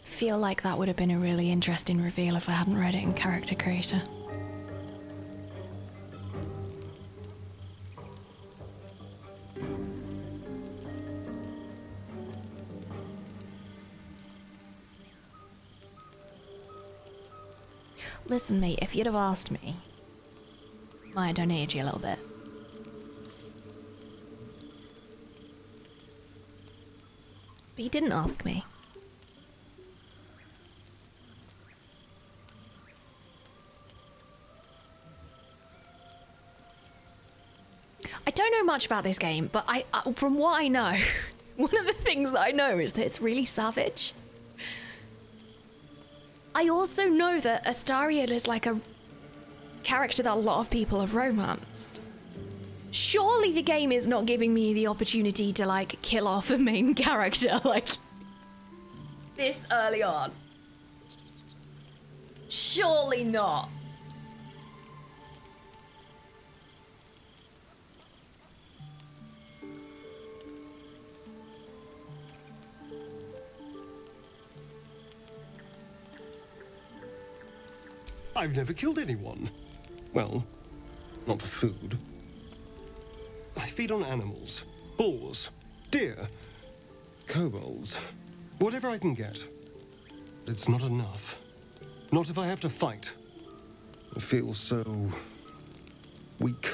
Feel like that would have been a really interesting reveal if I hadn't read it in Character Creator. Listen, mate, if you'd have asked me, might have donated you a little bit. But you didn't ask me. I don't know much about this game, but from what I know, one of the things that I know is that it's really savage. I also know that Astarion is like a character that a lot of people have romanced. Surely the game is not giving me the opportunity to, like, kill off a main character, like, this early on. Surely not. I've never killed anyone. Well, not for food. I feed on animals. Boars. Deer. Kobolds. Whatever I can get. But it's not enough. Not if I have to fight. I feel so... weak.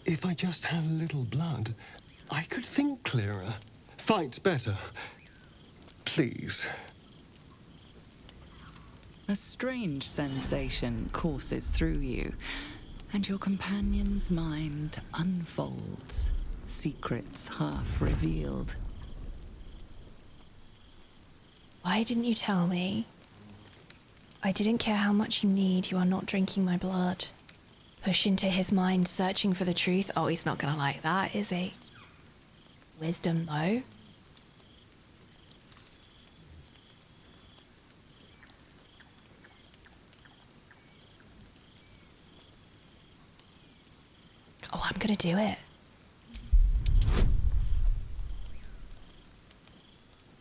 If I just had a little blood, I could think clearer. Fight better. Please. A strange sensation courses through you, and your companion's mind unfolds, secrets half revealed. Why didn't you tell me? I didn't care how much you need, you are not drinking my blood. Push into his mind, searching for the truth. Oh, he's not gonna like that, is he? Wisdom, though. Oh, I'm gonna do it.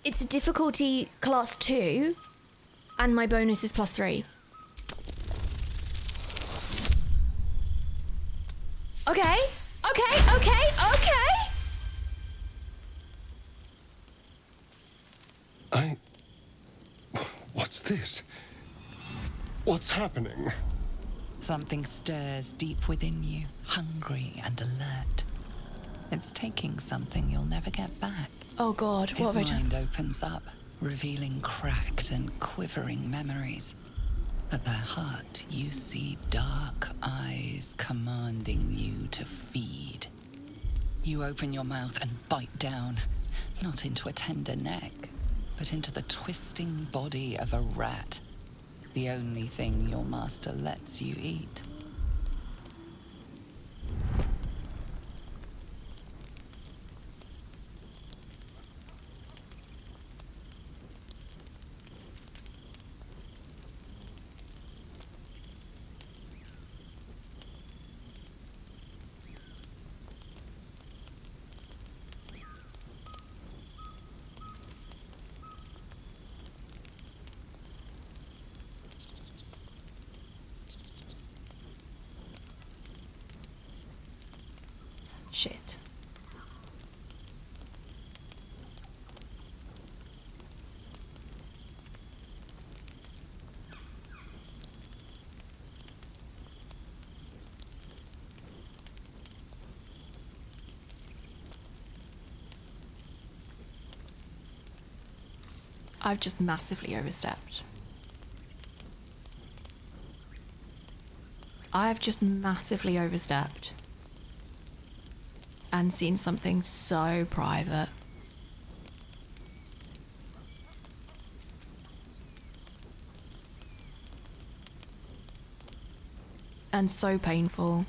It's a difficulty class 2, and my bonus is +3. Okay. What's this? What's happening? Something stirs deep within you, hungry and alert. It's taking something you'll never get back. Oh God, His what have I done? mind opens up, revealing cracked and quivering memories. At their heart, you see dark eyes commanding you to feed. You open your mouth and bite down, not into a tender neck, but into the twisting body of a rat, the only thing your master lets you eat. Shit. I've just massively overstepped. I've just massively overstepped. And seen something so private. And so painful.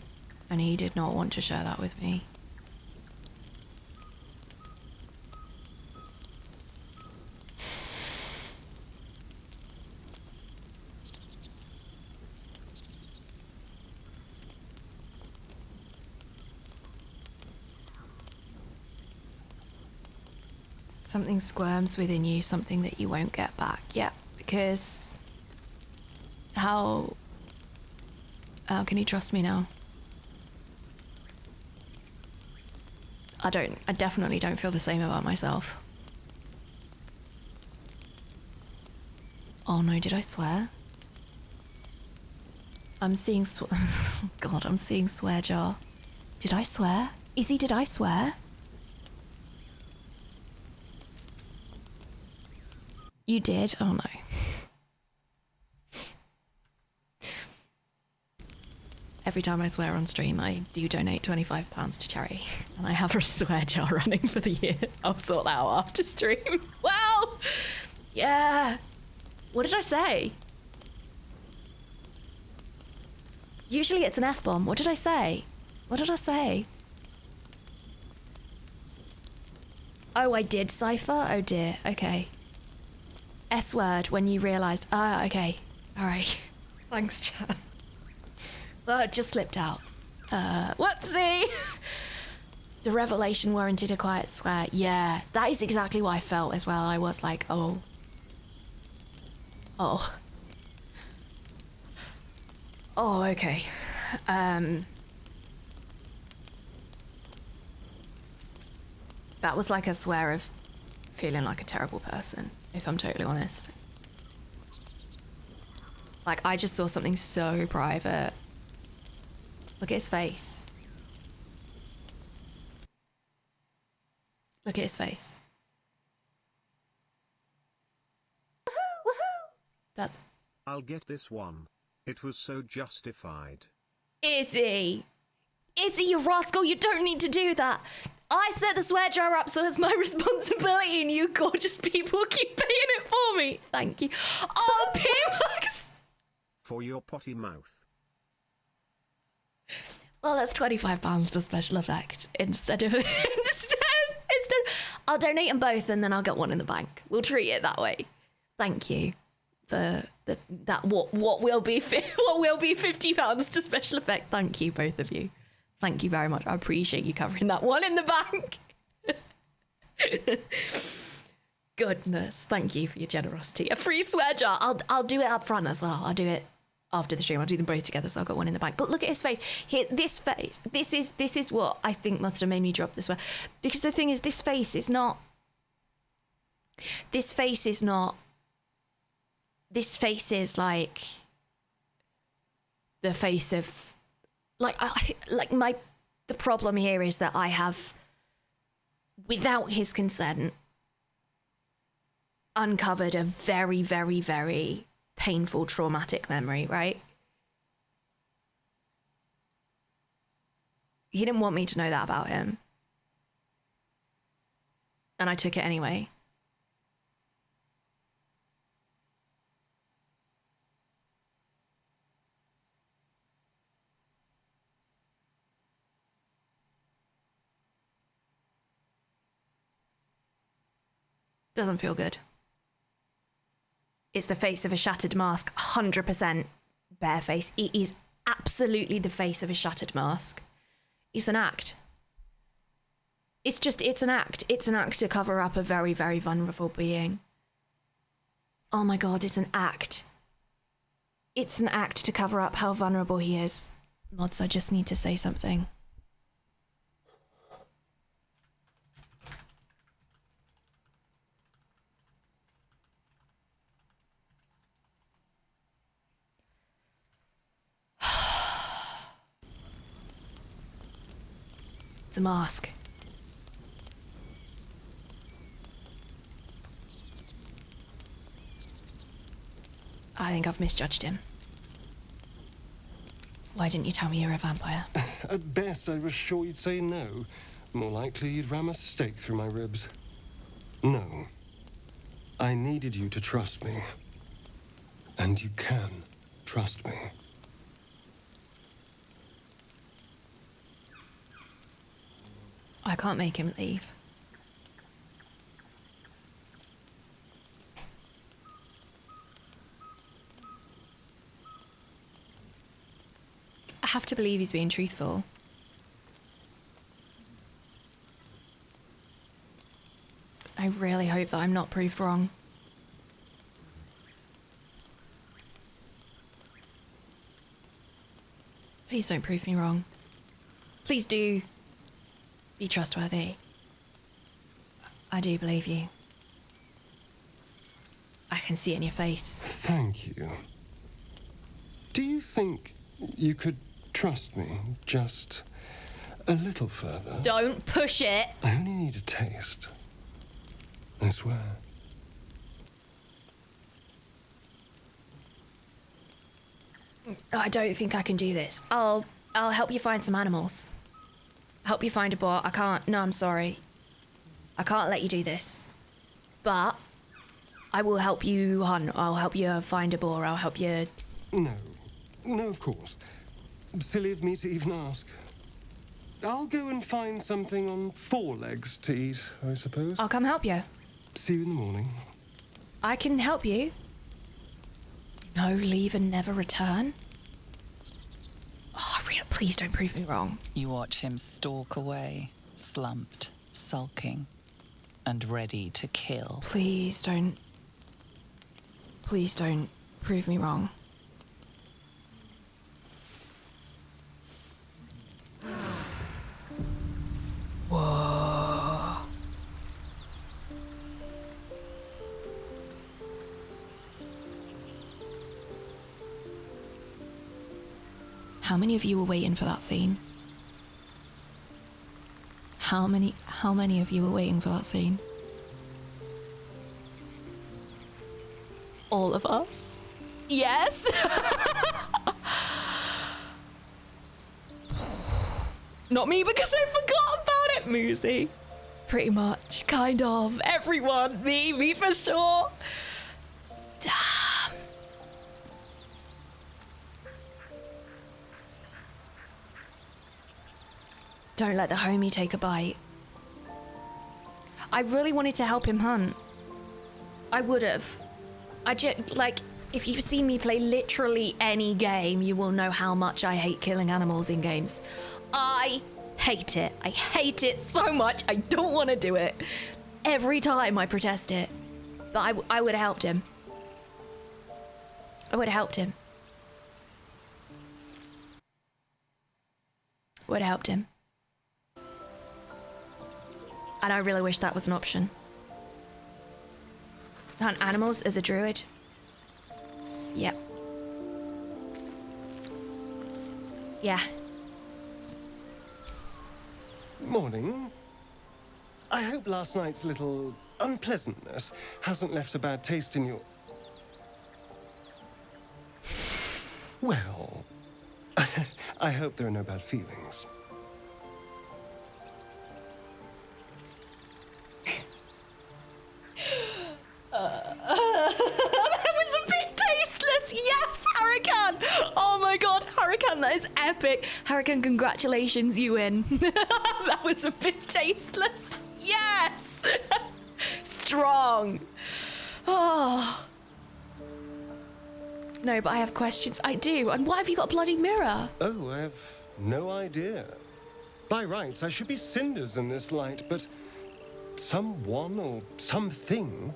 And he did not want to share that with me. Something squirms within you, something that you won't get back. Yeah, because how can you trust me now? I definitely don't feel the same about myself. Oh no, did I swear? I'm seeing God, I'm seeing swear jar. Did I swear? Izzy, did I swear? You did? Oh no. Every time I swear on stream, I do donate £25 to charity. And I have a swear jar running for the year. I'll sort that out after stream. Well, yeah. What did I say? Usually it's an F-bomb. What did I say? What did I say? Oh, I did cipher? Oh dear. Okay. S word when you realised. Ah, okay. Alright. Thanks, chat. Well, it just slipped out. Whoopsie! The revelation warranted a quiet swear. Yeah, that is exactly what I felt as well. I was like, oh. Oh, okay. That was like a swear of feeling like a terrible person, if I'm totally honest. Like, I just saw something so private. Look at his face. Look at his face. That's... I'll get this one. It was so justified. Izzy! Izzy, you rascal, you don't need to do that. I set the swear jar up so it's my responsibility and you gorgeous people keep paying it for me. Thank you. Oh, P-Max! For your potty mouth. Well, that's £25 to special effect instead of... instead, I'll donate them both and then I'll get one in the bank. We'll treat it that way. Thank you for what will be £50 to special effect. Thank you, both of you. Thank you very much. I appreciate you covering that one in the bank. Goodness, thank you for your generosity. A free swear jar. I'll do it up front as well. I'll do it after the stream. I'll do them both together, so I've got one in the bank. But look at his face. This face. This is what I think must have made me drop this one. Because the thing is, this face is not. This face is not. This face is like the face of. The problem here is that I have, without his consent, uncovered a very, very, very painful, traumatic memory, right? He didn't want me to know that about him. And I took it anyway. Doesn't feel good. It's the face of a shattered mask, 100% bare face. It is absolutely the face of a shattered mask. It's an act. It's an act. It's an act to cover up a very, very vulnerable being. Oh my god, it's an act. It's an act to cover up how vulnerable he is. Mods, I just need to say something. It's a mask. I think I've misjudged him. Why didn't you tell me you're a vampire? At best, I was sure you'd say no. More likely, you'd ram a stake through my ribs. No. I needed you to trust me. And you can trust me. I can't make him leave. I have to believe he's being truthful. I really hope that I'm not proved wrong. Please don't prove me wrong. Please do. Be trustworthy. I do believe you. I can see it in your face. Thank you. Do you think you could trust me just a little further? Don't push it! I only need a taste. I swear. I don't think I can do this. I'll help you find some animals. Help you find a boar. I can't. No, I'm sorry. I can't let you do this. But I will help you hunt. I'll help you find a boar. I'll help you... No. No, of course. Silly of me to even ask. I'll go and find something on 4 legs to eat, I suppose. I'll come help you. See you in the morning. I can help you. No, leave and never return. Oh, please don't prove me wrong. You watch him stalk away, slumped, sulking, and ready to kill. Please don't prove me wrong. How many of you were waiting for that scene? How many of you were waiting for that scene? All of us? Yes! Not me, because I forgot about it, Moosey. Pretty much, kind of. Everyone. Me for sure. Damn. Don't let the homie take a bite. I really wanted to help him hunt. I would have. Like, if you've seen me play literally any game, you will know how much I hate killing animals in games. I hate it. I hate it so much. I don't want to do it. Every time I protest it. But I would have helped him. I would have helped him. Would have helped him. And I really wish that was an option. Hunt animals as a druid. Yep. Yeah. Morning. I hope last night's little unpleasantness hasn't left a bad taste in your... Well, I hope there are no bad feelings. That was a bit tasteless. Yes, Hurricane. Oh my god, Hurricane, that is epic. Hurricane, congratulations, you win. That was a bit tasteless. Yes. Strong. Oh. No, but I have questions. I do. And why have you got a bloody mirror? Oh, I have no idea. By rights, I should be cinders in this light, but someone or something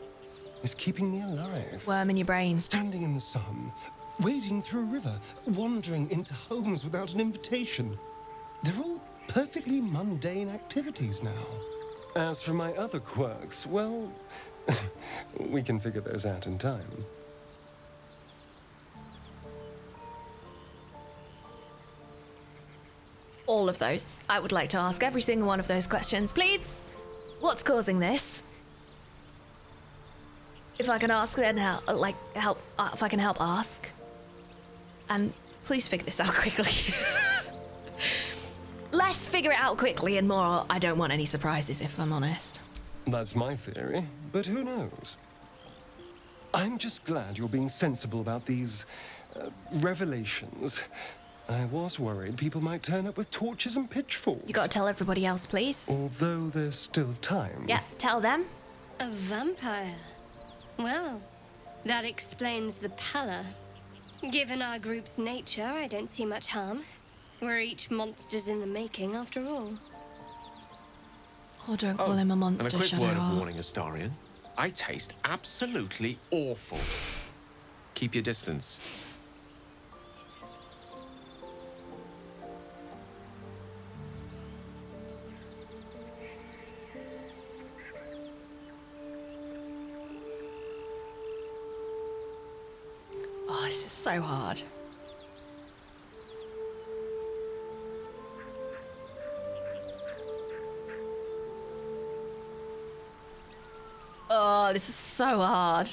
is keeping me alive. Worm in your brain. Standing in the sun, wading through a river, wandering into homes without an invitation. They're all perfectly mundane activities now. As for my other quirks, well, we can figure those out in time. All of those. I would like to ask every single one of those questions. Please, what's causing this? If I can ask, then help. If I can help ask, and please figure this out quickly. Less figure it out quickly, and more I don't want any surprises, if I'm honest. That's my theory, but who knows? I'm just glad you're being sensible about these revelations. I was worried people might turn up with torches and pitchforks. You gotta tell everybody else, please. Although there's still time. Yeah, tell them. A vampire? Well, that explains the pallor. Given our group's nature, I don't see much harm. We're each monsters in the making, after all. Oh, don't call him a monster, and a quick word of Shadow. warning, Astarion. I taste absolutely awful. Keep your distance. Oh, this is so hard. Oh, this is so hard.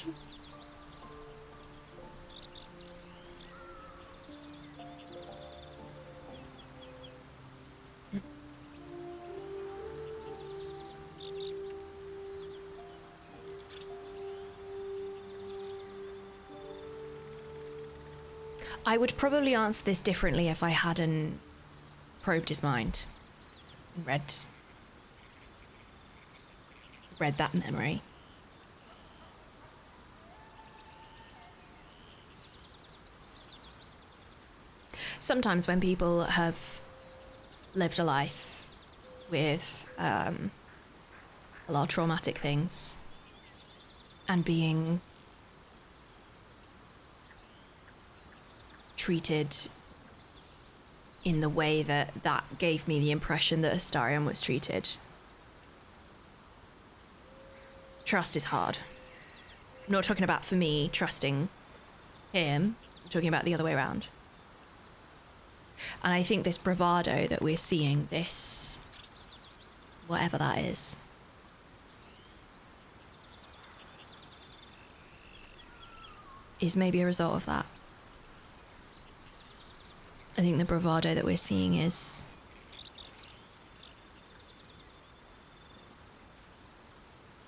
I would probably answer this differently if I hadn't probed his mind and read that memory. Sometimes when people have lived a life with a lot of traumatic things and being treated in the way that gave me the impression that Astarion was treated. Trust is hard. I'm not talking about for me trusting him. I'm talking about the other way around. And I think this bravado that we're seeing, this, whatever that is maybe a result of that. I think the bravado that we're seeing is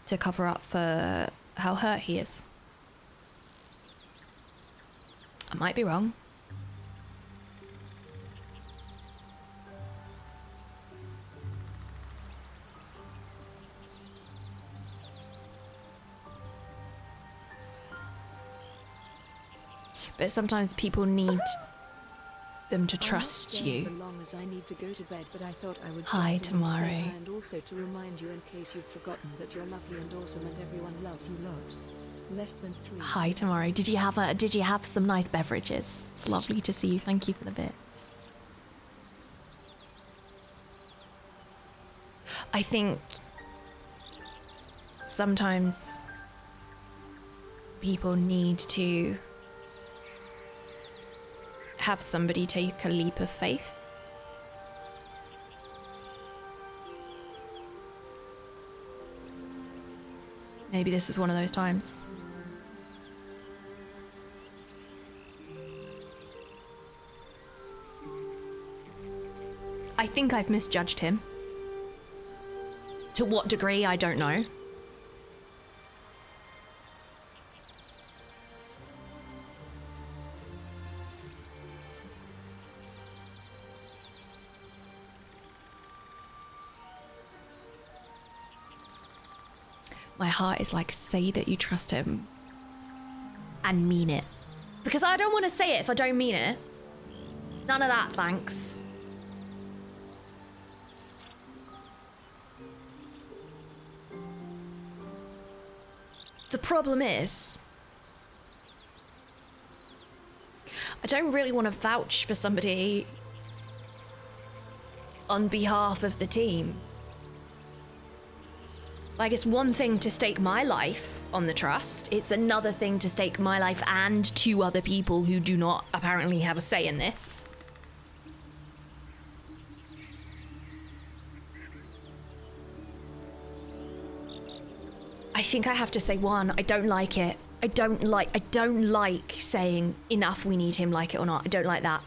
to cover up for how hurt he is. I might be wrong. But sometimes people need them to trust you. For long as I need to go to bed, but I thought I would Hi, drop in and say Tamari. hi, and also to remind you in case you've forgotten that you're lovely and awesome and everyone loves you lots. Less than 3. Hi, Tamari. Did you have some nice beverages? It's lovely to see you. Thank you for the bits. I think sometimes people need to have somebody take a leap of faith. Maybe this is one of those times. I think I've misjudged him. To what degree, I don't know. My heart is like, say that you trust him and mean it. Because I don't want to say it if I don't mean it. None of that, thanks. The problem is, I don't really want to vouch for somebody on behalf of the team. Like, it's one thing to stake my life on the trust. It's another thing to stake my life and 2 other people who do not apparently have a say in this. I think I have to say, one, I don't like it. I don't like saying enough, we need him, like it or not. I don't like that.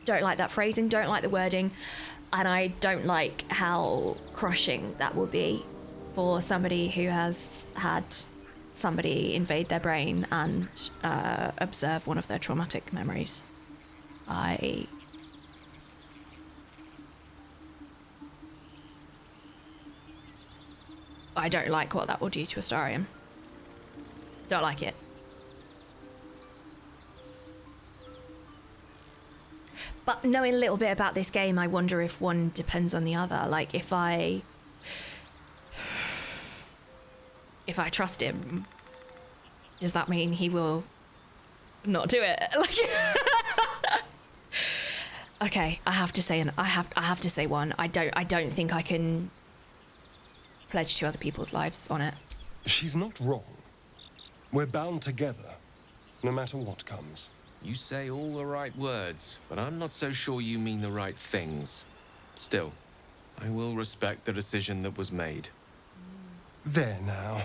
Don't like that phrasing, don't like the wording. And I don't like how crushing that will be for somebody who has had somebody invade their brain and observe one of their traumatic memories. I don't like what that will do to Astarion. Don't like it. But knowing a little bit about this game, I wonder if one depends on the other. Like, if I trust him, does that mean he will not do it? Like, okay, I have to say one. I don't think I can pledge 2 other people's lives on it. She's not wrong. We're bound together, no matter what comes. You say all the right words, but I'm not so sure you mean the right things. Still, I will respect the decision that was made. There now.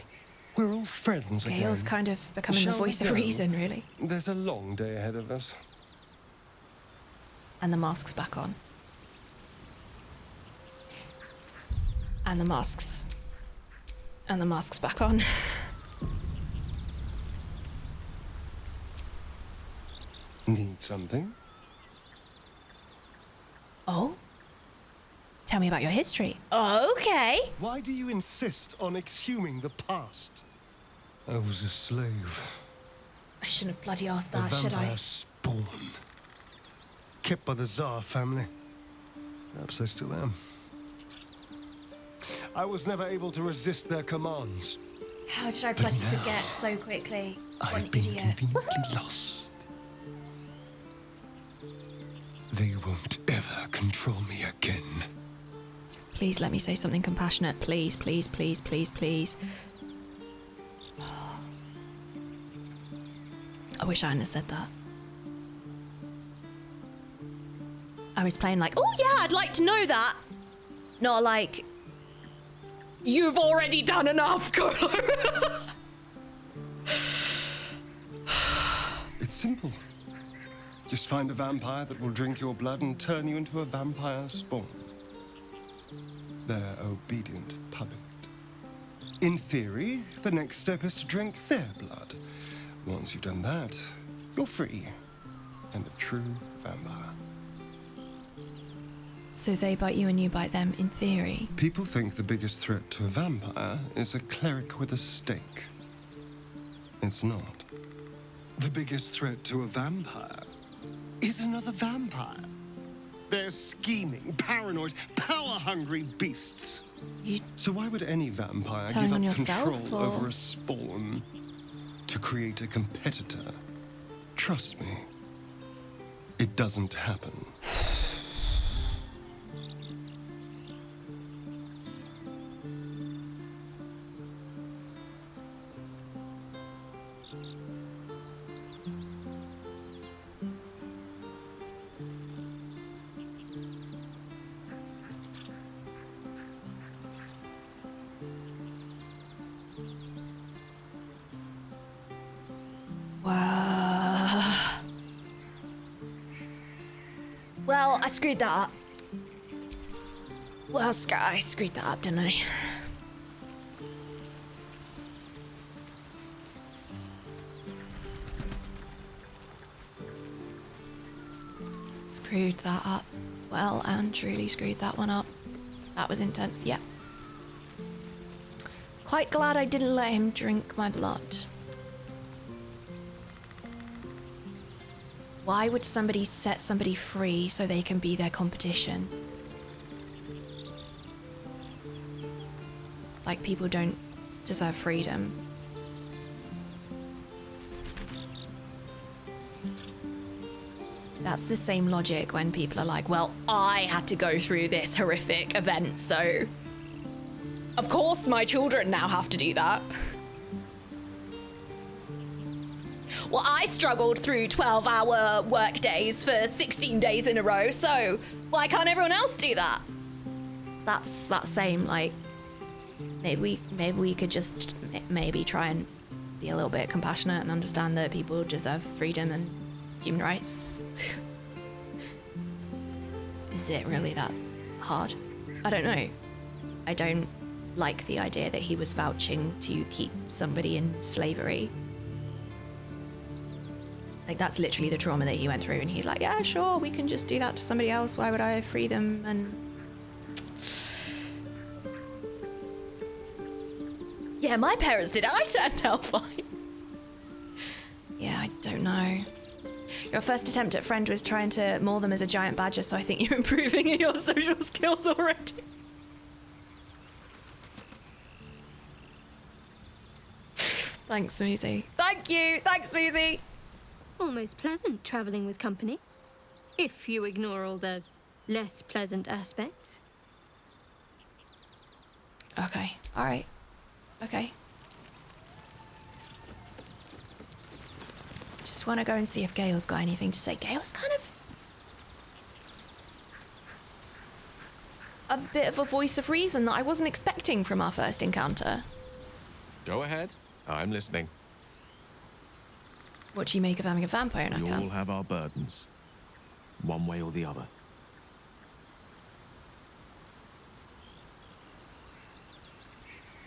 We're all friends again. Gale's kind of becoming the voice of reason, really. There's a long day ahead of us. And the mask's back on. And the mask's back on. Need something? Oh? Tell me about your history. Okay. Why do you insist on exhuming the past? I was a slave. I shouldn't have bloody asked A that, should I? vampire spawn. Kept by the Tsar family. Perhaps I still am. I was never able to resist their commands. How did I bloody forget so quickly? What I've an been idiot. conveniently lost. They won't ever control me again. Please let me say something compassionate. Please, please, please, please, please. I wish I hadn't have said that. I was playing like, oh yeah, I'd like to know that. Not like, you've already done enough, Colo. It's simple. Just find a vampire that will drink your blood and turn you into a vampire spawn. Their obedient puppet. In theory, the next step is to drink their blood. Once you've done that, you're free and a true vampire. So they bite you and you bite them, in theory. People think the biggest threat to a vampire is a cleric with a stake. It's not. The biggest threat to a vampire is another vampire. They're scheming, paranoid, power-hungry beasts. So why would any vampire give up control over a spawn to create a competitor? Trust me, it doesn't happen. Well, I screwed that up. Well, I screwed that up, didn't I? Screwed that up. Well, and truly screwed that one up. That was intense, yeah. Quite glad I didn't let him drink my blood. Why would somebody set somebody free so they can be their competition? Like, people don't deserve freedom. That's the same logic when people are like, well, I had to go through this horrific event, so of course my children now have to do that. Well, I struggled through 12-hour work days for 16 days in a row, so why can't everyone else do that? That's that same, like, maybe we could just maybe try and be a little bit compassionate and understand that people deserve freedom and human rights. Is it really that hard? I don't know. I don't like the idea that he was vouching to keep somebody in slavery. Like, that's literally the trauma that he went through, and he's like, yeah, sure, we can just do that to somebody else. Why would I free them? And yeah, my parents did it. I turned out fine. Yeah, I don't know. Your first attempt at friend was trying to maul them as a giant badger, so I think you're improving in your social skills already. Thanks, Smoozy. Thank you. Thanks, Smoozy. Almost pleasant traveling with company, if you ignore all the less pleasant aspects. Okay, all right. Okay. Just want to go and see if Gale's got anything to say. Gale's kind of a bit of a voice of reason that I wasn't expecting from our first encounter. Go ahead. I'm listening. What do you make of having a vampire in our We camp? all have our burdens, one way or the other.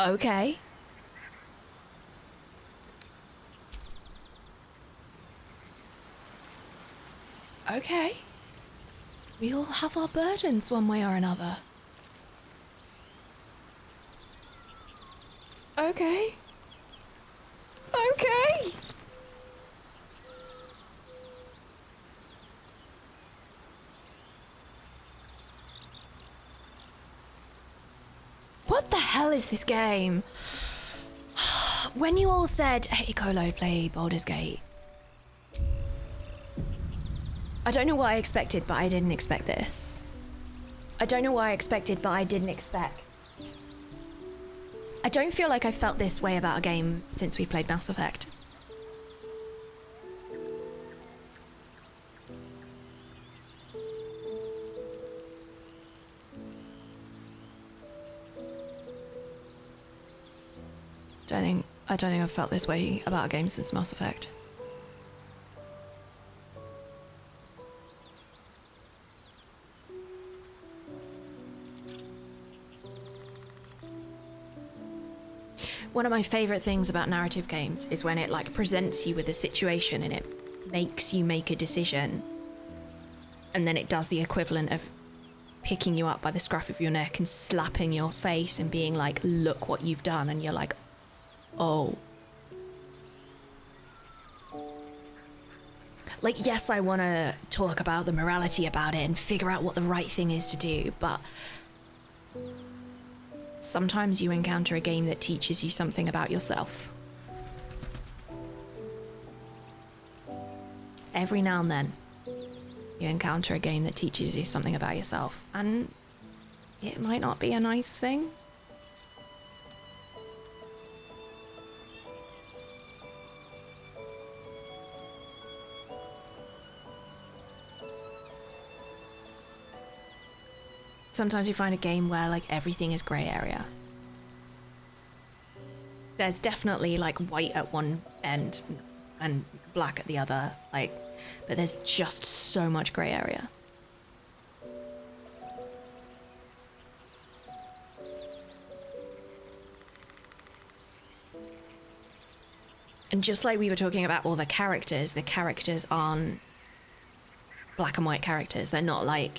Okay. Okay. We all have our burdens one way or another. Okay. Okay. What the hell is this game? When you all said, hey, Colo, play Baldur's Gate, I don't know what I expected, but I didn't expect this. I don't know what I expected, but I didn't expect. I don't feel like I felt this way about a game since we played Mass Effect. I don't think I've felt this way about a game since Mass Effect. One of my favorite things about narrative games is when it like presents you with a situation and it makes you make a decision, and then it does the equivalent of picking you up by the scruff of your neck and slapping your face and being like, look what you've done, and you're like, oh. Like, yes, I want to talk about the morality about it and figure out what the right thing is to do, but sometimes you encounter a game that teaches you something about yourself. Every now and then, you encounter a game that teaches you something about yourself, and it might not be a nice thing. Sometimes you find a game where like everything is grey area. There's definitely like white at one end and black at the other, like, but there's just so much grey area. And just like we were talking about all the characters aren't black and white characters. They're not like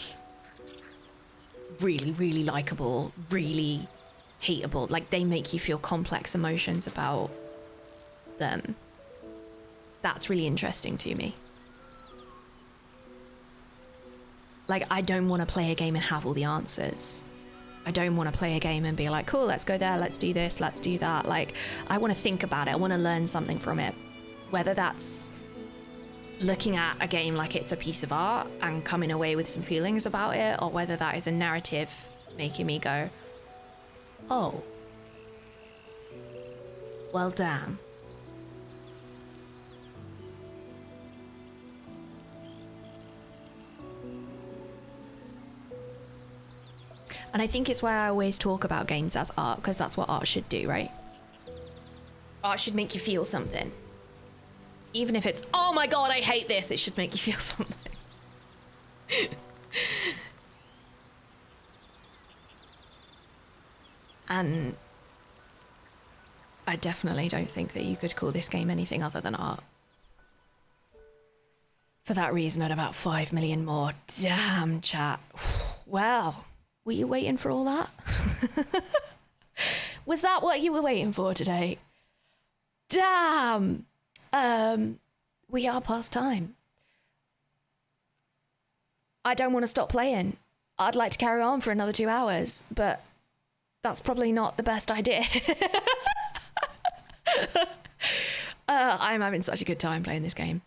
really, really likable, really hateable. Like, they make you feel complex emotions about them. That's really interesting to me. Like, I don't want to play a game and have all the answers. I don't want to play a game and be like, cool, let's go there, let's do this, let's do that. Like, I want to think about it. I want to learn something from it. Whether that's looking at a game like it's a piece of art and coming away with some feelings about it, or whether that is a narrative making me go, oh, well, damn. And I think it's why I always talk about games as art, because that's what art should do, right? Art should make you feel something. Even if it's, oh my god, I hate this, it should make you feel something. And I definitely don't think that you could call this game anything other than art. For that reason, and about 5 million more. Damn, chat. Wow. Were you waiting for all that? Was that what you were waiting for today? Damn. We are past time. I don't want to stop playing. I'd like to carry on for another 2 hours, but that's probably not the best idea. I'm having such a good time playing this game.